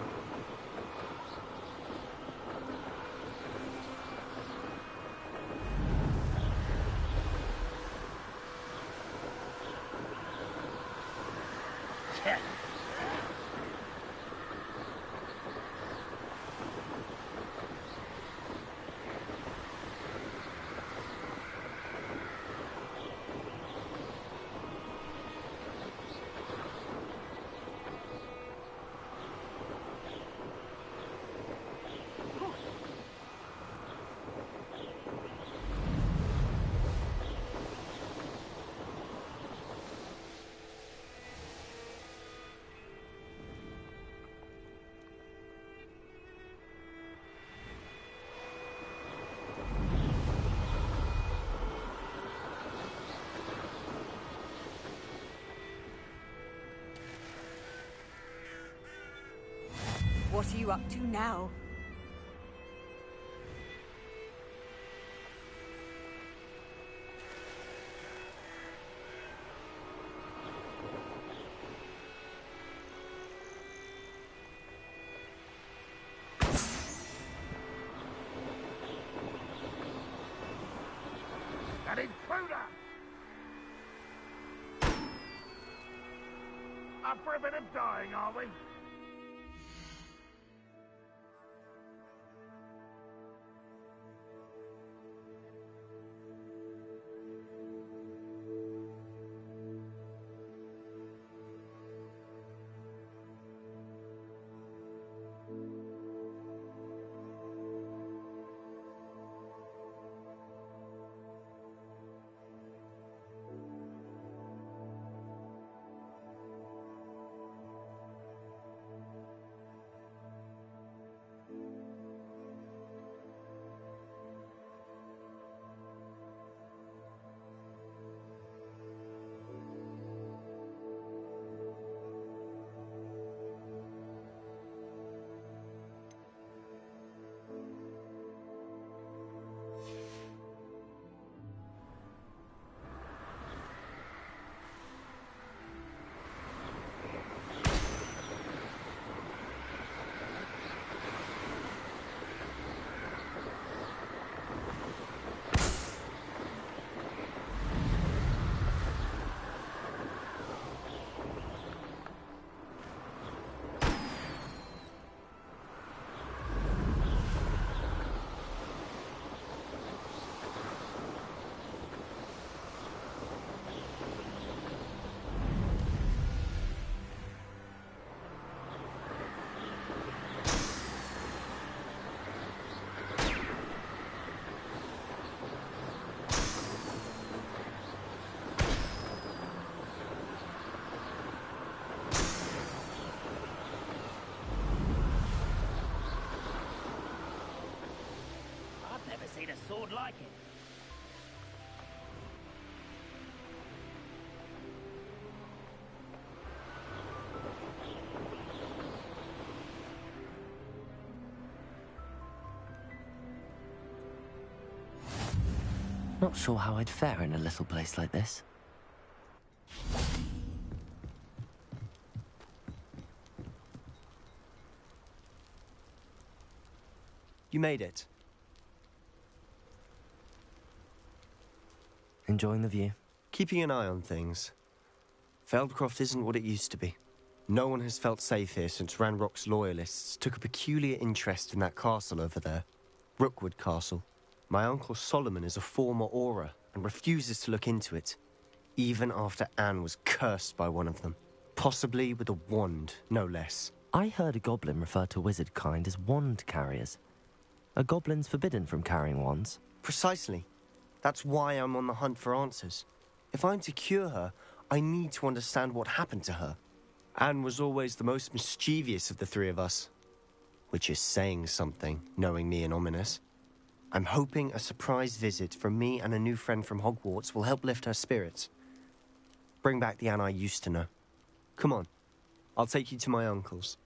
What are you up to now? An intruder! Up for a bit of dying, are we? would like it. Not sure how I'd fare in a little place like this. You made it. Enjoying the view? Keeping an eye on things. Feldcroft isn't what it used to be. No one has felt safe here since Ranrock's loyalists took a peculiar interest in that castle over there. Rookwood Castle. My uncle Solomon is a former Auror and refuses to look into it, even after Anne was cursed by one of them. Possibly with a wand, no less. I heard a goblin refer to wizard kind as wand carriers. Are goblins forbidden from carrying wands? Precisely. That's why I'm on the hunt for answers. If I'm to cure her, I need to understand what happened to her. Anne was always the most mischievous of the three of us. Which is saying something, knowing me and Ominous. I'm hoping a surprise visit from me and a new friend from Hogwarts will help lift her spirits. Bring back the Anne I used to know. Come on, I'll take you to my uncle's.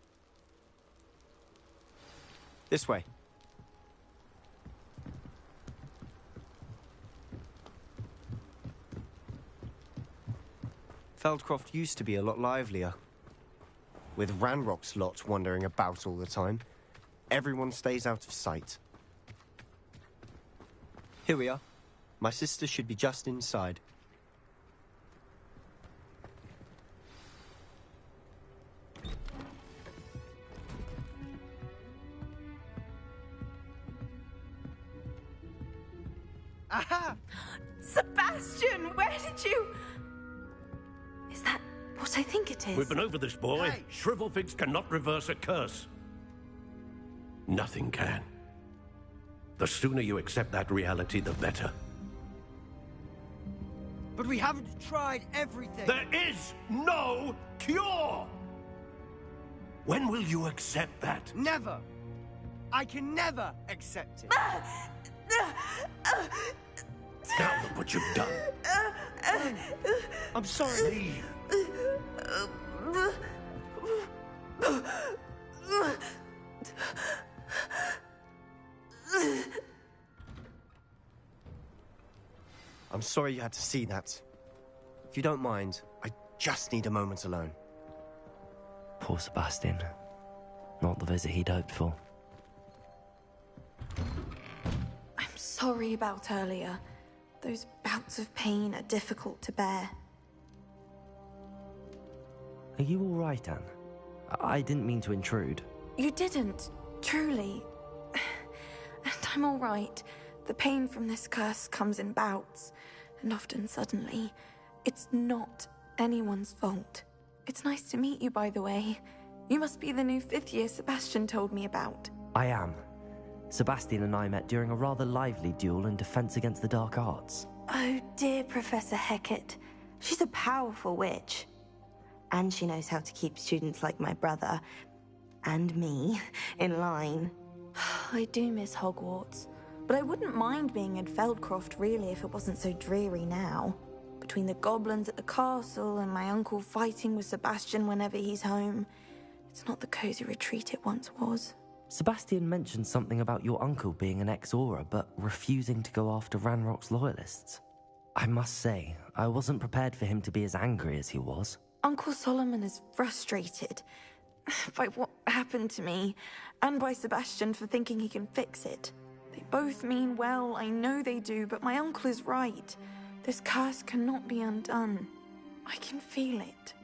This way. Feldcroft used to be a lot livelier. With Ranrock's lot wandering about all the time, everyone stays out of sight. Here we are. My sister should be just inside. Aha! Sebastian, where did you... Is that what I think it is? We've been over this, boy. Hey. Shrivelfigs cannot reverse a curse. Nothing can. The sooner you accept that reality, the better. But we haven't tried everything. There is no cure! When will you accept that? Never. I can never accept it. Now look what you've done. I'm sorry. I'm sorry you had to see that. If you don't mind, I just need a moment alone. Poor Sebastian. Not the visit he'd hoped for. I'm sorry about earlier. Those bouts of pain are difficult to bear. Are you all right, Anne? I didn't mean to intrude. You didn't, truly. And I'm all right. The pain from this curse comes in bouts, and often suddenly. It's not anyone's fault. It's nice to meet you, by the way. You must be the new 5th year Sebastian told me about. I am. Sebastian and I met during a rather lively duel in Defense Against the Dark Arts. Oh, dear Professor Hecat. She's a powerful witch. And she knows how to keep students like my brother, and me, in line. I do miss Hogwarts, but I wouldn't mind being in Feldcroft, really, if it wasn't so dreary now. Between the goblins at the castle and my uncle fighting with Sebastian whenever he's home, it's not the cozy retreat it once was. Sebastian mentioned something about your uncle being an ex-Auror, but refusing to go after Ranrock's loyalists. I must say, I wasn't prepared for him to be as angry as he was. Uncle Solomon is frustrated by what happened to me, and by Sebastian for thinking he can fix it. They both mean well, I know they do, but my uncle is right. This curse cannot be undone. I can feel it.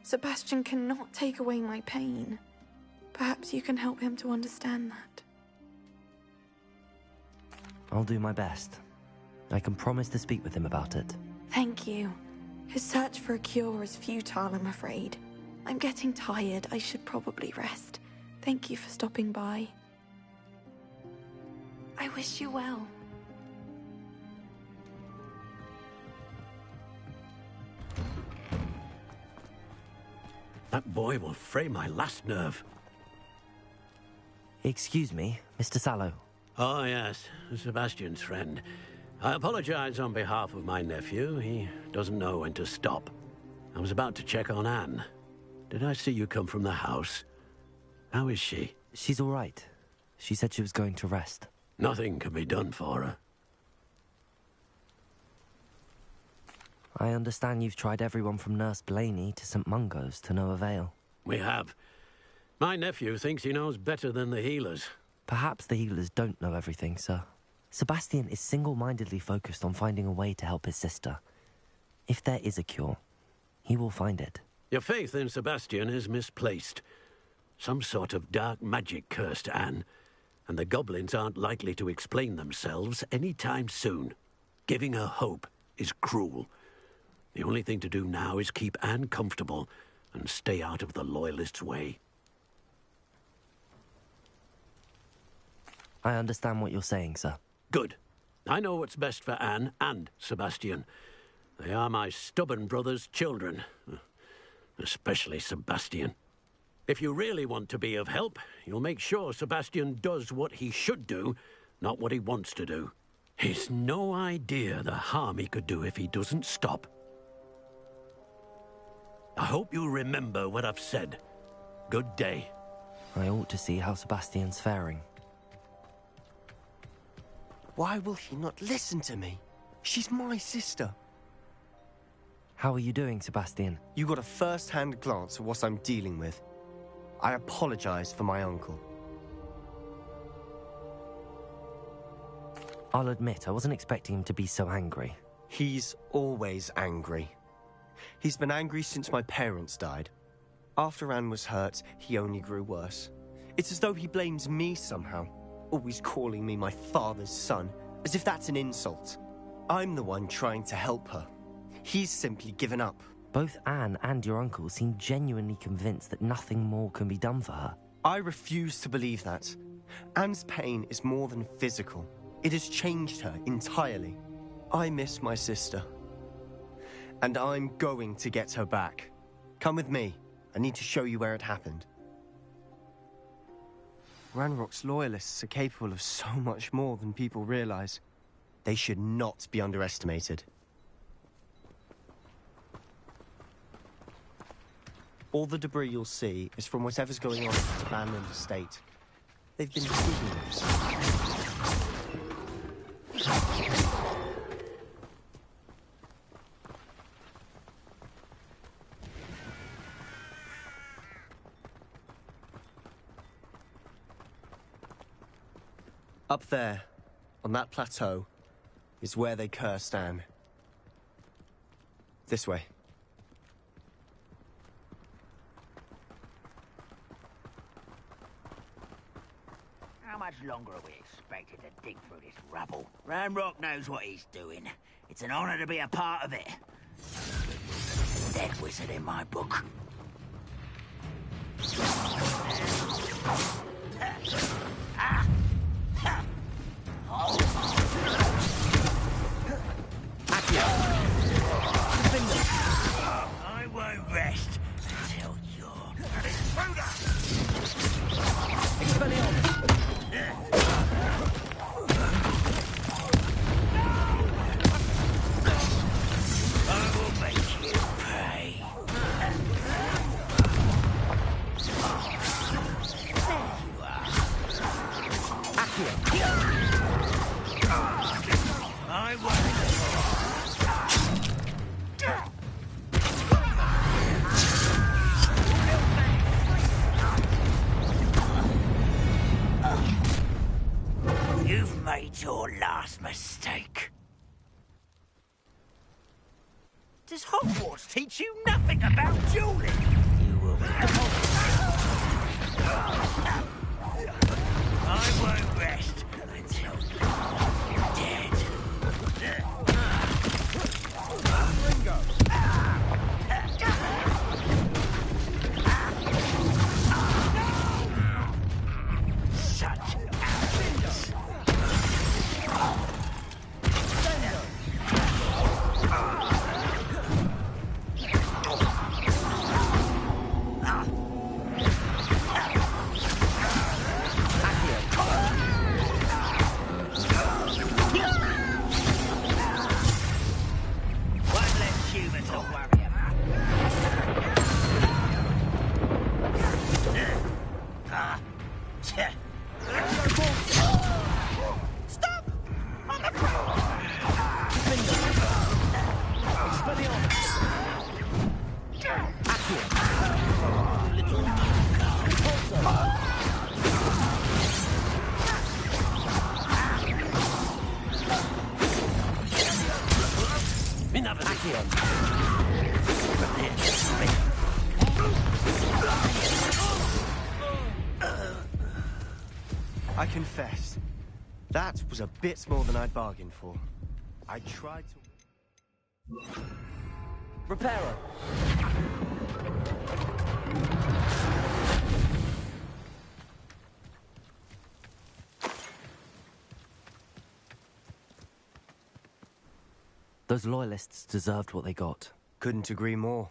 Sebastian cannot take away my pain. Perhaps you can help him to understand that. I'll do my best. I can promise to speak with him about it. Thank you. His search for a cure is futile, I'm afraid. I'm getting tired. I should probably rest. Thank you for stopping by. I wish you well. That boy will fray my last nerve. Excuse me, Mr. Sallow. Oh, yes. Sebastian's friend. I apologize on behalf of my nephew. He doesn't know when to stop. I was about to check on Anne. Did I see you come from the house? How is she? She's all right. She said she was going to rest. Nothing can be done for her. I understand you've tried everyone from Nurse Blaney to St. Mungo's to no avail. We have. My nephew thinks he knows better than the healers. Perhaps the healers don't know everything, sir. Sebastian is single-mindedly focused on finding a way to help his sister. If there is a cure, he will find it. Your faith in Sebastian is misplaced. Some sort of dark magic cursed Anne, and the goblins aren't likely to explain themselves any time soon. Giving her hope is cruel. The only thing to do now is keep Anne comfortable and stay out of the Loyalists' way. I understand what you're saying, sir. Good. I know what's best for Anne and Sebastian. They are my stubborn brother's children. Especially Sebastian. If you really want to be of help, you'll make sure Sebastian does what he should do, not what he wants to do. He's no idea the harm he could do if he doesn't stop. I hope you remember what I've said. Good day. I ought to see how Sebastian's faring. Why will he not listen to me? She's my sister. How are you doing, Sebastian? You got a first-hand glance at what I'm dealing with. I apologize for my uncle. I'll admit, I wasn't expecting him to be so angry. He's always angry. He's been angry since my parents died. After Anne was hurt, he only grew worse. It's as though he blames me somehow, always calling me my father's son, as if that's an insult. I'm the one trying to help her. He's simply given up. Both Anne and your uncle seem genuinely convinced that nothing more can be done for her. I refuse to believe that. Anne's pain is more than physical. It has changed her entirely. I miss my sister. And I'm going to get her back. Come with me. I need to show you where it happened. Ranrock's loyalists are capable of so much more than people realize. They should not be underestimated. All the debris you'll see is from whatever's going on in this abandoned estate. They've been digging themselves. Up there, on that plateau, is where they cursed Anne. This way. How much longer are we expected to dig through this rubble? Ranrock knows what he's doing. It's an honor to be a part of it. Dead wizard in my book. I won't rest until you're... I will make you pay. There you are. I won't. You've made your last mistake. Does Hogwarts teach you nothing about dueling? You will be I won't rest until you're dead. Such arrogance. I confess, that was a bit more than I'd bargained for. I tried to... Reparo! Those loyalists deserved what they got. Couldn't agree more.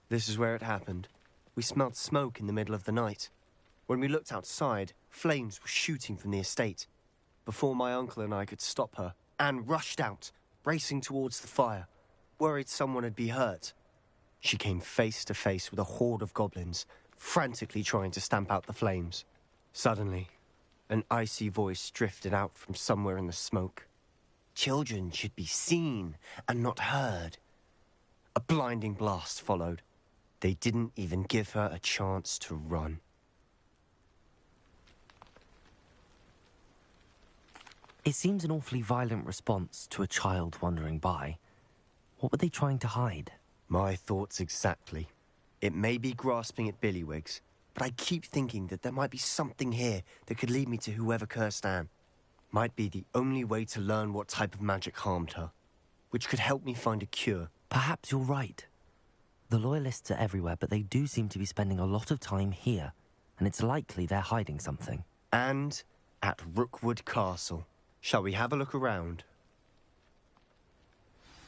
This is where it happened. We smelled smoke in the middle of the night. When we looked outside, flames were shooting from the estate. Before my uncle and I could stop her, Anne rushed out, racing towards the fire, worried someone would be hurt. She came face to face with a horde of goblins, frantically trying to stamp out the flames. Suddenly, an icy voice drifted out from somewhere in the smoke. Children should be seen and not heard. A blinding blast followed. They didn't even give her a chance to run. It seems an awfully violent response to a child wandering by. What were they trying to hide? My thoughts exactly. It may be grasping at Billywigs, but I keep thinking that there might be something here that could lead me to whoever cursed Anne. Might be the only way to learn what type of magic harmed her, which could help me find a cure. Perhaps you're right. The Loyalists are everywhere, but they do seem to be spending a lot of time here, and it's likely they're hiding something. And at Rookwood Castle. Shall we have a look around?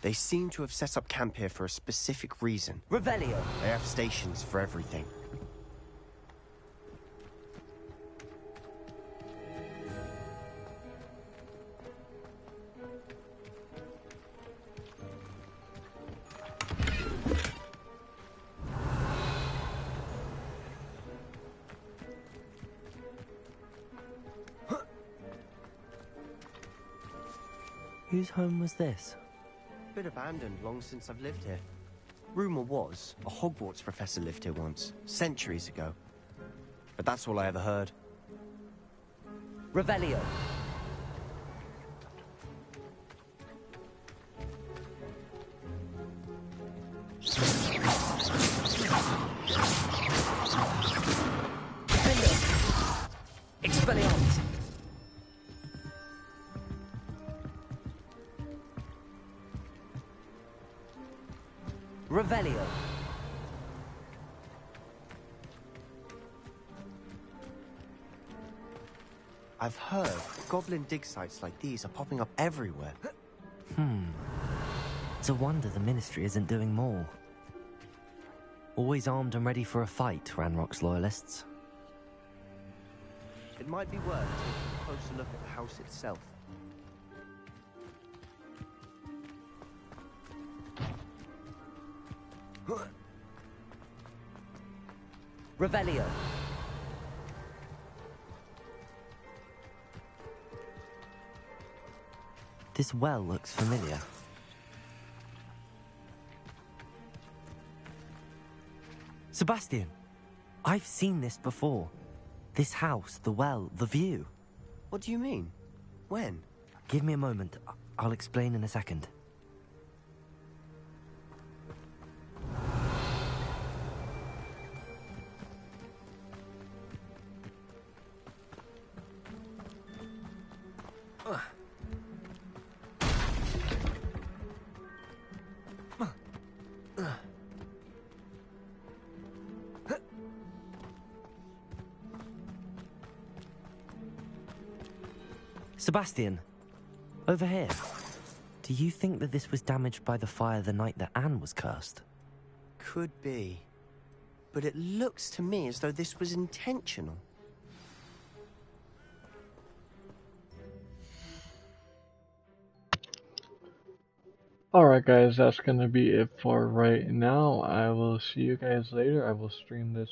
They seem to have set up camp here for a specific reason. Revelio! They have stations for everything. Whose home was this? Been abandoned long since I've lived here. Rumour was, a Hogwarts professor lived here once, centuries ago. But that's all I ever heard. Revelio! Expelliarmus! Revelio. I've heard goblin dig sites like these are popping up everywhere. It's a wonder the Ministry isn't doing more. Always armed and ready for a fight, Ranrock's loyalists. It might be worth taking a closer look at the house itself. Revelio. This well looks familiar. Sebastian, I've seen this before. This house, the well, the view. What do you mean? When? Give me a moment. I'll explain in a second. Sebastian, over here. Do you think that this was damaged by the fire the night that Anne was cursed? Could be. But it looks to me as though this was intentional. Alright guys, that's gonna be it for right now. I will see you guys later. I will stream this